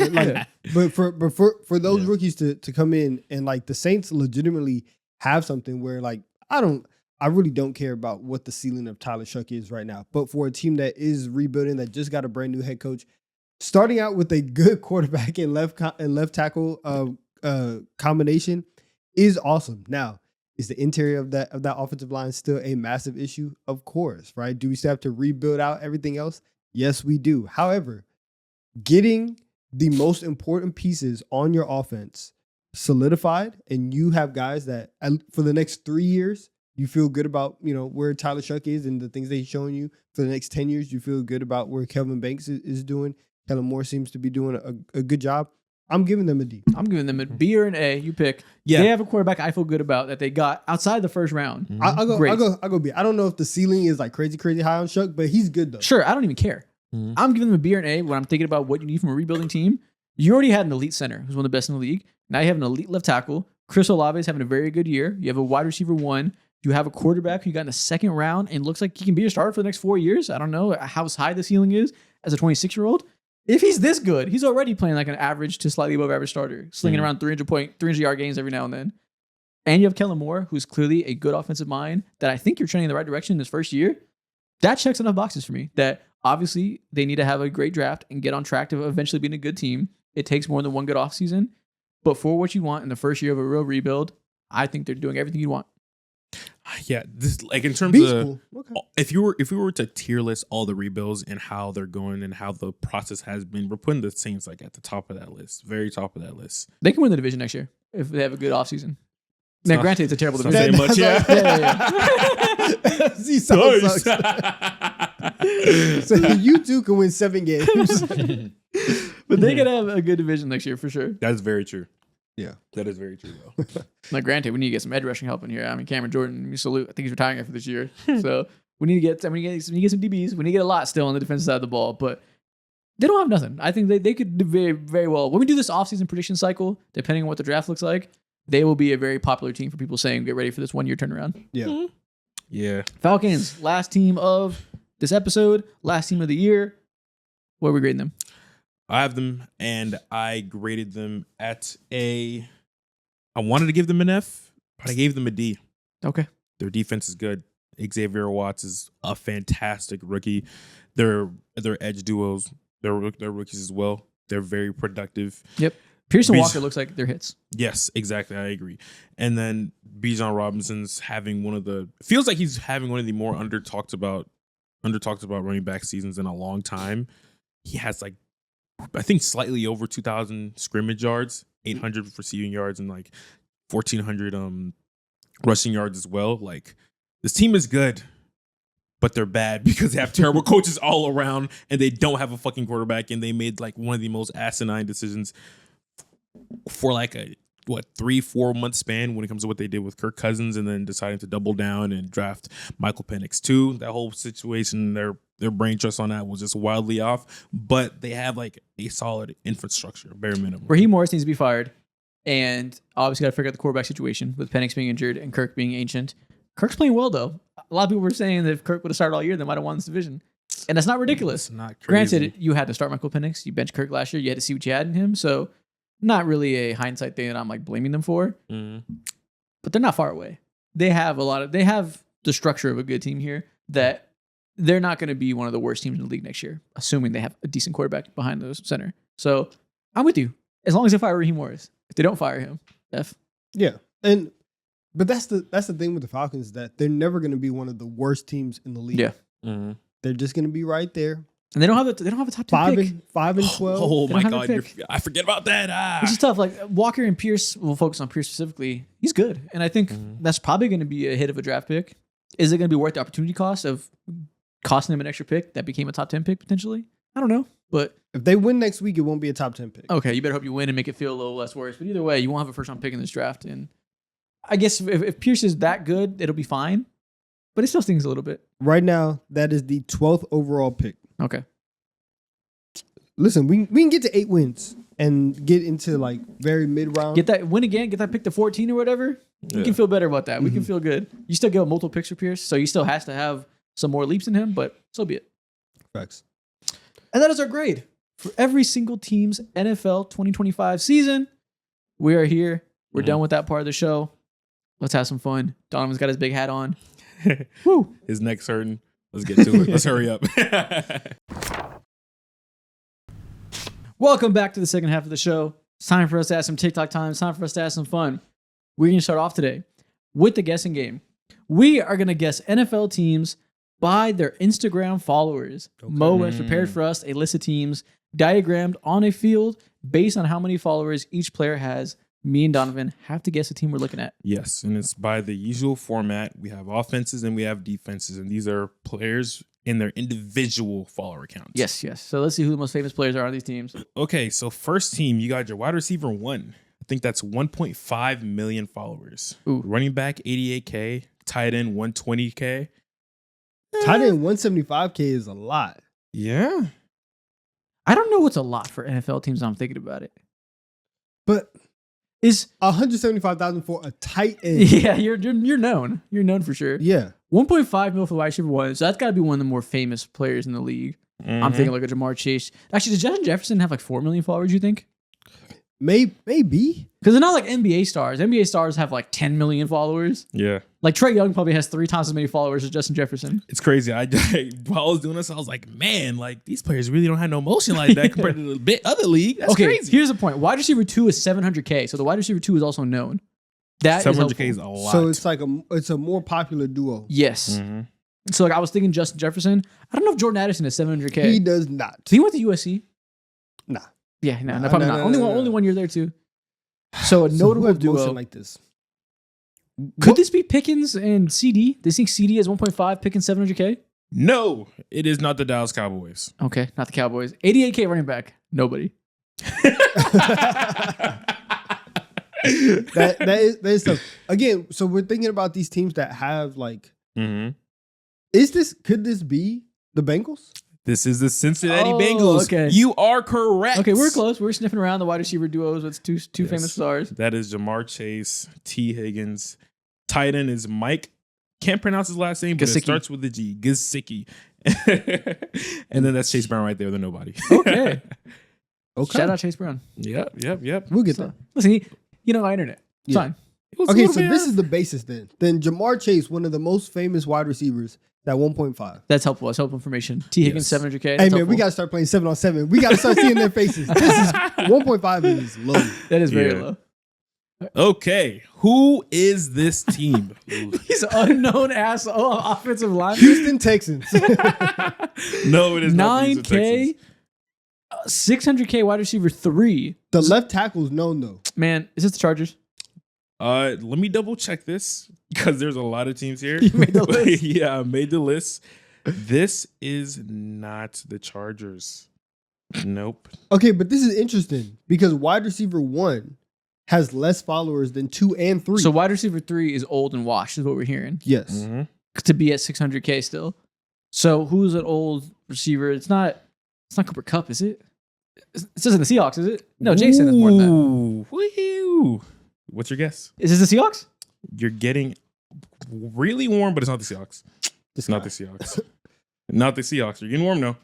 but, like, but for those rookies to come in and like the Saints legitimately have something where like I really don't care about what the ceiling of Tyler Shuck is right now. But for a team that is rebuilding, that just got a brand new head coach, starting out with a good quarterback and left tackle combination is awesome. Now, is the interior of that offensive line still a massive issue? Of course, right? Do we still have to rebuild out everything else? Yes, we do. However, getting the most important pieces on your offense solidified, and you have guys that for the next 3 years, you feel good about, where Tyler Shuck is and the things that he's showing you. For the next 10 years, you feel good about where Kelvin Banks is doing. Kellen Moore seems to be doing a good job. I'm giving them a D. I'm giving them a B or an A. You pick. Yeah. They have a quarterback I feel good about that they got outside the first round. Mm-hmm. I'll go B. I don't know if the ceiling is like crazy high on Shuck, but he's good though. Sure, I don't even care. Mm-hmm. I'm giving them a B or an A when I'm thinking about what you need from a rebuilding team. You already had an elite center who's one of the best in the league. Now you have an elite left tackle. Chris Olave is having a very good year. You have a wide receiver 1. You have a quarterback who you got in the second round and looks like he can be a starter for the next 4 years. I don't know how high the ceiling is as a 26-year-old. If he's this good, he's already playing like an average to slightly above average starter, slinging around 300-yard games every now and then. And you have Kellen Moore, who's clearly a good offensive mind that I think you're trending in the right direction in his first year. That checks enough boxes for me that obviously they need to have a great draft and get on track to eventually being a good team. It takes more than one good offseason. But for what you want in the first year of a real rebuild, I think they're doing everything you want. Yeah, this like in terms of if we were to tier list all the rebuilds and how they're going and how the process has been, we're putting the Saints like at the top of that list, very top of that list. They can win the division next year if they have a good offseason. Now, granted, it's a terrible division. Much, yeah. See, sucks. So you two can win 7 games, but they can have a good division next year for sure. That's very true. Yeah, that is very true, though. Now, granted, we need to get some edge rushing help in here. I mean, Cameron Jordan, we salute. I think he's retiring after this year. So we need to get some DBs. We need to get a lot still on the defensive side of the ball, but they don't have nothing. I think they could do very, very well. When we do this offseason prediction cycle, depending on what the draft looks like, they will be a very popular team for people saying, get ready for this 1 year turnaround. Yeah. Mm-hmm. Yeah. Falcons, last team of this episode, last team of the year. What are we grading them? I have them, and I graded them at I wanted to give them an F, but I gave them a D. Okay. Their defense is good. Xavier Watts is a fantastic rookie. Their edge duos, they're rookies as well. They're very productive. Yep. Pearson Walker looks like they're hits. Yes, exactly. I agree. And then Bijan Robinson's feels like he's having one of the more under talked about running back seasons in a long time. He has I think slightly over 2,000 scrimmage yards, 800 receiving yards, and 1,400 rushing yards as well. Like, this team is good, but they're bad because they have terrible coaches all around, and they don't have a fucking quarterback, and they made one of the most asinine decisions for a 3-4 month span when it comes to what they did with Kirk Cousins, and then deciding to double down and draft Michael Penix too. That whole situation, their brain trust on that was just wildly off. But they have a solid infrastructure, bare minimum. Raheem Morris needs to be fired, and obviously got to figure out the quarterback situation with Penix being injured and Kirk being ancient. Kirk's playing well though. A lot of people were saying that if Kirk would have started all year, they might have won this division, and that's not ridiculous. It's not crazy. Granted, you had to start Michael Penix. You benched Kirk last year. You had to see what you had in him. So, not really a hindsight thing that I'm blaming them for. Mm-hmm. But they're not far away. They have they have the structure of a good team here that they're not going to be one of the worst teams in the league next year, assuming they have a decent quarterback behind the center. So I'm with you. As long as they fire Raheem Morris. If they don't fire him, F. Yeah. But that's the thing with the Falcons, that they're never going to be one of the worst teams in the league. Yeah. Mm-hmm. They're just going to be right there. And they don't have a top 10 pick. 5 and 12. Oh my God. I forget about that. Which is tough. Walker and Pierce, we'll focus on Pierce specifically. He's good. And I think that's probably going to be a hit of a draft pick. Is it going to be worth the opportunity cost of costing them an extra pick that became a top 10 pick potentially? I don't know. But if they win next week, it won't be a top 10 pick. Okay, you better hope you win and make it feel a little less worse. But either way, you won't have a first round pick in this draft. And I guess if Pierce is that good, it'll be fine. But it still stings a little bit. Right now, that is the 12th overall pick. Okay. Listen, we can get to 8 wins and get into very mid-round. Get that win again, get that pick to 14 or whatever. Yeah. We can feel better about that. We can feel good. You still get multiple picks for Pierce, so he still has to have some more leaps in him, but so be it. Facts. And that is our grade for every single team's NFL 2025 season. We are here. We're done with that part of the show. Let's have some fun. Donovan's got his big hat on. Woo. His neck's hurting. Let's get to it. Let's hurry up. Welcome back to the second half of the show. It's time for us to have some TikTok time. It's time for us to have some fun. We're going to start off today with the guessing game. We are going to guess NFL teams by their Instagram followers. Okay. Mo has prepared for us a list of teams diagrammed on a field based on how many followers each player has. Me and Donovan have to guess the team we're looking at. Yes, and it's by the usual format. We have offenses and we have defenses, and these are players in their individual follower counts. Yes. So let's see who the most famous players are on these teams. Okay, so first team, you got your wide receiver 1. I think that's 1.5 million followers. Ooh. Running back 88K, tight end 120K. Tight end 175K is a lot. Yeah. I don't know what's a lot for NFL teams. I'm thinking about it. But Is 175,000 for a tight end. yeah, you're known. You're known for sure. Yeah. 1.5 mil for the wide receiver 1. So that's got to be one of the more famous players in the league. I'm thinking like a Jamar Chase. Actually, does Justin Jefferson have like 4 million followers, you think? Maybe. Because they're not like NBA stars. NBA stars have like 10 million followers. Yeah. Like Trae Young probably has 3 times as many followers as Justin Jefferson. It's crazy. While I was doing this, I was like, man, like these players really don't have no motion like that compared to the other league. That's okay, crazy. here's the point. Wide receiver 2 is 700K. So the wide receiver 2 is also known. That 700K is is a lot. So it's like it's a more popular duo. yes. Mhm. So like I was thinking Justin Jefferson. I don't know if Jordan Addison is 700K. He does not. So he went to USC? Nah. Yeah, no, Nah, probably no, not. no, Only no. one year there too. So a So who notable has duo. motion like this? Could this be Pickens and CD? They think CD is 1.5, Pickens 700K? No, it is not the Dallas Cowboys. Okay, not the Cowboys. 88K running back. Nobody. that is tough. Again, so we're thinking about these teams that have like, Mm-hmm. could this be the Bengals? This is the Cincinnati Oh, Bengals. okay. You are correct. Okay, we're close. We're sniffing around the wide receiver duos with two Yes. famous stars. That is Jamar Chase, T. Higgins. Tight end is Mike. Can't pronounce his last name, but Gesicki. it starts with a G. Gesicki. And then that's Chase Brown right there. They're nobody. Okay. Okay. Shout out Chase Brown. Yep. We'll get So, there. listen, you know my internet. It's Yeah. fine. It was a Okay, little so bit this off. is the basis then. Then Jamar Chase, one of the most famous wide receivers, at 1.5. That's helpful. That's helpful information. T. Higgins, Yes. 700K. Hey That's man, we helpful. gotta start playing 7-on-7. We gotta start seeing their faces. This is 1.5 is low. That is very Yeah. low. Okay. Who is this team? He's unknown ass offensive line. Houston Texans. No, it is not. the Houston 9K, Texans. 600K wide receiver 3. The left tackle's known though. Man, is this the Chargers? Let me double check this because there's a lot of teams here. You made the list? Yeah, I made the list. This is not the Chargers. Nope. Okay, but this is interesting because wide receiver 1 has less followers than 2 and 3. So wide receiver 3 is old and washed, is what we're hearing. yes. Mm-hmm. To be at 600K still. So who's an old receiver? It's not Cooper Kupp, is it? It says in the Seahawks, is it? No, Jason is more than that. Woo-hoo. What's your guess? Is this the Seahawks? You're getting really warm, but it's not the Seahawks. It's not the Seahawks. Not the Seahawks. You're getting warm now.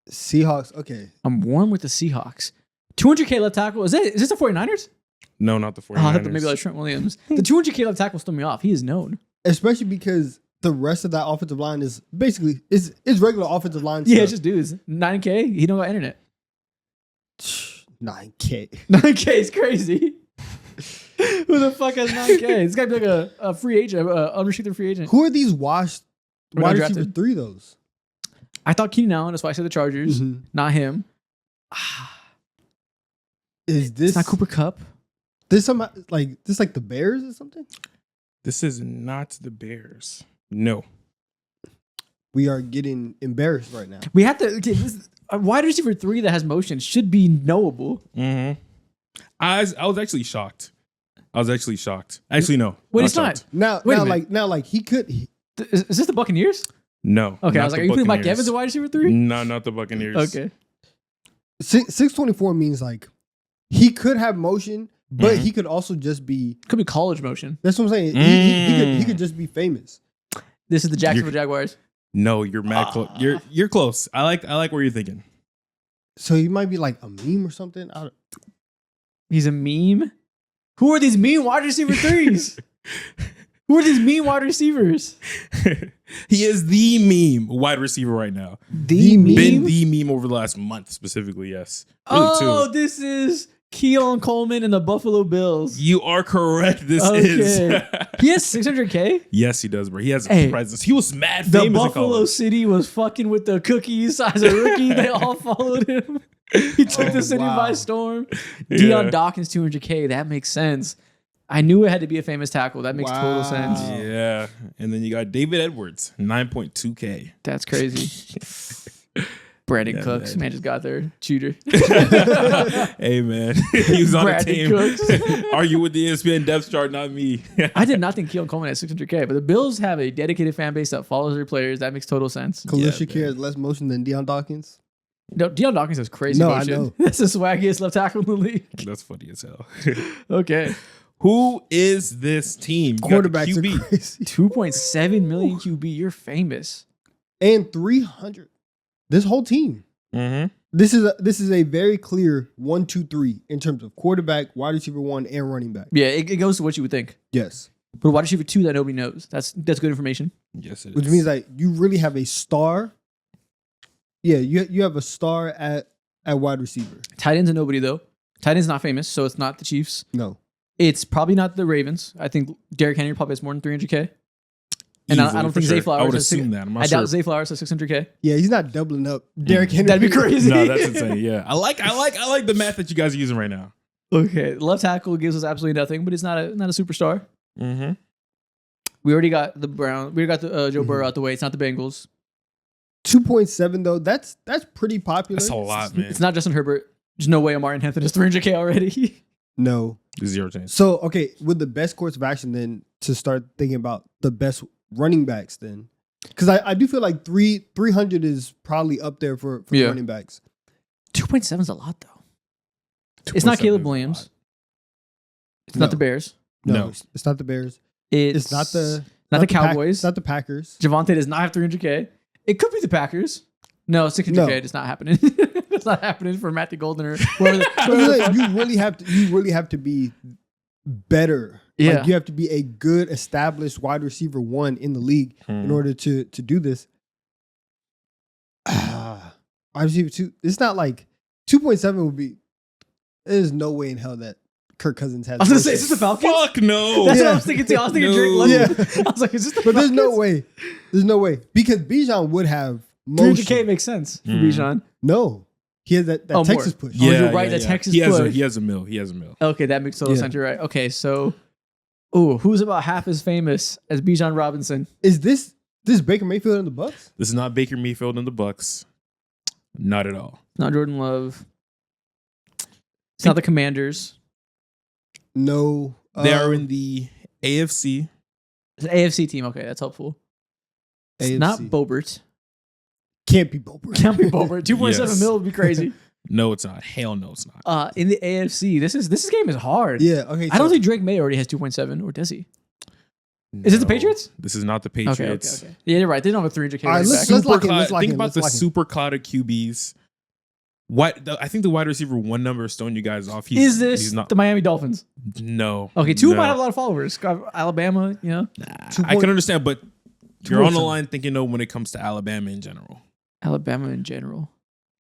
Seahawks. Okay. I'm warm with the Seahawks. 200K left tackle. Is this the 49ers? No, not the 49ers. Oh, I thought maybe like Trent Williams. The 200K left tackle threw me off. He is known. Especially because the rest of that offensive line is basically is regular offensive line Yeah, stuff. it's just dudes. 9K. He don't got internet. 9K. 9K is crazy. Who the fuck has 9K? It's got to be like a free agent, unrestricted free agent. Who are these washed We're wide not receiver drafted. 3 those? I thought Keenan Allen. That's why I said the Chargers. Mhm. Not him. Is this It's not Cooper Kupp. This like the Bears or something? This is not the Bears. No. We are getting embarrassed right now. We have to. Okay, a wide receiver 3 that has motion should be knowable. Mm-hmm. I was actually shocked. Actually, no. Wait, it's not. shocked. Now he could. Is this the Buccaneers? No. Okay, I not was like, the are you putting Mike Buccaneers. Evans at wide receiver 3? No, not the Buccaneers. Okay. 624 means like he could have motion, but Mhm. he could also just be. Could be college motion. That's what I'm saying. He could just be famous. This is the Jacksonville Jaguars. No, you're mad close. You're close. I like where you're thinking. So he might be like a meme or something. He's a meme. Who are these meme wide receiver threes? Who are these meme wide receivers? He is the meme wide receiver right now. The meme? Been the meme over the last month specifically, yes. Really, this is Keon Coleman and the Buffalo Bills. You are correct. This is. He has 600K? Yes, he does, bro. He has a presence. He was mad famous. The Buffalo City was fucking with the cookies as a rookie. They all followed him. He took the city by storm. Deion Dawkins, 200K. That makes sense. I knew it had to be a famous tackle. That makes total sense. Yeah. And then you got David Edwards, 9.2K. That's crazy. Brandon Cooks, man, just got there. Cheater. Hey, man. He was on Brandon the team. Cooks. Argue with the ESPN depth chart, not me. I did not think Keon Coleman had 600K, but the Bills have a dedicated fan base that follows their players. That makes total sense. Khalil Shakir has less motion than Deion Dawkins. No, Deion Dawkins has crazy No, motion. I know. That's the swaggiest left tackle in the league. That's funny as hell. Okay. Who is this team? You got the Quarterbacks are QB. crazy. 2.7 million QB. You're famous. And 300. This whole team. Mm-hmm. This is a very clear 1-2-3 in terms of quarterback, wide receiver 1, and running back. Yeah, it goes to what you would think. Yes. But wide receiver 2 that nobody knows. That's good information. Yes, it is. Which means that you really have a star. Yeah, you have a star at wide receiver. Tight end's a nobody, though. Tight end's not famous, so it's not the Chiefs. No. It's probably not the Ravens. I think Derrick Henry probably has more than 300K. And I don't think Zay Flowers I would has assume that. I'm not I sure. doubt Zay Flowers has 600K. Yeah, he's not doubling up Derrick Henry. That'd be crazy. No, that's insane. Yeah, I like the math that you guys are using right now. Okay, left tackle gives us absolutely nothing, but it's not a superstar. Mm-hmm. We already got the Brown. We already got the Joe Burrow out the way. It's not the Bengals. 2.7 though. That's pretty popular. That's a lot, man. It's not Justin Herbert. There's no way Amari Hampton is 300K already. No. 0 chance. So okay, with the best course of action, then to start thinking about the best running backs, then because I do feel like 300 is probably up there for running backs. 2.7 is a lot though. It's not Caleb Williams. It's not the Bears. No, it's not the Bears. It's not the Cowboys. It's not the Packers. Javonte does not have 300K. It could be the Packers. No, 600K. It's not happening. It's not happening for Matthew Golden or whoever. You really have to be better. Yeah, like, you have to be a good established wide receiver 1 in the league in order to do this. Wide receiver 2. It's not like 2.7 would be. There's no way in hell that Kirk Cousins has. I was gonna say, is this the Falcons? Fuck no. That's what I was thinking too. I was thinking Drake London. Yeah. I was like, is this the But Falcons? there's no way. There's no way because Bijan would have motion. 300K makes sense for Bijan. No, he has that Texas push. Oh, you're right. The Texas push. He has a mill. Okay, that makes total sense. You're right. Okay, so, who's about half as famous as Bijan Robinson? Is this Baker Mayfield in the Bucks? This is not Baker Mayfield in the Bucks. Not at all. Not Jordan Love. It's not the Commanders. No, They are in the AFC. It's an AFC team. Okay, that's helpful. It's AFC. not Bobert. Can't be Bobert. Can't be Bobert. 2.7 Yes. mil would be crazy. No, it's not. Hell no, it's not. In the AFC, this game is hard. Yeah. Okay. I don't think Drake May already has 2.7, or does he? Is it the Patriots? This is not the Patriots. Okay. Yeah, you're right. They don't have a 300K. All right, running let's back. lock in. Let's lock Think in. about Let's the lock in. super clouded QBs. I think the wide receiver 1 number is throwing you guys off. Is this he's not, the Miami Dolphins? No. Okay, 2 no. might have a lot of followers. Alabama, you know? I can understand, but you're on the 2.7. line thinking when it comes to Alabama in general. Alabama in general.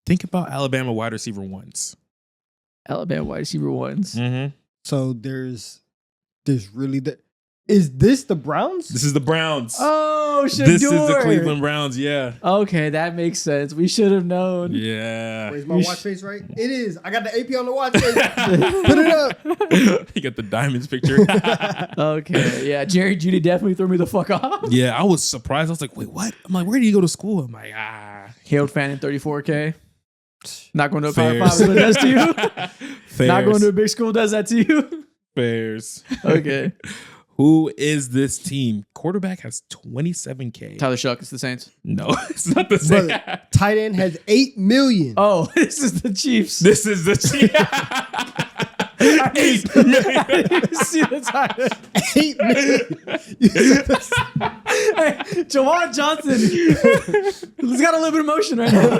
Think about Alabama wide receiver 1s. Alabama wide receiver 1s. Mm-hmm. So there's really is this the Browns? This is the Browns. Oh, Shador. This is the Cleveland Browns. Yeah. Okay, that makes sense. We should have known. Yeah. Wait, is my watch face right? It is. I got the AP on the watch face. Put it up. You got the diamonds picture. Okay, yeah. Jerry Judy definitely threw me the fuck off. Yeah, I was surprised. I was like, wait, what? I'm like, where did you go to school? I'm like, Hailed fan in 34K. Not going to a Power Fairs. 5 does that to you. Fairs. Not going to a big school does that to you. Fairs. Okay. Who is this team? Quarterback has 27K. Tyler Shuck, it's the Saints. No, it's not the same. Brother, tight end has $8 million. Oh, this is the Chiefs. This is the team. I didn't see the title. $8 million. Hey, Jawan Johnson. He's got a little bit of motion right now.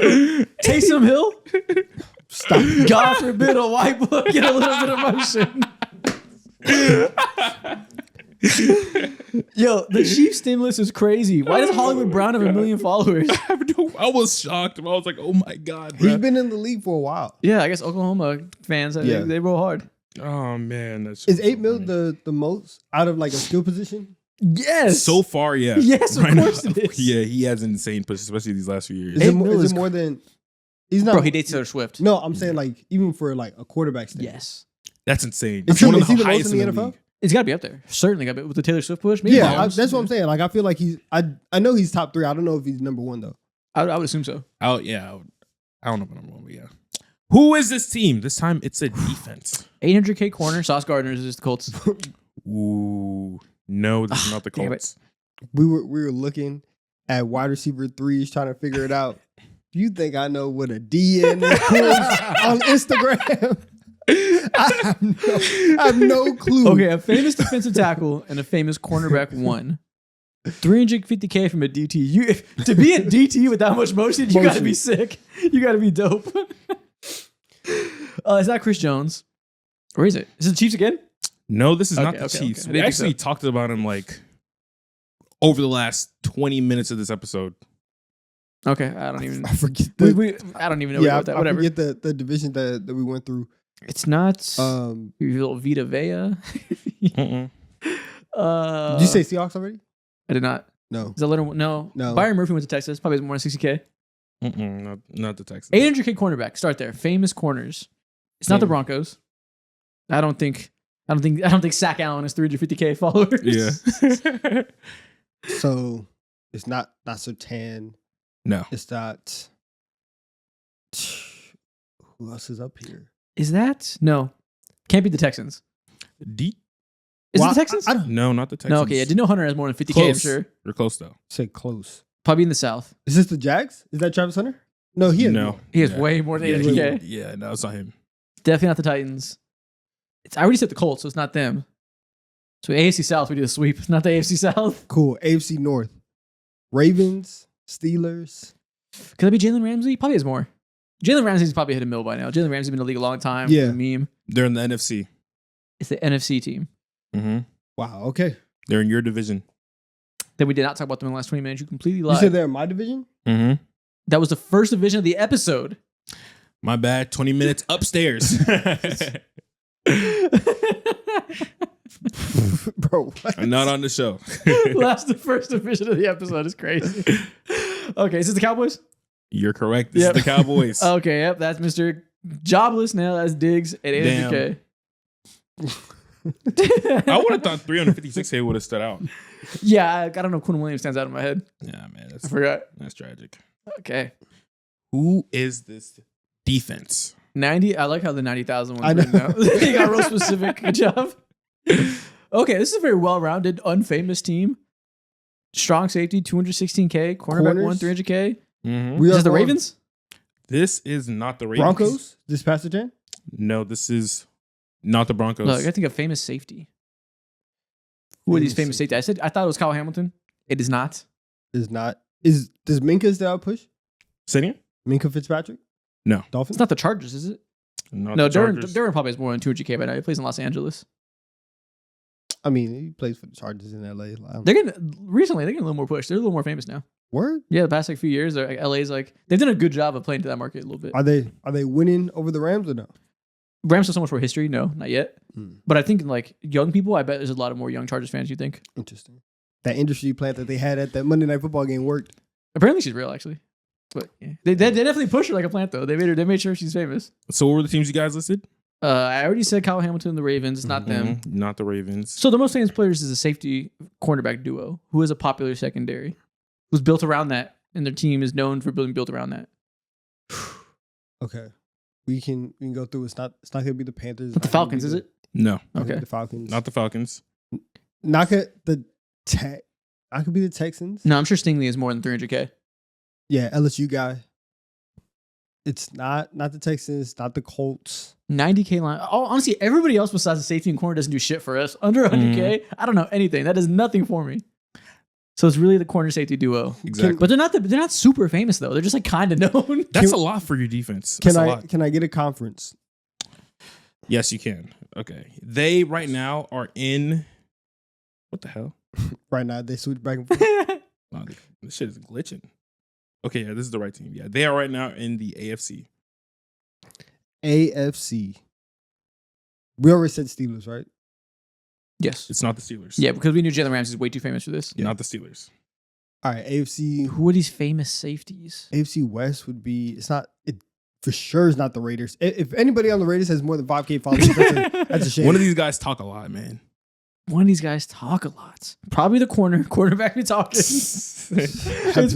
Taysom Hill. Stop. God forbid a white book get a little bit of motion. Yo, the Chiefs stimulus is crazy. Why does Hollywood Brown have 1 million followers? I was shocked. I was like, oh my God, bro. He's been in the league for a while. Yeah, I guess Oklahoma fans, they roll hard. Oh man, that's Is 8 mil the most out of like a skill position? Yes. so far, yeah. Yes, of Right course now. it is. Yeah, he has an insane push, especially these last few years. Is 8 it, mil is is it more than? He's not. Bro, he dates Taylor Swift. No, I'm saying like even for like a quarterback standard. Yes. That's insane. Is It's he, one of is he the most highest in the in the NFL? league. It's got to be up there. Certainly got to be with the Taylor Swift push. Maybe Yeah, Mahomes. that's what I'm saying. Like I feel like he's. I know he's top 3. I don't know if he's number 1 though. I would assume so. I don't know what number one, but yeah. Who is this team? This time it's a defense. 800K corner. Sauce Gardner is the Colts. Ooh, no, this is not the damn it. Colts. We were looking at wide receiver 3s trying to figure it out. Do you think I know what a DN is on Instagram? I have no clue. Okay, a famous defensive tackle and a famous cornerback 1. 350K from a DT. To be a DT with that much motion, you got to be sick. You got to be dope. Is that Chris Jones? Or is it? Is it the Chiefs again? No, this is not Okay, the okay, Chiefs. okay. I We didn't think actually so. talked about him like over the last 20 minutes of this episode. Okay, I don't even. I forget. The, I don't even know yeah, about that. I Whatever. forget the division that we went through. It's not Did your little Vita Vea. Mm-mm. you say Seahawks already? I did not. No. Is that Leonard? No. No. Byron Murphy went to Texas. Probably has more than 60K. Not the Texans. 800K cornerback. Start there. Famous corners. It's not the Broncos. I don't think Sack Allen has 350K followers. Yeah. So it's not Sertan. No. It's not. Who else is up here? Is that? No. Can't be the Texans. D? Is Well, it the Texans? I don't No, not the Texans. No, okay. I didn't know Hunter has more than 50K, Close. I'm sure. You're close though. say close. Probably in the South. Is this the Jags? Is that Travis Hunter? No, he is. No. He has Yeah. way more than Yeah, 800K. yeah, no, it's not him. Definitely not the Titans. I already said the Colts, so it's not them. So AFC South, we do the sweep. It's not the AFC South. Cool. AFC North. Ravens, Steelers. Could that be Jalen Ramsey? Probably has more. Jalen Ramsey's probably hit a mill by now. Jalen Ramsey's been in the league a long time. Yeah. It's a meme. They're in the NFC. It's the NFC team. Mm-hmm. Wow. Okay. They're in your division. That we did not talk about them in the last 20 minutes. You completely You lied. said they're in my division? Mm-hmm. That was the first division of the episode. My bad. 20 minutes upstairs. Bro, what? I'm not on the show. That's the first division of the episode. It's crazy. Okay, is this the Cowboys? You're correct. This Yep. is the Cowboys. Okay, yep. That's Mr. Jobless now. That's Diggs at 800K. I would have thought 356K would have stood out. Yeah, I don't know. Quinn Williams stands out in my head. Yeah, man. I That's forgot. tragic. Okay. Who is this defense? 90. I like how the 90,000 I one's know. written out. You got real specific. Good job. Okay, this is a very well-rounded, unfamous team. Strong safety, 216K. Cornerback, Corners? 300K. Mm-hmm. Is this the going Ravens? This is not the Ravens. Broncos? This past the 10? No, this is not the Broncos. Look, I think a famous safety. Who are these famous safety? I thought it was Kyle Hamilton. It is not. Is not. Does Minka still out push? Senior? Minka Fitzpatrick? No. Dolphins? It's not the Chargers, is it? Not No, the Durham Chargers. probably has more than 200K by now. He plays in Los Angeles. I mean, he plays for the Chargers in LA. They're getting a little more push. They're a little more famous now. Word? Yeah, the past few years, LA's they've done a good job of playing to that market a little bit. Are they winning over the Rams or no? Rams have so much more history. No, not yet. Hmm. But I think young people, I bet there's a lot of more young Chargers fans. You think? Interesting. That industry plant that they had at that Monday Night Football game worked. Apparently, she's real. Actually, but yeah. they definitely push her like a plant though. They made sure she's famous. So what were the teams you guys listed? I already said Kyle Hamilton and the Ravens. It's not them. Mhm. Not the Ravens. So the most famous players is a safety cornerback duo who is a popular secondary, who's built around that, and their team is known for being built around that. Okay. We can go through. It's not gonna be the Panthers. Not the Falcons, is it? No, Okay. The Falcons. not the Falcons. Not gonna the Tech. I could be the Texans. No, I'm sure Stingley is more than 300K. Yeah, LSU guy. It's not the Texans, not the Colts. $90K line. Oh, honestly, everybody else besides the safety and corner doesn't do shit for us. Under $100K, I don't know anything. That does nothing for me. So it's really the corner safety duo. Exactly. But they're not super famous though. They're just like kind of known. That's a lot for your defense. That's a lot. Can I get a conference? Yes, you can. Okay. They right now are in. What the hell? Right now they switch back and forth. Oh, this shit is glitching. Okay, yeah, this is the right team. Yeah, they are right now in the AFC. AFC. We already said Steelers, right? Yes. It's not the Steelers. Yeah, because we knew Jalen Ramsey is way too famous for this. Not the Steelers. All right, AFC. Who are these famous safeties? AFC West would be. It's not. It for sure is not the Raiders. If anybody on the Raiders has more than 5K followers, that's a shame. One of these guys talk a lot, man. One of these guys talk a lot. Probably the quarterback be talking. It's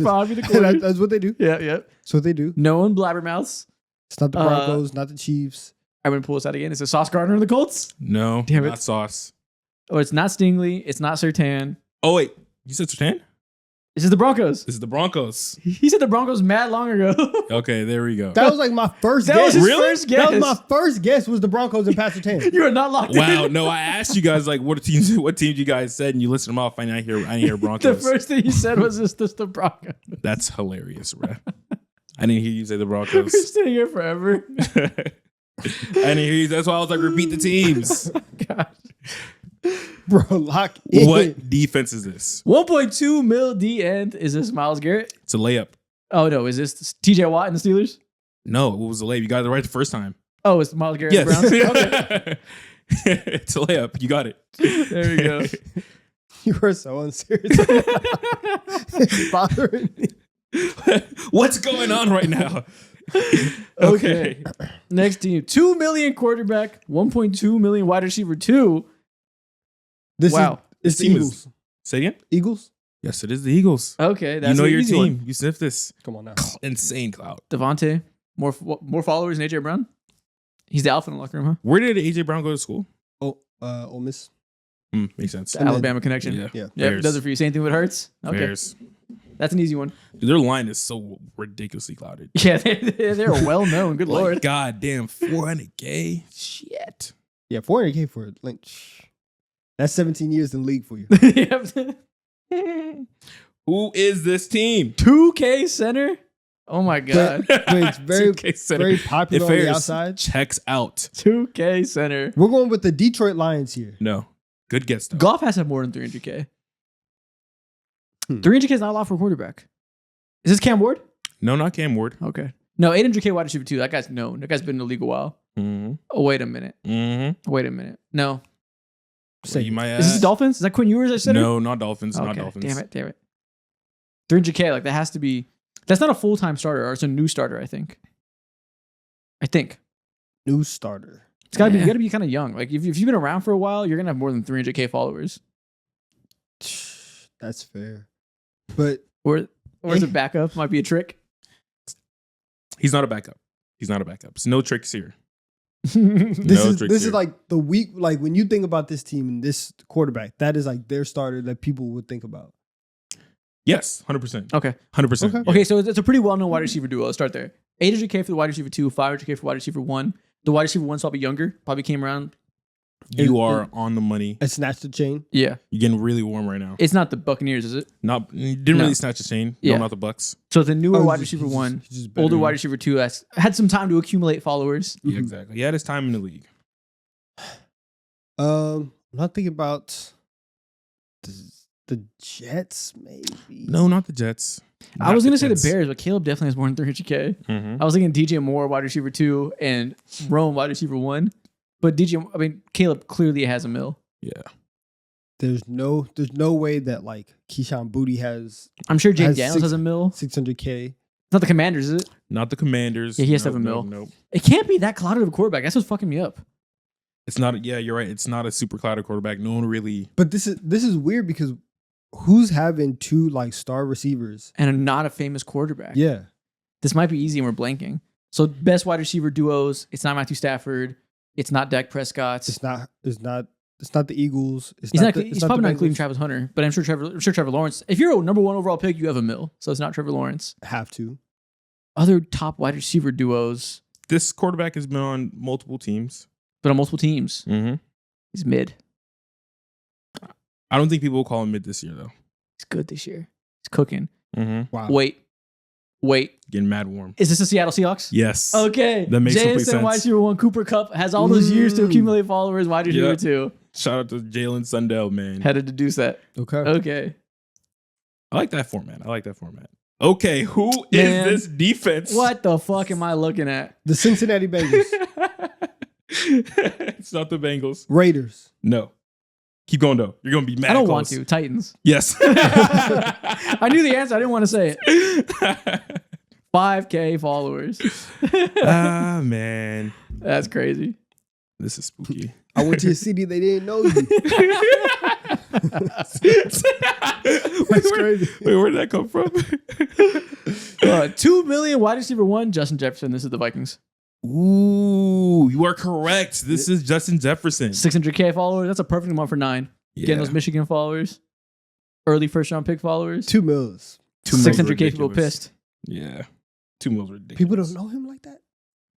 probably the corner. That's what they do. Yeah. That's what they do. No one blabbermouths. It's not the Broncos, not the Chiefs. I'm going to pull this out again. Is it Sauce Gardner and the Colts? No, Damn it. not Sauce. Oh, it's not Stingley. It's not Surtain. Oh, wait. You said Sertan? This is the Broncos. This is the Broncos. He said the Broncos mad long ago. Okay, there we go. That was like my first That guess. was his first guess. That was my first guess was the Broncos and Pastor Tan. You are not locked Wow, in. no, I asked you guys like what teams you guys said, and you listed them off. I didn't hear The Broncos. first thing you said was just the Broncos. That's hilarious, bro. I didn't hear you say the We're Broncos. sitting here forever. I didn't hear you. That's why I was like, repeat the teams. Gosh. Bro, lock in. What defense is this? 1.2 mil D end. Is this Myles Garrett? It's a layup. Oh no, is this TJ Watt and the Steelers? No, it was a layup. You got it right the first time. Oh, it's Myles Garrett Yes. and the Browns. Okay. It's a layup. You got it. There we go. You are so unserious. It's bothering me. What's going on right now? Okay. Next team. 2 million quarterback, 1.2 million wide receiver 2. Wow. It's the team Eagles. Say again? Eagles? Yes, it is the Eagles. Okay, that's You know an your easy team. one. You sniff this. Come on now. Insane clout. Devontae, more followers than AJ Brown. He's the alpha in the locker room, huh? Where did AJ Brown go to school? Oh, Ole Miss. Makes sense. The And then- Alabama connection. Yeah. Yeah. Yeah, Bears. does it for you. Same thing with Hurts. Okay, Bears. that's an easy one. Dude, their line is so ridiculously clouded. Yeah, they're well known. Good Like, lord. God damn, 400K? Shit. Yeah, 400K for Lynch. That's 17 years in the league for you. Who is this team? 2K center. Oh my god. But it's very, 2K center. very popular on the Fairs outside. checks out. 2K center. We're going with the Detroit Lions here. No. Good guess, though. Goff has to have more than 300K. 300K is not a lot for a quarterback. Is this Cam Ward? No, not Cam Ward. Okay. No, 800K wide receiver 2. That guy's known. That guy's been in the league a while. Mm-hmm. Oh, wait a minute. Mm-hmm. Wait a minute. No. So you might Is this ask. Dolphins? Is that Quinn Ewers I said? No, not Dolphins. Not Okay. Dolphins. Damn it. 300K, like that has to be. That's not a full-time starter, or it's a new starter, I think. New starter. It's gotta be. Yeah. You gotta be kind of young. Like if you've been around for a while, you're gonna have more than 300K followers. That's fair. But Or is it backup? Might be a trick. He's not a backup. So no tricks here. this No is tricks here. like the week, like when you think about this team and this quarterback, that is like their starter that people would think about. Yes, 100%. Okay. 100%. Okay. Yeah. Okay, so it's a pretty well-known wide receiver duo. Let's start there. 800K for the wide receiver 2, 500K for wide receiver 1. The wide receiver 1's probably younger. Probably came around. You are on the money. And snatch the chain. Yeah. You're getting really warm right now. It's not the Buccaneers, is it? You didn't No. really snatch a chain. Yeah. No, not the Bucks. So it's a newer Oh, wide he's receiver just- 1, he's just better. older wide receiver 2 that's had some time to accumulate followers. Yeah, exactly. He had his time in the league. I'm not thinking about the Jets, maybe. No, not the Jets. I was Not going to say the Jets. Bears, but Caleb definitely has more than 300K. Mhm. I was thinking DJ Moore, wide receiver 2, and Rome, wide receiver 1. But Caleb clearly has a mil. Yeah. There's no way that like Keyshawn Booty has I'm sure Jake Has Daniels six- has a mil. 600K. It's not the Commanders, is it? Not the Commanders. Yeah, he has to have a Nope, mil. Nope. It can't be that clouded of a quarterback. That's what's fucking me up. It's not. Yeah, you're right. It's not a super clouded quarterback. No one really. But this is weird because who's having two like star receivers? And not a famous quarterback. Yeah. This might be easy and we're blanking. So best wide receiver duos, it's not Matthew Stafford. It's not Dak Prescott. It's not the Eagles. He's probably not including Travis Hunter, but I'm sure Trevor Lawrence. If you're a number 1 overall pick, you have a mil. So it's not Trevor Lawrence. Have to. Other top wide receiver duos. this quarterback has been on multiple teams. But on multiple teams, Mm-hmm. he's mid. I don't think people will call him mid this year though. He's good this year. He's cooking. Mm-hmm. Wow. Wait. Getting mad warm. Is this the Seattle Seahawks? Yes. Okay. That makes complete sense. wide receiver 1, Cooper Kupp has all those years to accumulate followers. Wide receiver Yep. 2. Shout out to Jalen Sundell, man. Had to deduce that. Okay. I like that format. Okay, who Man. is this defense? What the fuck am I looking at? The Cincinnati Bengals. It's not the Bengals. Raiders. No. Keep going though. You're gonna be mad. I don't close. want to. Titans. Yes. I knew the answer. I didn't want to say it. 5K followers. Ah, man. That's crazy. This is spooky. I went to a city they didn't know you. That's crazy. Wait, where did that come from? 2 million wide receiver 1, Justin Jefferson. This is the Vikings. Ooh, you are correct. This is Justin Jefferson. 600K followers. That's a perfect amount for 9. Getting those Michigan followers. Early first round pick followers. 2 mils. 600K people pissed. Yeah. 2 mils ridiculous. People don't know him like that.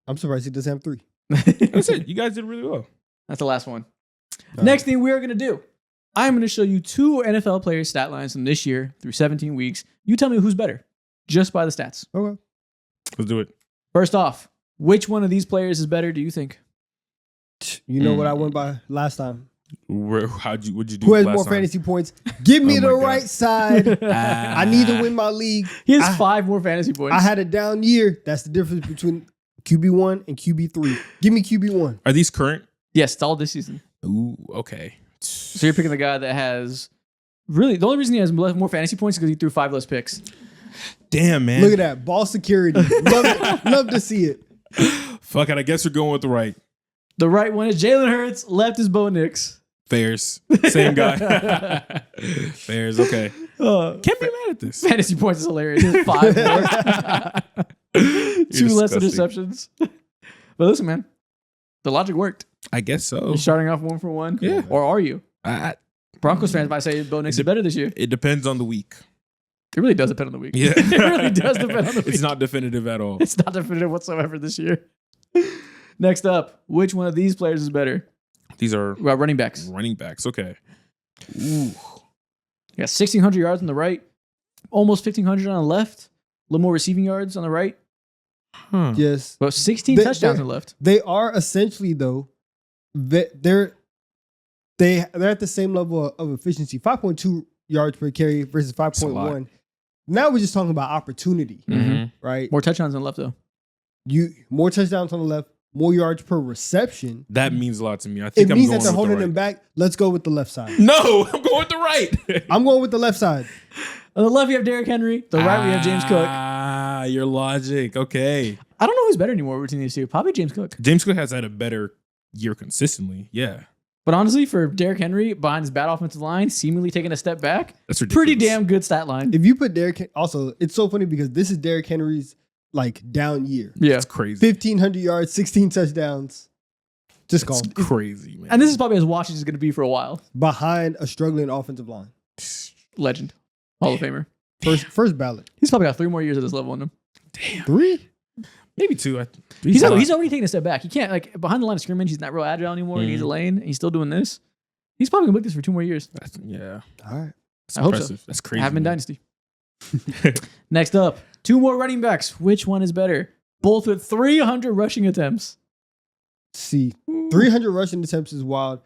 I'm surprised he doesn't have 3. That's it. You guys did really well. That's the last one. Next thing we are going to do. I'm going to show you 2 NFL players' stat lines from this year through 17 weeks. You tell me who's better, just by the stats. Okay. Let's do it. First off, which one of these players is better, do you think? You know what I went by last time? What'd you do? Who has last more time? fantasy points? Give me Oh the my God. right side. I need to win my league. He has 5 more fantasy points. I had a down year. That's the difference between QB1 and QB3. Give me QB1. Are these current? Yes, it's all this season. Ooh, okay. So you're picking the guy that has... Really, the only reason he has more fantasy points is because he threw 5 less picks. Damn, man. Look at that. Ball security. Love to see it. Fuck it. I guess we're going with the right. The right one is Jalen Hurts. Left is Bo Nix. Fairs. Same guy. Fairs. Okay. Can't be mad at this. Fantasy points is hilarious. He has 5 more. 2 less disgusting. interceptions. But listen, man. The logic worked. I guess so. You're starting off 1 for 1. Yeah. Or are you? I, Broncos fans might say Bo Nix is better this year. it depends on the week. It really does depend on the week. Yeah. It really does depend on the week. It's not definitive at all. It's not definitive whatsoever this year. Next up, which one of these players is better? These are Running backs. running backs. Okay. Ooh. You got 1,600 yards on the right, almost 1,500 on the left, a little more receiving yards on the right, Huh. Yes. but 16 They- touchdowns they- on the left. They are essentially, though, they're at the same level of efficiency. 5.2 yards per carry versus a lot. 5.1. Now we're just talking about opportunity, Mhm. right? More touchdowns on the left, though. More touchdowns on the left, more yards per reception. That means a lot to me. I It think I'm means going that they're with holding the them right. back. Let's go with the left side. No, I'm going with the right. I'm going with the left side. On the left, we have Derrick Henry. The right, we have James Cook. Ah, your logic. Okay. I don't know who's better anymore between these two. Probably James Cook. James Cook has had a better year consistently. Yeah. But honestly, for Derrick Henry, behind his bad offensive line, seemingly taking a step back, That's ridiculous. pretty damn good stat line. If you put Derrick, also, it's so funny because this is Derrick Henry's like down year. Yeah. It's crazy. 1,500 yards, 16 touchdowns. Just It's gone. crazy, man. And this is probably as watched as it's going to be for a while. Behind a struggling offensive line. Legend. Hall of Famer. First ballot. He's probably got 3 more years at this level in him. Damn. 3? Maybe 2. He's already taking a step back. He can't, like, behind the line of scrimmage, he's not real agile anymore. He needs a lane, and he's still doing this. He's probably going to book this for 2 more years. Yeah. All right. That's I hope so. impressive. That's crazy. Have him in man. Dynasty. Next up, 2 more running backs. Which one is better? Both with 300 rushing attempts. See, 300 rushing attempts is wild.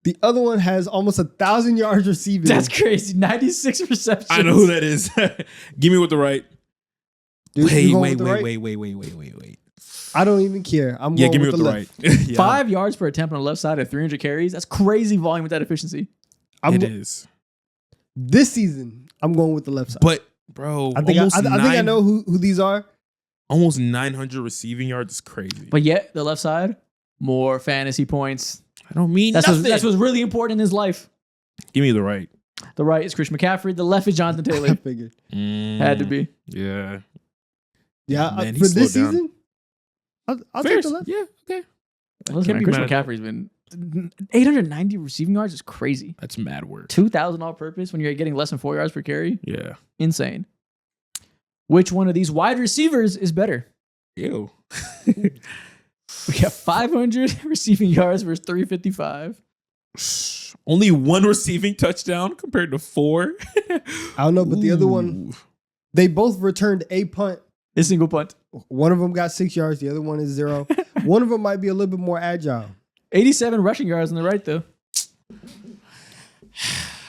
The other one has almost 1,000 yards receiving. That's crazy. 96 receptions. I know who that is. Give me with the right. Dude, you going Wait. with the right? Wait. I don't even care. I'm Yeah, going give me with with the the left. right. Yeah. 5 yards per attempt on the left side at 300 carries. That's crazy volume with that efficiency. It is. This season, I'm going with the left side. But, bro, I think I know who these are. Almost 900 receiving yards is crazy. But yet, the left side, more fantasy points. I don't mean That's nothing. what's really important in his life. Give me the right. The right is Christian McCaffrey. The left is Jonathan I Taylor. figured. Had to be. Yeah. Yeah, Man, he for this slowed down. season, I'll take Fairs. the left. Yeah, okay. Listen, Can't man, be Christian mad at McCaffrey's been 890 receiving yards is crazy. That's mad work. 2,000 all purpose when you're getting less than 4 yards per carry. Yeah. Insane. Which one of these wide receivers is better? Ew. We got 500 receiving yards versus 355. Only one receiving touchdown compared to 4. I don't know, but the other one, they both returned a punt. A single punt. One of them got 6 yards. The other one is 0. One of them might be a little bit more agile. 87 rushing yards on the right, though.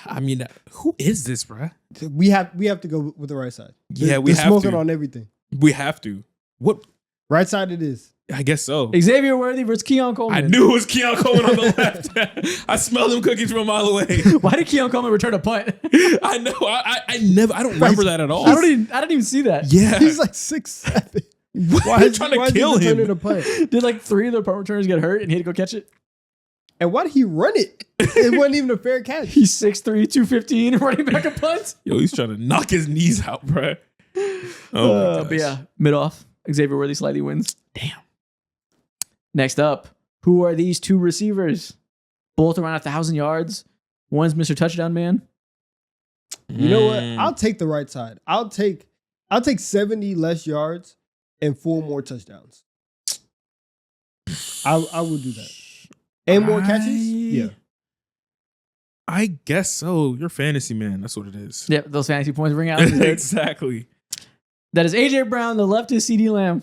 I mean, who is this, bruh? We have to go with the right side. Yeah, we They're have smoking to. on everything. We have to. What? Right side it is. I guess so. Xavier Worthy versus Keon Coleman. I knew it was Keon Coleman on the left. I smelled them cookies from a mile away. Why did Keon Coleman return a punt? I know. I don't remember that at all. I didn't even see that. Yeah. He's like 6'7". Why are you trying to kill him? A punt? Did like 3 of the punt returners get hurt and he had to go catch it? And why did he run it? It wasn't even a fair catch. He's 6'3", 215, running back a punt. Yo, he's trying to knock his knees out, bruh. Oh, my But yeah, mid-off. Xavier Worthy slightly wins. Damn. Next up, who are these two receivers? Both around 1,000 yards. One's Mr. Touchdown Man. You know what? I'll take the right side. I'll take 70 less yards and 4 more touchdowns. I will do that. And more catches? Yeah. I guess so. You're fantasy man. That's what it is. Yep, those fantasy points ring out. In his head. Exactly. That is AJ Brown. The left is CeeDee Lamb.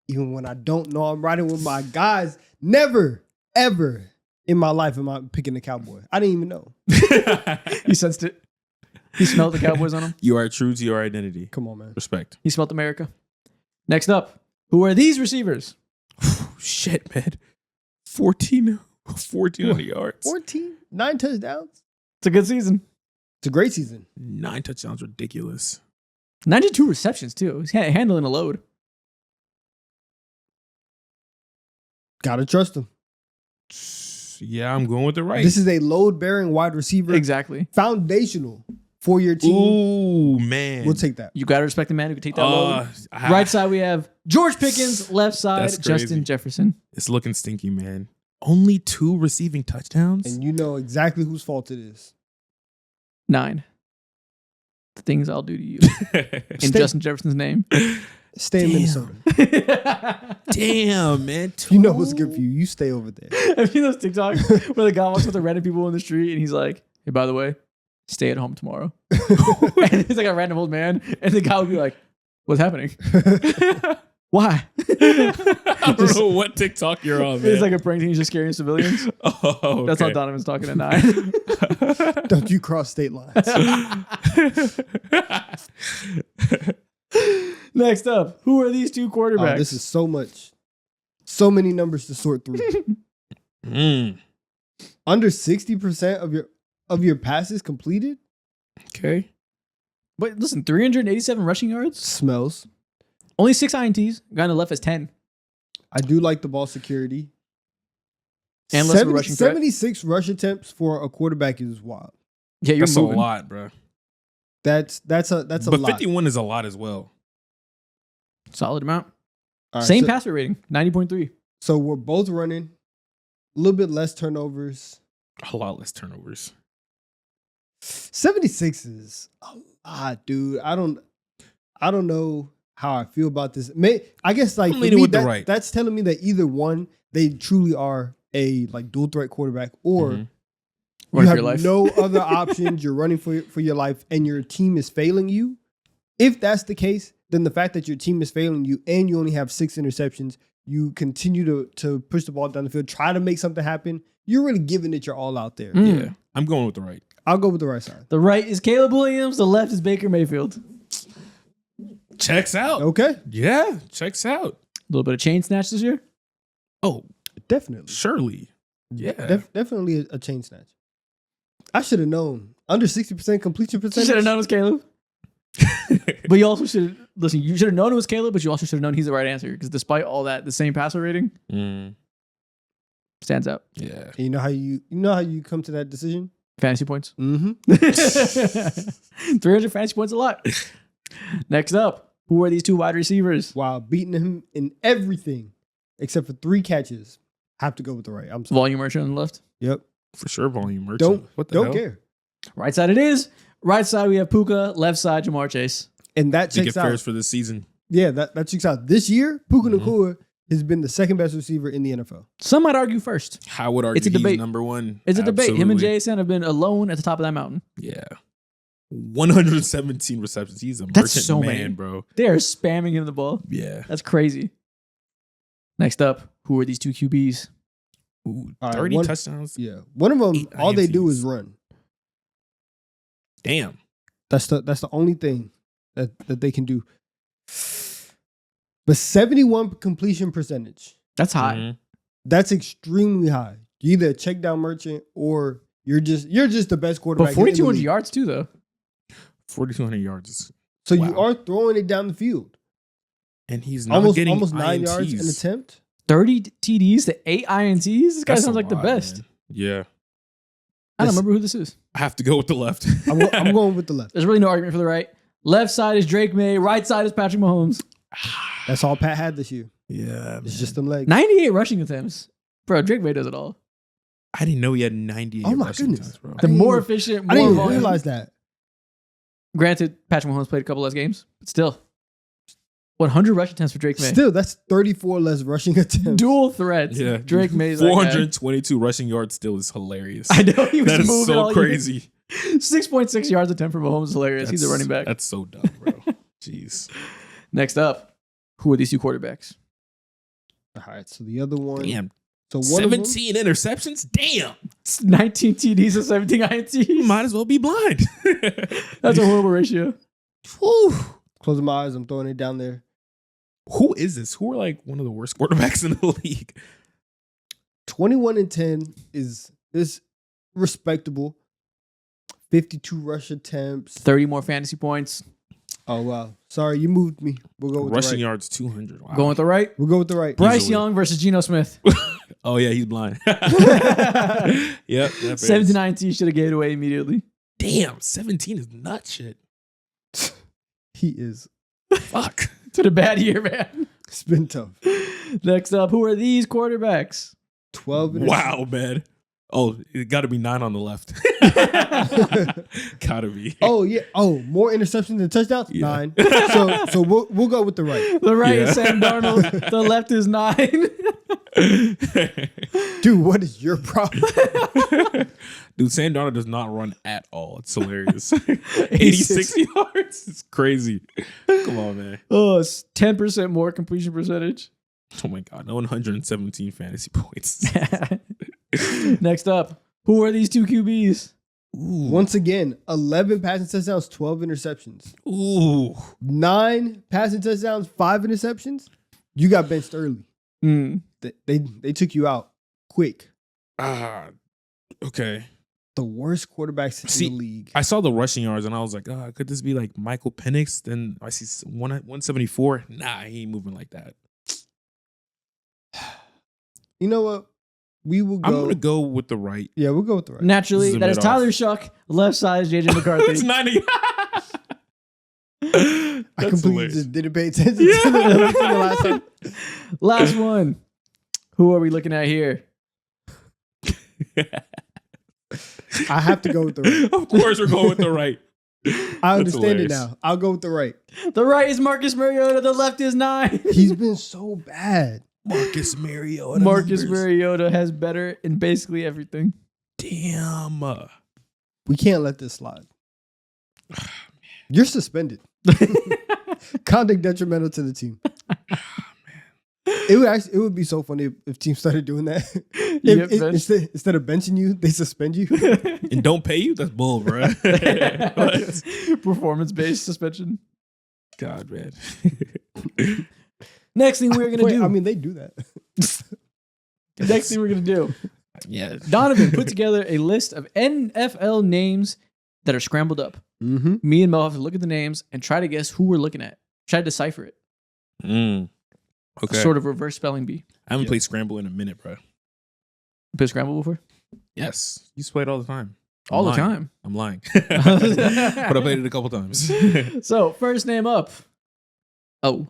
Even when I don't know I'm riding with my guys, never, ever in my life am I picking the Cowboy. I didn't even know. He sensed it. He smelled the Cowboys on him. You are true to your identity. Come on, man. Respect. He smelled America. Next up, who are these receivers? Shit, man. 1,400 yards. 14, 9 touchdowns. It's a good season. It's a great season. 9 touchdowns. Ridiculous. 92 receptions, too. He's handling a load. Gotta trust him. Yeah, I'm going with the right. This is a load-bearing wide receiver. Exactly. Foundational for your team. Ooh, man. We'll take that. You got to respect the man who can take that load. Right side, we have George Pickens. Left side, That's crazy. Justin Jefferson. It's looking stinky, man. Only 2 receiving touchdowns? And you know exactly whose fault it is. 9. The things I'll do to you. In Justin Jefferson's name. Stay in Minnesota. Damn, man. You know what's good for you. You stay over there. Have you seen those TikToks where the guy walks with the random people in the street and he's like, hey, by the way, stay at home tomorrow. And it's like a random old man. And the guy would be like, what's happening? Why? I don't know what TikTok you're on, man. It's like a prank thing. He's just scaring civilians. Oh, okay. That's how Donovan's talking at 9. Don't you cross state lines. Next up, who are these two quarterbacks? Oh, this is so much. So many numbers to sort through. Under 60% of your passes completed? Okay. But listen, 387 rushing yards. Smells. Only 6 INTs. Guy on the left has 10. I do like the ball security. And less of a rushing threat. 76 rush attempts for a quarterback is wild. Yeah, you're That's moving. a lot, bro. That's a But lot. 51 is a lot as well. Solid amount. All right, Same so, passer rating, 90.3. So we're both running. A little bit less turnovers. A lot less turnovers. 76 is a lot, dude. I don't know how I feel about this. I guess like I'm leaning with the right. That's telling me that either one, they truly are a like dual threat quarterback, or you Run for have your life. no other options. You're running for your life, and your team is failing you. If that's the case, then the fact that your team is failing you and you only have 6 interceptions, you continue to push the ball down the field, try to make something happen. You're really giving it your all out there. Yeah, I'm going with the right. I'll go with the right side. The right is Caleb Williams. The left is Baker Mayfield. Checks out. Okay, Yeah, checks out. A little bit of chain snatch this year. Oh, definitely. surely. Yeah. Definitely a chain snatch. I should have known. Under 60% completion You percentage. should have known it was Caleb. But you also should listen. You should have known it was Caleb, but you also should have known he's the right answer because despite all that, the same passer rating stands out. Yeah. You know how you come to that decision? Fantasy points. Mm-hmm. 300 fantasy points a lot. Next up, who are these two wide receivers? While beating him in everything except for 3 catches, have to go with the right. I'm sorry. Volume merchant on the left. Yep. For sure, volume merchant. Don't hell? care. Right side it is. Right side we have Puka. Left side Jamar Chase. And that Ticket checks out. fares for this season. Yeah, that checks out. This year, Puka Nacua has been the second best receiver in the NFL. Some might argue first. I would argue It's a debate. he's number one. It's a debate. Him and Absolutely. Jason have been alone at the top of that mountain. Yeah. 117 receptions. He's a That's merchant so man, many. bro. They are spamming him the ball. Yeah. That's crazy. Next up, who are these two QBs? Ooh, All right, 30 touchdowns. Yeah, one of them. 8 All they do INTs. is run. Damn. That's the only thing that they can do. But 71 completion percentage. That's high. Mhm. That's extremely high. You're either a check down merchant or you're just the best quarterback. But in the 4,200 league. yards too, though. 4,200 yards. Is, So you wow. are throwing it down the field. And he's not getting almost 9 yards INTs. an attempt. 30 TDs to 8 INTs. This guy That's sounds a like the lot, best. man. Yeah. I don't This- remember who this is. I have to go with the left. I'm going with the left. There's really no argument for the right. Left side is Drake May. Right side is Patrick Mahomes. That's all Pat had this year. Yeah. It's just them legs. 98 rushing attempts. Bro, Drake May does it all. I didn't know he had 98 Oh my rushing goodness. attempts, bro. The didn't more even- efficient, I more didn't even volume. realize that. Granted, Patrick Mahomes played a couple less games, but still. 100 rush attempts for Drake May. Still, that's 34 less rushing attempts. Dual threats. Yeah. Drake May's that guy. 422 rushing yards still is hilarious. I know he was That is moving so all year. crazy. 6.6 yards attempt for Mahomes is hilarious. He's a running back. That's so dumb, bro. Jeez. Next up, who are these two quarterbacks? All right, so the other one. Damn. So one of them, 17 interceptions? Damn. It's 19 TDs and 17 INTs. Might as well be blind. That's a horrible ratio. Whew. closing my eyes, I'm throwing it down there. Who is this? Who are like one of the worst quarterbacks in the league? 21-10 is respectable. 52 rush attempts. 30 more fantasy points. Oh wow. Sorry, you moved me. We'll go with Rushing the right. yards 200. Wow. Going with the right. We'll go with the right. Bryce Easily. Young versus Geno Smith. Oh yeah, he's blind. Yep. 79 INTs should have gave it away immediately. Damn, 17 is nut shit. He is. Fuck. It's been a bad year, man. It's been tough. Next up, who are these quarterbacks? 12 Wow, man. Oh, it got to be 9 on the left. Gotta be. Oh yeah. Oh, more interceptions than touchdowns? Yeah. 9. So we'll go with the right. The right Yeah. is Sam Darnold. The left is 9. Dude, what is your problem? Dude, Sam Darnold does not run at all. It's hilarious. 86 yards. It's crazy. Come on, man. Oh, it's 10% more completion percentage. Oh my God. No 117 fantasy points. Next up, who are these two QBs? Ooh. Once again, 11 passing touchdowns, 12 interceptions. Ooh. 9 passing touchdowns, 5 interceptions. You got benched early. They took you out quick. Okay. The worst quarterbacks in See, the league. I saw the rushing yards and I was like, could this be like Michael Penix? Then I see 174. Nah, he ain't moving like that. You know what? We will I'm go. going to go with the right. Yeah, we'll go with the right. Naturally, Zoom that is it Tyler off. Shuck. Left side is JJ McCarthy. It's 90. I That's completely hilarious. just didn't pay attention to the last time. Last one. Who are we looking at here? I have to go with the right. Of course, we're going with the right. I understand it hilarious. now. I'll go with the right. The right is Marcus Mariota. The left is 9. He's been so bad. Marcus Mariota. Marcus numbers. Mariota has better in basically everything. Damn. We can't let this slide. You're suspended. Conduct detrimental to the team. It would be so funny if teams started doing that. get benched. Instead of benching you, they suspend you. And don't pay you? That's bull, bro. Performance-based suspension. God, man. Next thing we're going to Wait, do. I mean, they do that. Next thing we're going to do. Yeah. Donovan put together a list of NFL names that are scrambled up. Mm-hmm. Me and Mo have to look at the names and try to guess who we're looking at. Try to decipher it. Okay. Sort of reverse spelling bee. I haven't played Scramble in a minute, bro. Played Scramble before? Yes. You used to play it all the time. All the lying. time. I'm lying. But I played it a couple times. So, first name up. Oh.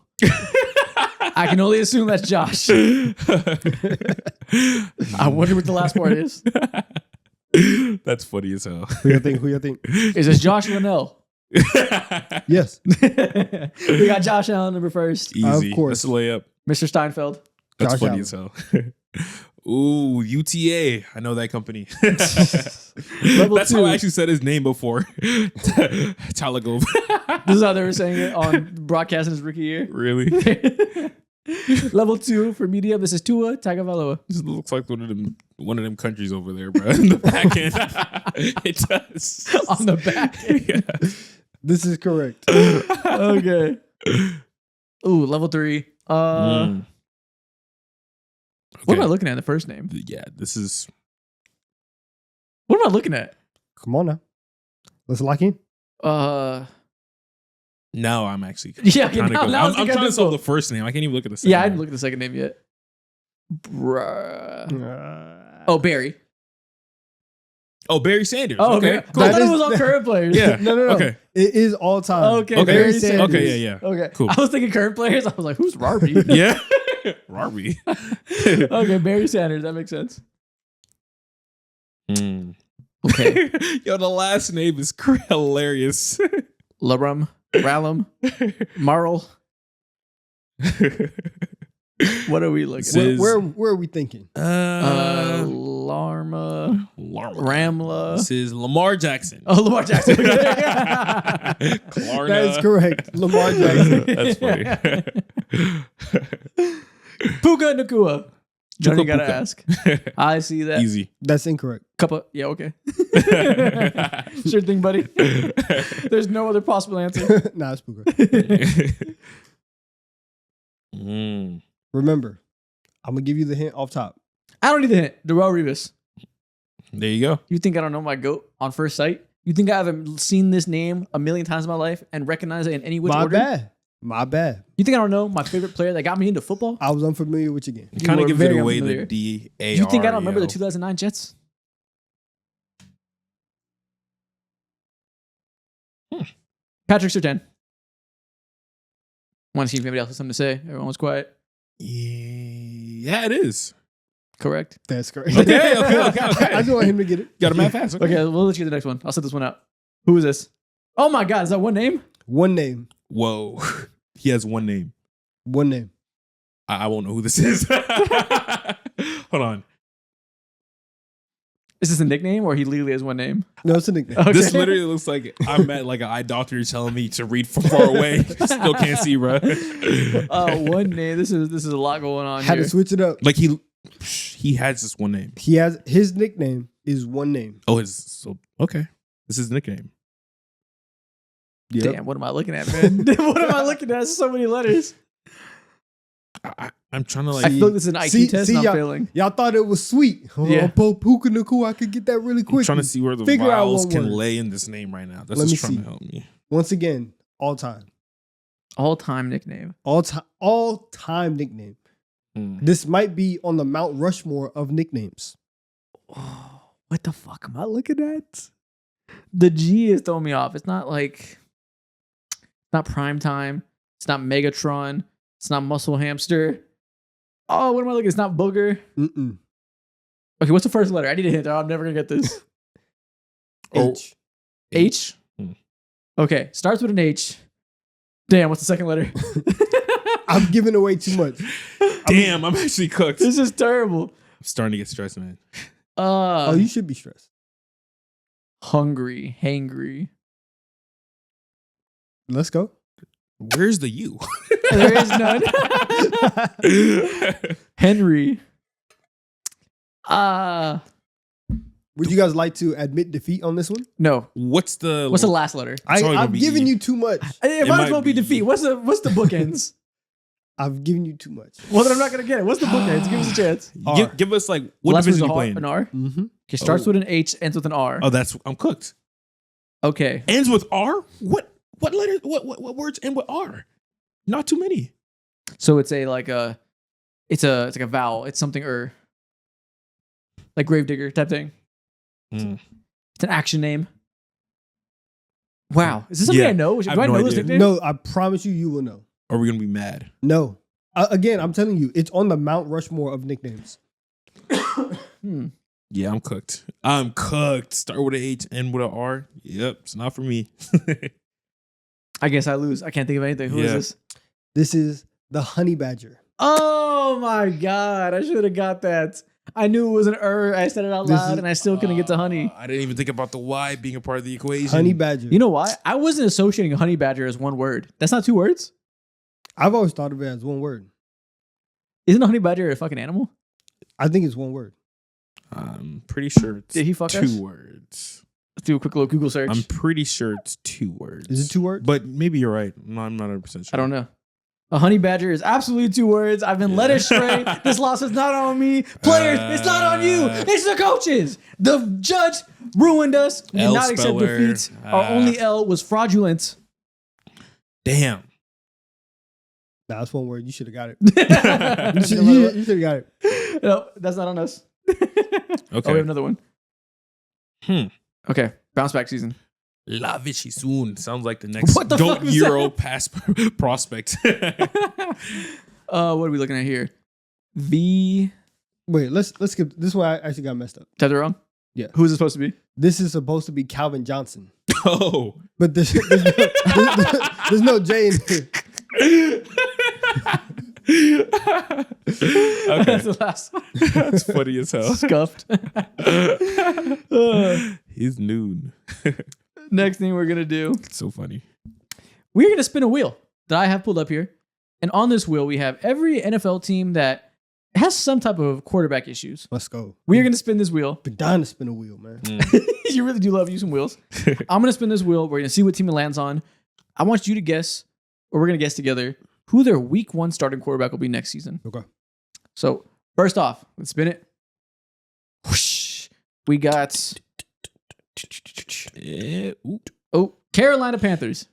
I can only assume that's Josh. I wonder what the last part is. That's funny as hell. Who you think? Is this Josh Linnell? Yes. We got Josh Allen number first. Easy. Of course. That's a layup. Mr. Steinfeld. That's Josh funny Allen. as hell. Ooh, UTA. I know that company. Level That's how 2. I actually said his name before. Talagov. This is how they were saying it on broadcasting his rookie year. Really? Level 2 for media. This is Tua Tagovailoa. This looks like one of them countries over there, bro. In the back end. It does. On the back end. Yeah. This is correct. Okay. Ooh, level 3. What am I looking at in the first name? Yeah, this is. What am I looking at? Come on now. Let's lock in. Now I'm actually. Yeah, trying to now- go. now it's I'm getting trying to solve difficult. the first name. I can't even look at the second. Yeah, I didn't name. look at the second name yet. Bruh. Oh, Barry. Oh, Barry Sanders. Oh, okay. Cool. I thought it That was is- all current players. Yeah. No. Okay. It is all time. Okay, Okay. Barry Sanders. Sanders. Okay. Yeah. Okay. Cool. I was thinking current players. I was like, who's Robbie? Yeah. Robbie. Okay, Barry Sanders. That makes sense. Okay. Yo, the last name is hilarious. Larum, Rallum, Marl. What are we looking at? Where are we thinking? Larma, Ramla. This is Lamar Jackson. Oh, Lamar Jackson. Klarna. That is correct. Lamar Jackson. That's funny. Puka Nakua. Johnny, Puka gotta Puka. ask. I see that. Easy. That's incorrect. Yeah, okay. Sure thing, buddy. There's no other possible answer. Nah, it's Puka. Mm. Remember, I'm gonna give you the hint off top. I don't need the hint. Darrell Revis. There you go. You think I don't know my GOAT on first sight? You think I haven't seen this name a million times in my life and recognize it in any which My order? bad. You think I don't know my favorite player that got me into football? I was unfamiliar with your game. You kind were of gives it very away unfamiliar. the DAR. You think I don't remember yo. the 2009 Jets? Patrick Surtain. Want to see if anybody else has something to say. Everyone was quiet. Yeah, it is. Correct. That's correct. Okay. I just want him to get it. Got a math fast. Okay, well, let's get the next one. I'll set this one out. Who is this? Oh my God, is that one name? One name. Whoa. He has one name. One name. I won't know who this is. Hold on. Is this a nickname or he legally has one name? No, it's a nickname. Okay. This literally looks like I'm at like an eye doctor telling me to read from far away. Still can't see, bro. One name. This is a lot going on Had here. to switch it up. Like he has just one name. He has his nickname is one name. Oh, okay. This is his nickname. Yep. Damn, what am I looking at, man? What am I looking at? There's so many letters. I'm trying to I like. feel like this is an IQ test and I'm failing. Y'all thought it was sweet. Yeah. Puka Nakua, I could get that really quick. I'm trying to see where the Figure out vowels one can word. lay in this name right now. That's Let just me trying see. to help me. Once again, all time. All-time nickname. All time nickname. This might be on the Mount Rushmore of nicknames. Oh, what the fuck am I looking at? The G is throwing me off. It's not like, it's not Prime Time. It's not Megatron. It's not Muscle Hamster. Oh, what am I looking at? It's not Booger. Mm-mm. Okay, what's the first letter? I need a hint. I'm never going to get this. H. H? Okay, starts with an H. Damn, what's the second letter? I'm giving away too much. Damn, I'm actually cooked. I'm This is terrible. starting to get stressed, man. Oh, you should be stressed. Hungry, hangry. Let's go. Where's the U? There is none. Henry. Would you guys like to admit defeat on this one? No. What's the last letter? It's only gonna I've be given E. you too much. It might might as well be be- defeat. What's the bookends? I've given you too much. Well, then I'm not gonna get it. What's the bookends? Give us a chance. R. Give us like what Last one's division a you R, playing? an R. Mm-hmm. Okay, starts Oh. with an H, ends with an R. Oh, I'm cooked. Okay. Ends with R? What letters? What words end with R? Not too many. So it's like a vowel. It's something like Gravedigger type thing. Mm. It's an action name. Wow. Is this something Yeah, I know? Do I have no know this idea. nickname? No, I promise you will know. Are we gonna be mad? No. Again, I'm telling you, it's on the Mount Rushmore of nicknames. Yeah, I'm cooked. I'm cooked. Start with an H, end with an R. Yep, it's not for me. I guess I lose. I can't think of anything. Who is this? This is the Honey Badger. Oh my God. I should have got that. I knew it was an I said it out loud and I still couldn't get to honey. I didn't even think about the Y being a part of the equation. Honey Badger. You know why? I wasn't associating honey badger as one word. That's not two words? I've always thought of it as one word. Isn't a honey badger a fucking animal? I think it's one word. I'm pretty sure it's Did he fuck two us? words. Let's do a quick little Google search. I'm pretty sure it's 2 words. Is it 2 words? But maybe you're right. No, I'm not 100% sure. I don't know. A honey badger is absolutely 2 words. I've been led astray. This loss is not on me. Players, it's not on you. It's the coaches. The judge ruined us. We did L not accept speller. defeats. Our only L was fraudulent. Damn. Nah, that's one word. You should have got it. You You should have got it. No, that's not on us. Okay. Oh, we have another one. Hmm. Okay, bounce back season. La Vichy soon. Sounds like the next What the GOAT fuck is Euro pass prospect. What are we looking at here? Wait, let's skip this one. I actually got messed up. Said it wrong? Yeah. Who is it supposed to be? This is supposed to be Calvin Johnson, Oh. but there's no J in here. Okay. That's the last one. That's funny as hell. Scuffed. He's noon. Next thing we're going to do, It's so funny. we're going to spin a wheel that I have pulled up here. And on this wheel, we have every NFL team that has some type of quarterback issues. Let's go. We're going to spin this wheel. Been dying to spin a wheel, man. You really do love using wheels. I'm going to spin this wheel. We're going to see what team it lands on. I want you to guess, or we're going to guess together, who their week 1 starting quarterback will be next season. Okay. So, first off, let's spin it. Whoosh. We got Carolina Panthers.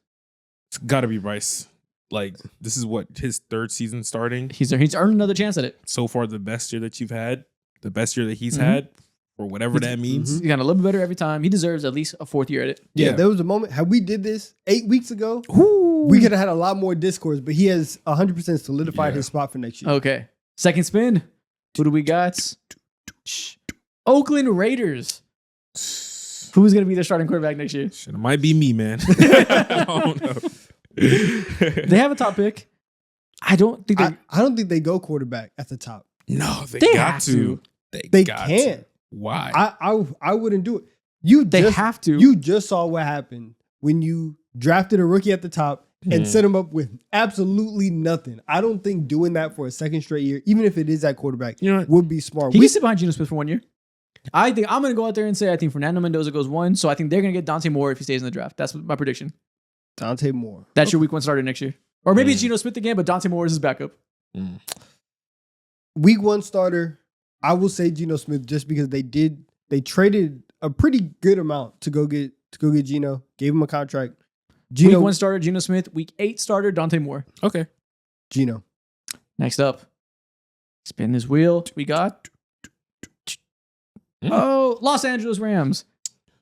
It's got to be Bryce. Like, this is what, his 3rd season starting? He's earned another chance at it. So far, the best year that you've had, the best year that he's had, or whatever that means. He's gotten a little bit better every time. He deserves at least a 4th year at it. Yeah, there was a moment. Had we did this 8 weeks ago, Ooh. we could have had a lot more discourse, but he has 100% solidified his spot for next year. Okay. Second spin. Who do we got? Oakland Raiders. Who's going to be their starting quarterback next year? Shit, it might be me, man. I don't know. They have a top pick. I don't think they... I don't think they go quarterback at the top. No, they They got have to. to. They got can't. to. Why? I wouldn't do it. They have to. You just saw what happened when you drafted a rookie at the top and set him up with absolutely nothing. I don't think doing that for a second straight year, even if it is at quarterback, You know what? would be smart. He can sit behind Geno Smith for 1 year. I think I'm going to go out there and say I think Fernando Mendoza goes 1, so I think they're going to get Dante Moore if he stays in the draft. That's my prediction. Dante Moore. That's your week 1 starter next year. Or maybe it's Geno Smith again, but Dante Moore is his backup. Week 1 starter, I will say Geno Smith just because they traded a pretty good amount to go get Geno, gave him a contract. Week 1 starter, Geno Smith. Week 8 starter, Dante Moore. Okay. Geno. Next up, spin this wheel. We got Los Angeles Rams.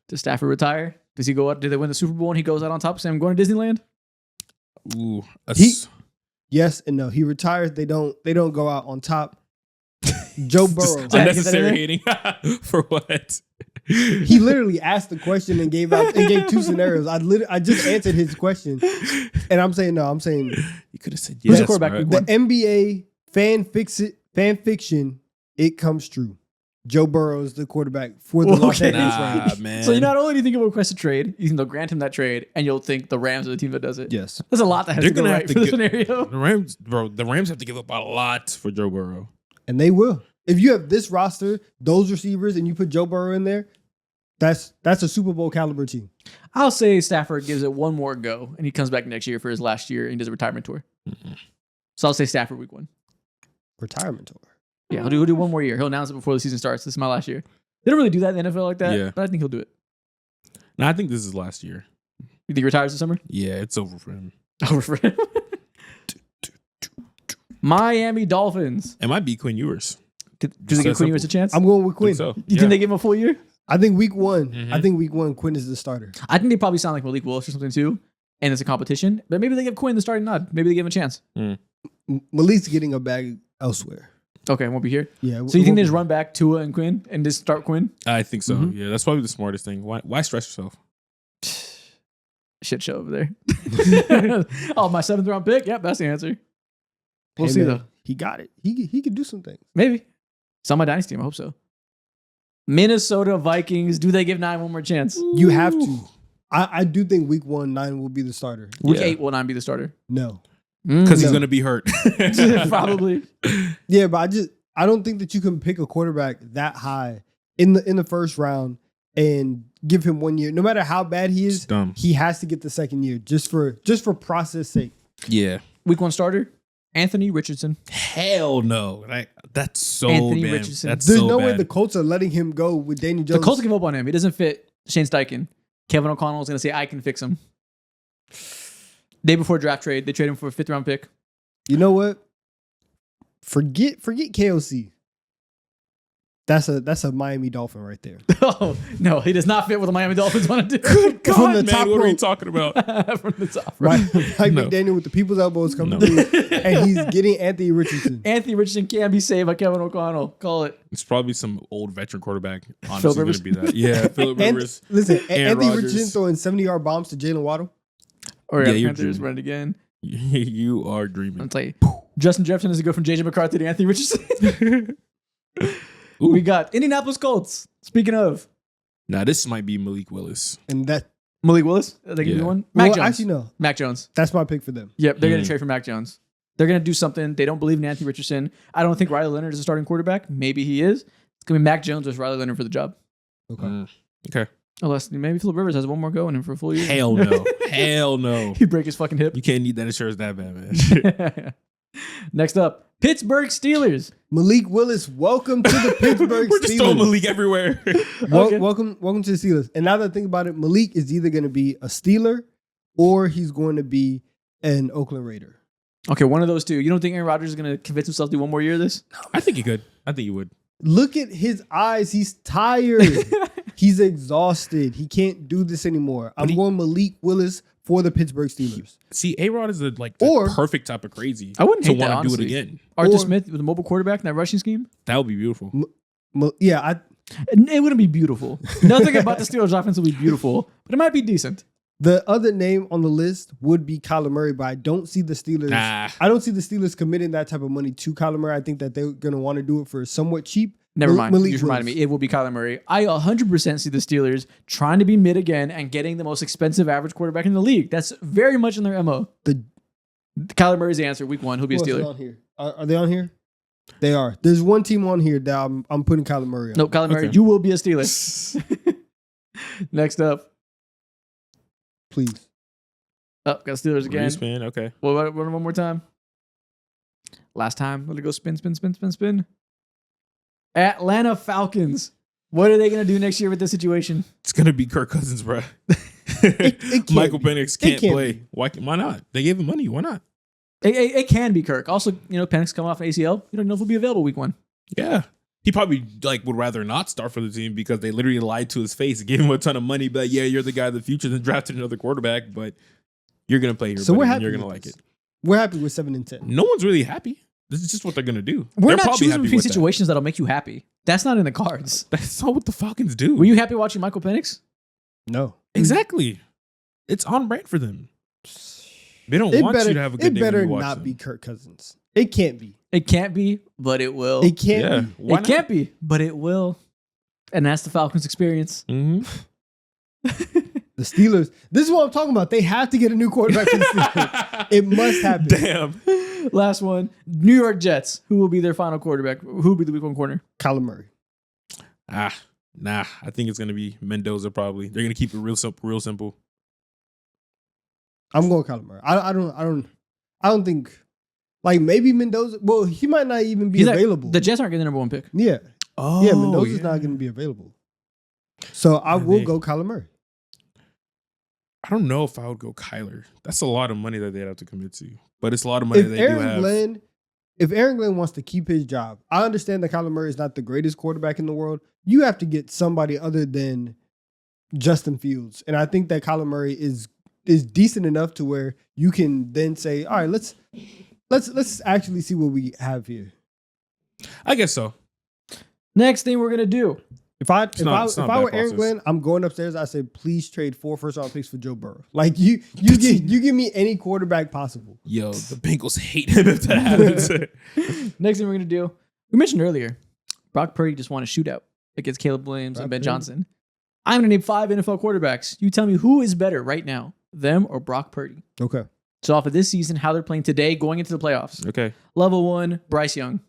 Does Stafford retire? Does he go out? Did they win the Super Bowl and he goes out on top saying I'm going to Disneyland? Ooh. Yes and no. He retires. They don't go out on top. Joe Burrow. Unnecessary hating. For what? He literally asked the question and gave 2 scenarios. I just answered his question, and I'm saying no. I'm saying You could have said Who's yes. the quarterback? right? the NBA fan fiction. It comes true. Joe Burrow is the quarterback for the Los Okay. Angeles Nah, Rams. man. So you not only do you think he'll request a trade, you think they'll grant him that trade, and you'll think the Rams are the team that does it. Yes, There's a lot that has They're to go gonna right have for to the get- scenario. The Rams have to give up a lot for Joe Burrow. and they will. If you have this roster, those receivers, and you put Joe Burrow in there, that's a Super Bowl caliber team. I'll say Stafford gives it one more go, and he comes back next year for his last year and he does a retirement tour. So I'll say Stafford week 1. Retirement tour. Yeah, he'll do one more year. He'll announce it before the season starts. This is my last year. They don't really do that in the NFL like that, Yeah. but I think he'll do it. No, I think this is last year. You think he retires this summer? Yeah, it's over for him. Over for him. Miami Dolphins. It might be Quinn Ewers. Do they give Quinn Ewers a chance? I'm going with Quinn. So, You think they give him a full year? I think week 1. I think week 1 Quinn is the starter. I think they probably sound like Malik Willis or something too, and it's a competition. But maybe they give Quinn the starting nod. Maybe they give him a chance. Malik's getting a bag elsewhere. Okay, won't be here. Yeah. So you think they just run back Tua and Quinn and just start Quinn? I think so. Yeah, that's probably the smartest thing. Why stress yourself? shit show over there. Oh, my 7th round pick. Yep, that's the answer. We'll see though. He got it. He could do some things. Maybe. It's on my dynasty team. I hope so. Minnesota Vikings. Do they give 9 one more chance? You have to. I do think week 1, 9 will be the starter. Week 8 will 9 be the starter. No. Because he's going to be hurt. Probably. Yeah, but I don't think that you can pick a quarterback that high in the first round and give him 1 year. No matter how bad he is, he has to get the second year just for process sake. Yeah. Week 1 starter, Anthony Richardson. Hell no. That's so Anthony bad. Richardson. There's no way the Colts are letting him go with Daniel Jones. The Colts give up on him. He doesn't fit Shane Steichen. Kevin O'Connell is going to say, I can fix him. Day before draft trade, they trade him for a 5th round pick. You know what? Forget KOC. That's a Miami Dolphin right there. Oh, no, he does not fit what the Miami Dolphins want to do. Good God, From the man, top what are rope. you talking about? From the top. Right? Mike No. McDaniel with the people's elbows coming through, and he's getting Anthony Richardson. Anthony Richardson can be saved by Kevin O'Connell. Call it. It's probably some old veteran quarterback. Honestly, going Rivers? to be that. Yeah, Philip Rivers. Listen, Aaron Anthony Rodgers. Richardson throwing 70-yard bombs to Jalen Waddle. Or Yeah, yeah, you're Panthers dreaming. run it again. You are I'm dreaming. tell you, Justin Jefferson is to go from JJ McCarthy to Anthony Richardson. We got Indianapolis Colts. Speaking of Now, this might be Malik Willis. And that, Malik Willis, are they gonna Yeah. do one? Mac well, Jones. actually, no. Mac Jones. That's my pick for them. Yep, they're Mm. gonna trade for Mac Jones. They're gonna do something. They don't believe in Anthony Richardson. I don't think Riley Leonard is a starting quarterback. Maybe he is. It's gonna be Mac Jones with Riley Leonard for the job. Okay. Okay. Unless maybe Philip Rivers has one more go in him for a full year. Hell no. Hell no. He'd break his fucking hip. You can't need that insurance that bad, man. Next up, Pittsburgh Steelers. Malik Willis, welcome to the Pittsburgh We're just throwing Steelers. Malik everywhere. Okay. Welcome to the Steelers. And now that I think about it, Malik is either going to be a Steeler or he's going to be an Oakland Raider. Okay, one of those two. You don't think Aaron Rodgers is gonna convince himself to do one more year of this? I think he could. I think he would. Look at his eyes. He's tired. He's exhausted. He can't do this anymore. I'm going Malik Willis for the Pittsburgh Steelers. See, A-Rod is the Or- perfect type of crazy. I wouldn't to hate that, want to do it honestly. again. Arthur Or- Smith with a mobile quarterback in that rushing scheme? That would be beautiful. Yeah, It wouldn't be beautiful. Nothing about the Steelers offense will be beautiful, but it might be decent. the other name on the list would be Kyler Murray, but I don't see the Steelers. Nah. I don't see the Steelers committing that type of money to Kyler Murray. I think that they're going to want to do it for somewhat cheap. Never mind. Malik You just reminded Willis. me. It will be Kyler Murray. I 100% see the Steelers trying to be mid again and getting the most expensive average quarterback in the league. That's very much in their MO. Kyler Murray's the answer. Week 1, he'll be a Who else is Steeler. on here? Are they on here? They are. There's one team on here that I'm putting Kyler Murray on. No, Kyler Murray, Okay. you will be a Steeler. Next up. Please. Oh, got Steelers again. Spin, okay. Well, run one more time. Last time. Let it go spin, spin, spin, spin, spin. Atlanta Falcons. What are they going to do next year with this situation? It's going to be Kirk Cousins, bro. It can't Michael be. Penix It can't can't play. be. Why not? They gave him money. Why not? It can be Kirk. Also, Penix coming off an ACL. You don't know if he'll be available week 1. Yeah. He probably would rather not start for the team because they literally lied to his face, gave him a ton of money, but yeah, you're the guy of the future, then drafted another quarterback, but you're going to play here, So buddy, we're and happy. you're going to with like this. it. We're happy with 7-10. No one's really happy. This is just what they're going to do. We're They're not probably choosing happy between with that. situations that'll make you happy. That's not in the cards. That's not what the Falcons do. Were you happy watching Michael Penix? No. Exactly. It's on brand for them. They don't It want better, you to have a good it day when better you watch not them. be Kirk Cousins. It can't be. It can't be, but it will. It can't Yeah. be. Why It can't be, but it will. And that's the Falcons' experience. Mm-hmm. The Steelers. This is what I'm talking about. They have to get a new quarterback for the Steelers. It must happen. Damn. Last one. New York Jets. Who will be their final quarterback? Who will be the week 1 corner? Kyler Murray. Nah. I think it's gonna be Mendoza. Probably they're gonna keep it real simple. I'm going Kyler Murray. I don't think like maybe Mendoza. Well, he might not even be He's not- available. the Jets aren't getting the number 1 pick. yeah. Oh, Yeah, Mendoza's not going to be available. So I will they- go Kyler Murray. I don't know if I would go Kyler. That's a lot of money that they'd have to commit to, but it's a lot of money they do have. If Aaron Glenn wants to keep his job, I understand that Kyler Murray is not the greatest quarterback in the world. You have to get somebody other than Justin Fields, and I think that Kyler Murray is decent enough to where you can then say, all right, let's actually see what we have here. I guess so. Next thing we're going to do. If I not were bad Aaron process. Glenn, I'm going upstairs. I say, please trade 4 first-round picks for Joe Burrow. Like you give me any quarterback possible. Yo, the Bengals hate him if that happens. Next thing we're gonna do, we mentioned earlier, Brock Purdy just won a shootout against Caleb Williams and Ben Johnson. I'm gonna name 5 NFL quarterbacks. You tell me who is better right now, them or Brock Purdy. Okay. So off of this season, how they're playing today, going into the playoffs. Okay. Level 1, Bryce Young.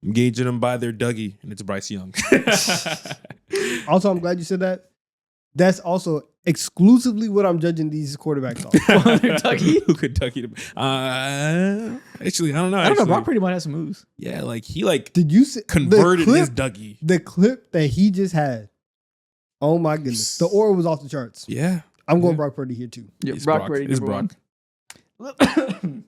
I'm gauging them by their Dougie, and it's Bryce Young. Also, I'm glad you said that. That's also exclusively what I'm judging these quarterbacks on. Dougie? Who could Dougie? Actually, I don't know. I don't know. Brock Purdy might have some moves. Yeah, like he Did you see converted his Dougie. The clip that he just had. Oh my goodness. The aura was off the charts. Yeah. I'm going Brock Purdy here too. Yeah, It's Brock Purdy, It's number Brock. 1.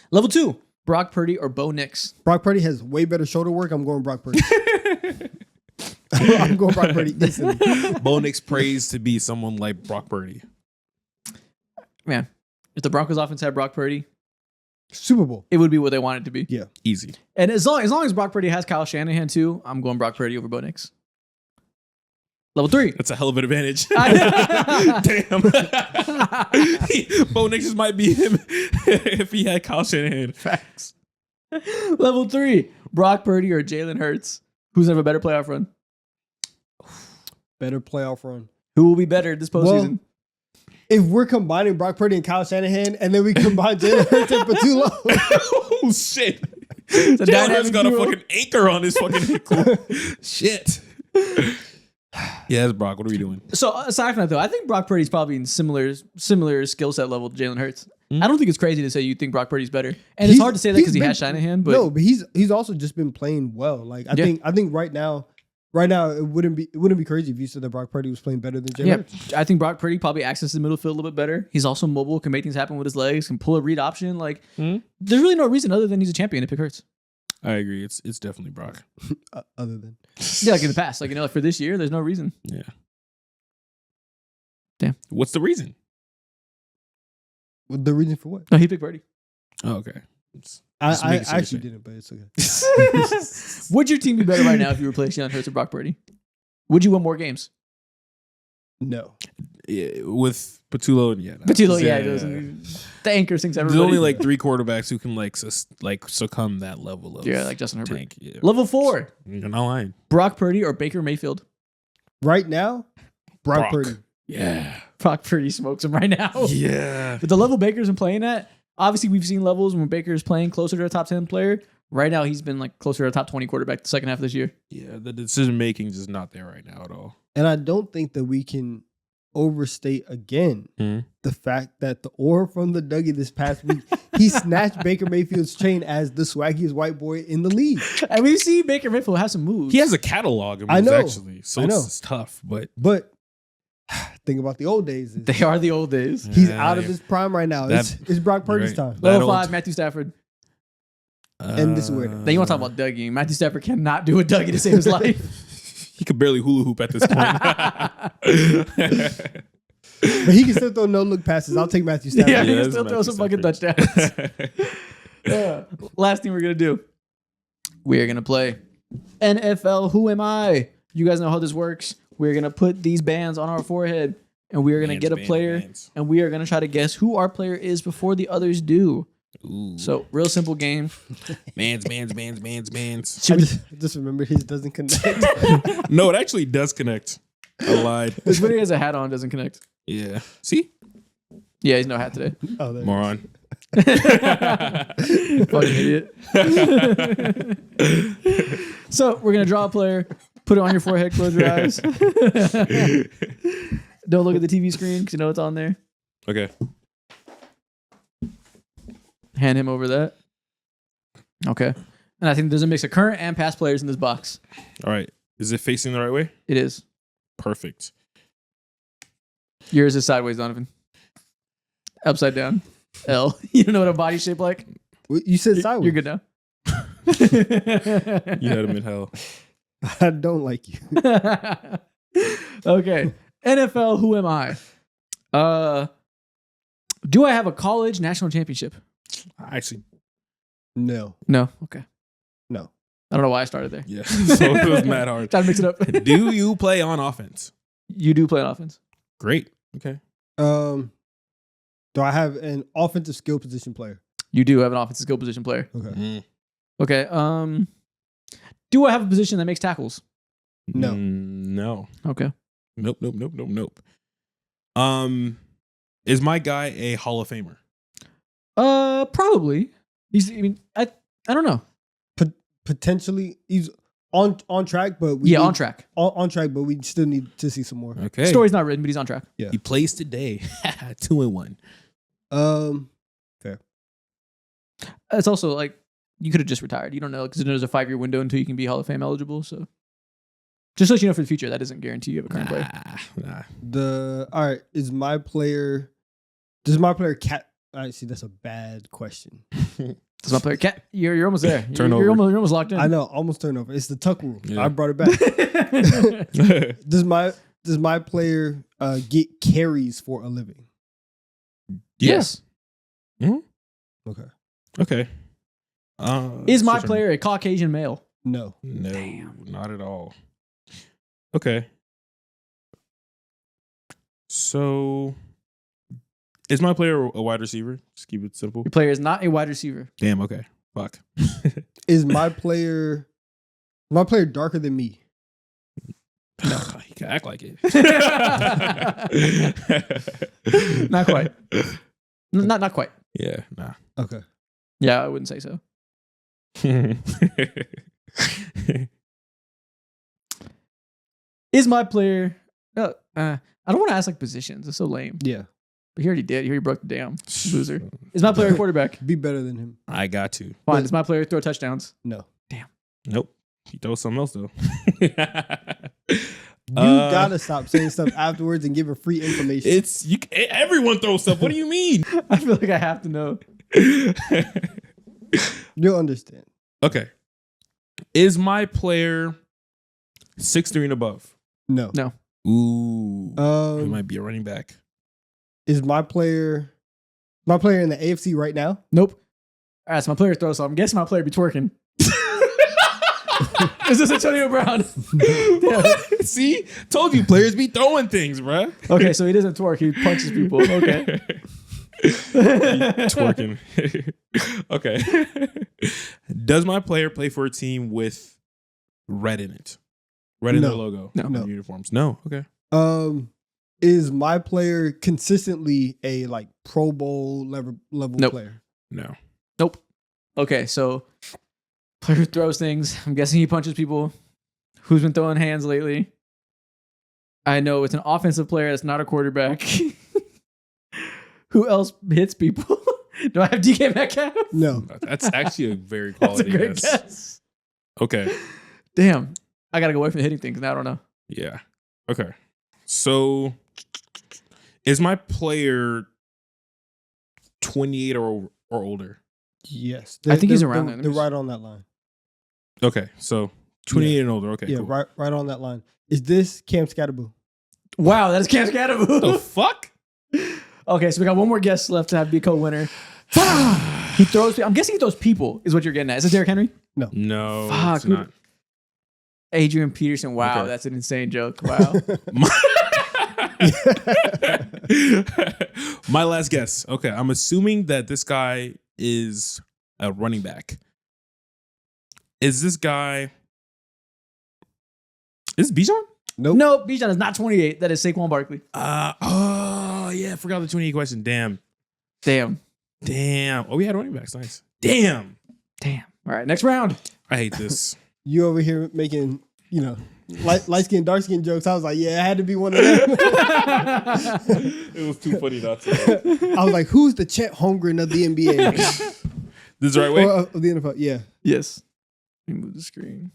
Level 2, Brock Purdy or Bo Nix. Brock Purdy has way better shoulder work. I'm going Brock Purdy. I'm going Brock Purdy instantly. Bo Nix praised to be someone like Brock Purdy. Man, if the Broncos offense had Brock Purdy, Super Bowl. it would be what they want it to be. Yeah. Easy. And as long as Brock Purdy has Kyle Shanahan too, I'm going Brock Purdy over Bo Nix. Level 3. That's a hell of an advantage. I- Damn. Bo Nix just might be him if he had Kyle Shanahan. Facts. Level 3, Brock Purdy or Jalen Hurts. Who's gonna have a better playoff run? Better playoff run. Who will be better this postseason? If we're combining Brock Purdy and Kyle Shanahan, and then we combine Jalen Hurts and Patullo. Oh, shit. It's a Jalen Hurts dynamic got a duo. fucking anchor on his fucking ankle. Shit. Yeah, that's Brock. What are we doing? So aside from that, though, I think Brock Purdy's probably in similar skill set level to Jalen Hurts. I don't think it's crazy to say you think Brock Purdy's better, and it's hard to say that because he has Shanahan. But no, but he's also just been playing well. Like I think right now it wouldn't be crazy if you said that Brock Purdy was playing better than Jalen Hurts. I think Brock Purdy probably accesses the middle field a little bit better. He's also mobile, can make things happen with his legs, can pull a read option. Like there's really no reason other than he's a champion to pick Hurts. I agree. It's definitely Brock. Other than Yeah, like in the past, like like for this year, there's no reason. Yeah. Damn. What's the reason? the reason for what? No, he picked Purdy. Oh, okay. I actually didn't, but it's okay. Would your team be better right now if you replaced Jalen Hurts or Brock Purdy? Would you win more games? No. Yeah, with Patullo, yeah. Patullo, yeah, the anchor sinks everybody. There's only like 3 quarterbacks who can like succumb that level of like Justin Herbert. tank. Yeah. Level 4, You're not lying. Brock Purdy or Baker Mayfield. Right now, Brock Purdy. Yeah. Brock Purdy smokes him right now. Yeah. But the level Baker's been playing at, obviously we've seen levels when Baker's playing closer to a top 10 player. Right now he's been like closer to a top 20 quarterback the second half of this year. Yeah, the decision making is just not there right now at all. And I don't think that we can overstate again the fact that the aura from the Dougie this past week, he snatched Baker Mayfield's chain as the swaggiest white boy in the league. And we've seen Baker Mayfield have some moves. He has a catalog of I moves know. actually, so it's tough. But think about the old days. They are the old days. He's out of his prime right now. It's Brock Purdy's right. time. Level 5, Matthew Stafford. And this is weird. Then you want to talk about Dougie. Matthew Stafford cannot do a Dougie to save his life. He could barely hula hoop at this point. But he can still throw no-look passes. I'll take Matthew Stafford. Yeah, he Yeah, can still that's throw some Matthew fucking touchdowns. Last thing we're going to do. We're going to play NFL Who Am I? You guys know how this works. We're going to put these bands on our forehead, and we are going to get a player, and we are going to try to guess who our player is before the others do. Ooh. So, real simple game. Bands. I just remember his doesn't connect. No, it actually does connect. I lied. This video has a hat on, doesn't connect. Yeah. See? Yeah, he's no hat today. Oh, there. Moron. Fucking idiot. So we're gonna draw a player, put it on your forehead, close your eyes. Don't look at the TV screen because you know it's on there. Okay. Hand him over that. Okay. And I think there's a mix of current and past players in this box. All right. Is it facing the right way? It is. Perfect. Yours is sideways, Donovan. Upside down. L. You don't know what a body shape like? You said sideways. You're good now. You had him in hell. I don't like you. Okay. NFL, who am I? Do I have a college national championship? Actually, No. No. Okay. No. I don't know why I started there. Yeah. So it was mad hard. Trying to mix it up. Do you play on offense? You do play on offense. Great. Okay. Do I have an offensive skill position player? You do have an offensive skill position player. Okay. Okay. Do I have a position that makes tackles? No. No. Okay. Nope. Is my guy a Hall of Famer? Probably. I don't know. Potentially, he's on track, but On track. on track, but we still need to see some more. Okay. Story's not written, but he's on track. Yeah. He plays today. 2-1. Fair. It's also like you could have just retired. You don't know because there's a 5-year window until you can be Hall of Fame eligible. So just so you know for the future, that doesn't guarantee you have a current player. Nah. All right. Does my player cat? I see. That's a bad question. Does my player cat? You're almost there. Turnover. You're almost locked in. I know, almost turnover. It's the tuck rule. Yeah. I brought it back. Does my player get carries for a living? Yes. Okay. Okay. Is my player a Caucasian male? No. No, Damn. not at all. Okay. So, is my player a wide receiver? Just keep it simple. Your player is not a wide receiver. Damn. Okay. Fuck. Is my player darker than me? No, you can act like it. Not quite. Not quite. Yeah. Nah. Okay. Yeah, I wouldn't say so. Is my player? I don't want to ask like positions. It's so lame. Yeah. But he already did. He already broke the dam. Loser. Is my player a quarterback? Be better than him. I got to. Fine. Does my player throw touchdowns? No. Nope. He throws something else though. You gotta stop saying stuff afterwards and giving free information. It's you. Everyone throws stuff. What do you mean? I feel like I have to know. You'll understand. Okay. Is my player 6'3" and above? No. No. Ooh. He Um, might be a running back. is my player in the AFC right now? Nope. All right, so my player throws, so I'm guessing my player be twerking. Is this Antonio Brown? Yeah. See? Told you players be throwing things, bruh. Okay, so he doesn't twerk. He punches people. Okay. Twerking. Okay. Does my player play for a team with red in it? Red in No. their logo? No. Uniforms? No. Okay. Is my player consistently a like Pro Bowl level Nope. player? No. Nope. Okay, so player throws things. I'm guessing he punches people. Who's been throwing hands lately? I know it's an offensive player that's not a quarterback. Who else hits people? Do I have DK Metcalf? No. That's actually a very That's a quality great guess. guess. Okay. Damn. I got to go away from the hitting thing because now I don't know. Yeah. Okay. So, is my player 28 or older? Yes. I think he's around there. They're right on that line. Okay. So, 28 and older. Okay. Yeah, Cool. right on that line. Is this Cam Scatterboo? Wow, that is Cam The Scatterboo. fuck? Okay, so we got one more guess left to have be co-winner. He throws. I'm guessing he throws people. Is what you're getting at? Is it Derrick Henry? No, Fuck, it's not. Adrian Peterson. Wow, Okay. that's an insane joke. Wow. My last guess. Okay, I'm assuming that this guy is a running back. Is this guy? Is Bijan? Nope. No, Bijan is not 28. That is Saquon Barkley. Oh yeah, I forgot the 28 question. Damn. Oh, we had running backs. Nice. Damn. All right, next round. I hate this. You over here making, light skin, dark skin jokes. I was like, yeah, it had to be one of them. It was too funny not to. I was like, who's the Chet Holmgren of the NBA? This is the right way. Or of the NFL? Yeah. Yes. Let me move the screen.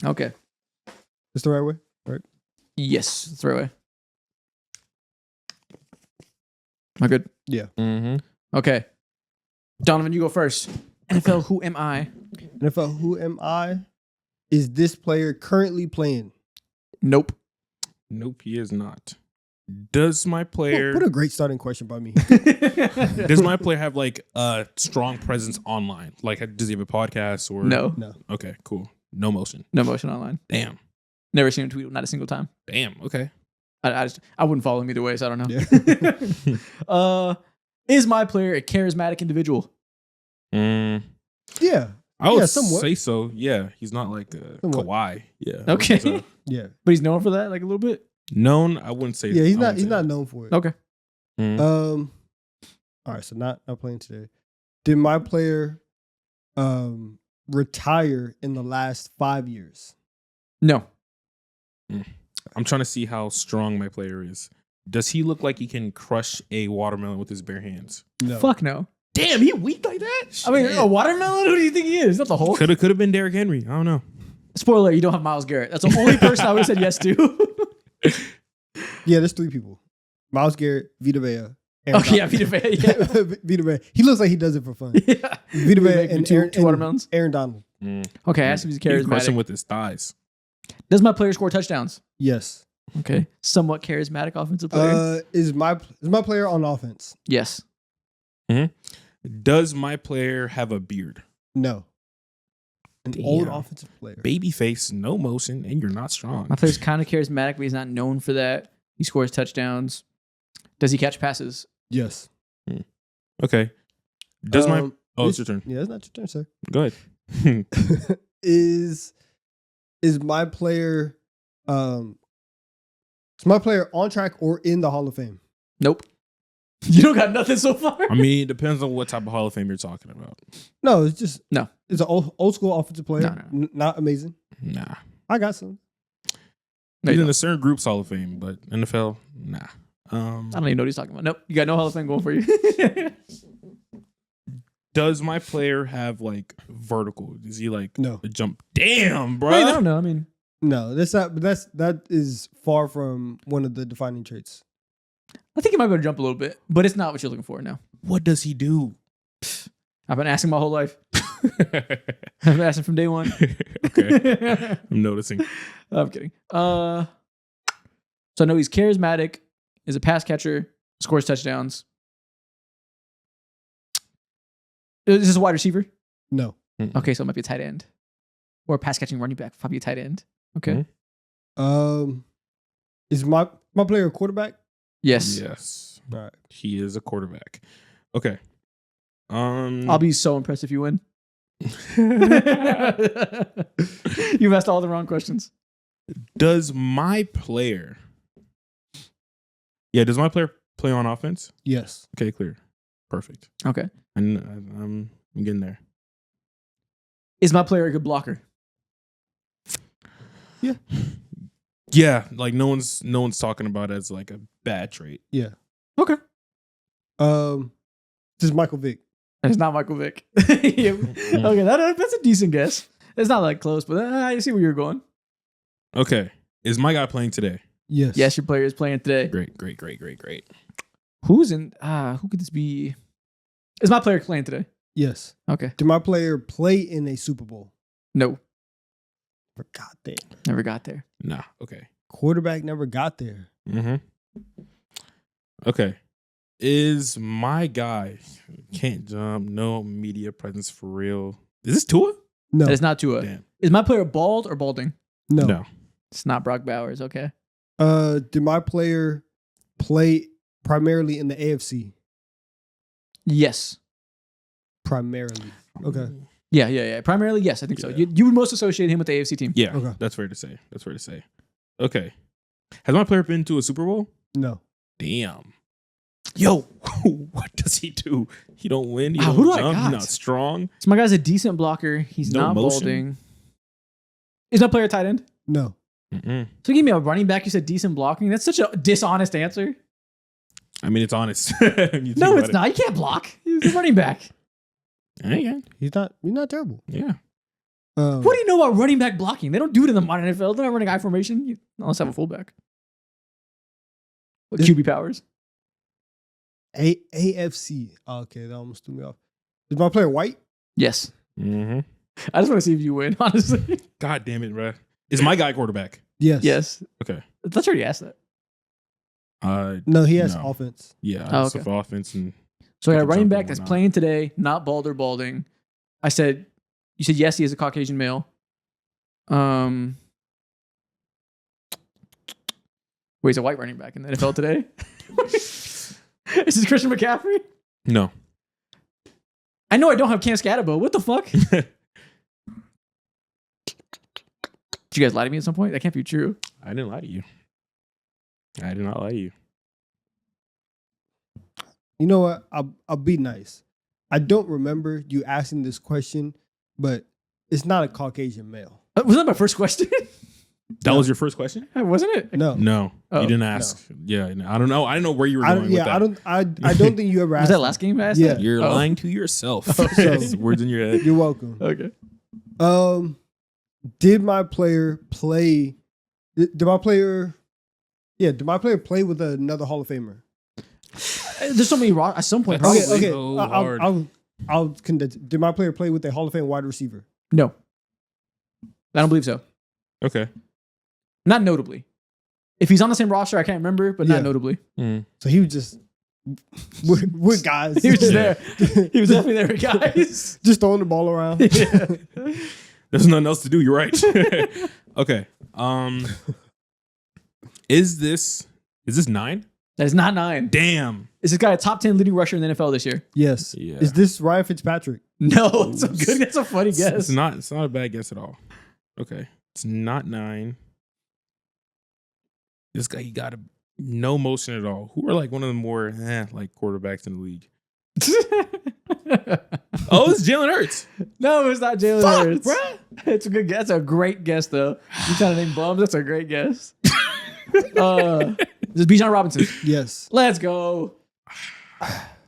Okay. It's the right way? Right. Yes, that's the right way. Am I good? Yeah. Mm-hmm. Okay. Donovan, you go first. NFL, who am I? NFL, who am I? Is this player currently playing? Nope. Nope, he is not. Does my player What a great starting question by me. does my player have like a strong presence online? Like, does he have a podcast or No. No. Okay, cool. No motion. No motion online. Damn. Never seen him tweet, not a single time. Damn. Okay. I wouldn't follow him either way, so I don't know. Yeah. Is my player a charismatic individual? Mm, Yeah. I would somewhat. say so. Yeah, he's not like Somewhat. Kawhi. Yeah. Okay. So, Yeah. But he's known for that, like a little bit. known, I wouldn't say. Yeah, he's I not wouldn't he's say not known for it. Okay. Mm. All right, so not playing today. Did my player retire in the last 5 years? No. I'm trying to see how strong my player is. Does he look like he can crush a watermelon with his bare hands? No. Fuck no. Damn, he weak like that? I mean, a watermelon? Who do you think he is? Not the Hulk. Could have been Derrick Henry. I don't know. Spoiler, you don't have Myles Garrett. That's the only person I would have said yes to. Yeah, there's 3 people. Myles Garrett, Vita Vea. Okay, yeah, Vita Vea, yeah. Vita Vea. He looks like he does it for fun. Yeah. Vita We Vea make and two watermelons. Aaron Donald. Okay, I asked if he's He can crush him charismatic. with his thighs. Does my player score touchdowns? Yes. Okay. Somewhat charismatic offensive player? Is my player on offense? Yes. Does my player have a beard? No. An Damn. old offensive player. Baby face, no motion, and you're not strong. My player's kind of charismatic, but he's not known for that. He scores touchdowns. Does he catch passes? Yes. Okay. Does my this- it's your turn. Yeah, it's not your turn, sir. Go ahead. Is my player is my player on track or in the Hall of Fame? Nope. You don't got nothing so far? I mean, it depends on what type of Hall of Fame you're talking about. No, it's just No. It's an old school offensive player. No. Not amazing. Nah. I got some. No, He's you in don't. a certain group's Hall of Fame, but NFL, nah. I don't even know what he's talking about. Nope. You got no Hall of Fame going for you. Does my player have like vertical? Is he like No. a jump? Damn, bro. I don't know. I mean, No, that is far from one of the defining traits. I think he might be able to jump a little bit, but it's not what you're looking for now. What does he do? I've been asking my whole life. I've been asking from day one. Okay. I'm noticing. I'm kidding. So I know he's charismatic, is a pass catcher, scores touchdowns. Is this a wide receiver? No. Okay, so it might be a tight end. Or a pass catching running back, probably a tight end. Okay. Mhm. Is my player a quarterback? Yes. Yes. All right. He is a quarterback. Okay. I'll be so impressed if you win. You've asked all the wrong questions. Does my player play on offense? Yes. Okay, clear. Perfect. Okay. I'm getting there. Is my player a good blocker? Yeah, like no one's talking about it as like a bad trait. Yeah. Okay. This is Michael Vick. And it's not Michael Vick. Yeah. Okay, that's a decent guess. It's not like close, but I see where you're going. Okay. Is my guy playing today? Yes. Yes, your player is playing today. Great. Who's in? Who could this be? Is my player playing today? Yes. Okay. Did my player play in a Super Bowl? No, Forgot that. never got there. Nah. Okay. Quarterback never got there. Mm-hmm. Okay. Is my guy can't jump? No media presence for real. Is this Tua? No. It's not Tua. Damn. Is my player bald or balding? No. No. It's not Brock Bowers. Okay. Did my player play primarily in the AFC? Yes. Primarily. Okay. Yeah. Primarily, yes, I think so. Yeah. You would most associate him with the AFC team. Yeah. Okay. That's fair to say. Okay. Has my player been to a Super Bowl? No. Damn. Yo, what does he do? He don't win. He Wow, don't who do I jump. He's got? not strong. So my guy's a decent blocker. He's No not motion? balding. Is my player tight end? No. Mm-mm. So give me a running back. You said decent blocking. That's such a dishonest answer. I mean, it's honest. No, it's not. You can't block. He's a running back. Yeah. He's not terrible. Yeah. What do you know about running back blocking? They don't do it in the modern NFL. They're not running I formation unless they have a fullback. With QB powers. AFC. Okay, that almost threw me off. Is my player white? Yes. Mm-hmm. I just want to see if you win, honestly. God damn it, bro. Is my guy quarterback? Yes. Yes. Okay. Let's already ask that. No, he has No. offense. Yeah, Oh, stuff offense and So I got a Pick a running jump back and that's whatnot. playing today, not bald or balding. You said yes, he is a Caucasian male. Wait, he's a white running back in the NFL today. Is this Christian McCaffrey? no. I know I don't have Cam Scatterbo. What the fuck? Did you guys lie to me at some point? That can't be true. I didn't lie to you. I did not lie to you. You know what? I'll be nice. I don't remember you asking this question, but it's not a Caucasian male. Was that my first question? That was your first question? Wasn't it? No. No, Oh, you didn't ask. Yeah, I don't know. I don't know where you were I going don't, yeah, with that. I don't think you ever asked. Was that me. last game I asked? Yeah. that? You're Oh. lying to yourself. So- Words in your head. You're welcome. Okay. Did my player play? Did my player? Yeah, did my player play with another Hall of Famer? There's so many at some point. Probably. Probably. Okay. so hard. I'll condense it. Did my player play with a Hall of Fame wide receiver? No. I don't believe so. Okay. Not notably. If he's on the same roster, I can't remember, but Yeah. not notably. Mm. So he was just with guys. He was just Yeah. there. He was definitely there with guys. just throwing the ball around. Yeah. There's nothing else to do. You're right. Okay. Is this 9? That is not 9. Damn. Is this guy a top 10 leading rusher in the NFL this year? Yes. Yeah. Is this Ryan Fitzpatrick? No. It's a good. That's a funny guess. It's not a bad guess at all. Okay. It's not 9. This guy, he got no motion at all. Who are like one of the more like quarterbacks in the league? Oh, it's Jalen Hurts. No, it's not Jalen Fuck, Hurts. bruh. It's a good guess. That's a great guess, though. You trying to name bums? That's a great guess. This is Bijan Robinson. Yes. Let's go.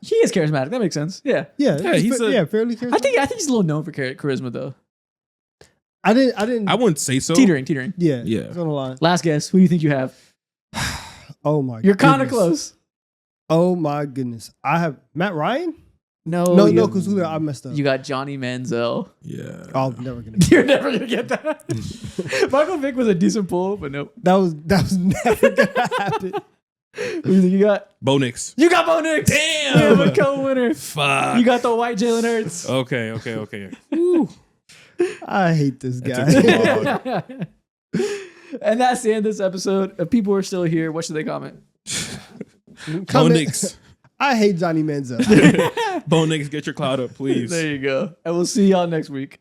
He is charismatic. That makes sense. Yeah. Yeah. Yeah, he's fairly. I think he's a little known for charisma, though. I didn't. I wouldn't say so. Teetering. Yeah. Yeah. It's on the line. Last guess. Who do you think you have? Oh my. You're kind of goodness. close. Oh my goodness. I have Matt Ryan. No, No, you, because I messed up. you got Johnny Manziel. Yeah. I'm never gonna. You're never gonna get that. Michael Vick was a decent pull, but nope. That was never gonna happen. Who do you think you got? Bo Nix. You got Bo Nix. Damn. Yeah, co-winner. Fuck. You got the white Jalen Hurts. Okay. Woo. I hate this That took too guy. long. And that's the end of this episode. If people are still here, what should they comment? Bo Comment- Nix. I hate Johnny Manziel. Bo Nix, get your cloud up, please. There you go. And we'll see y'all next week.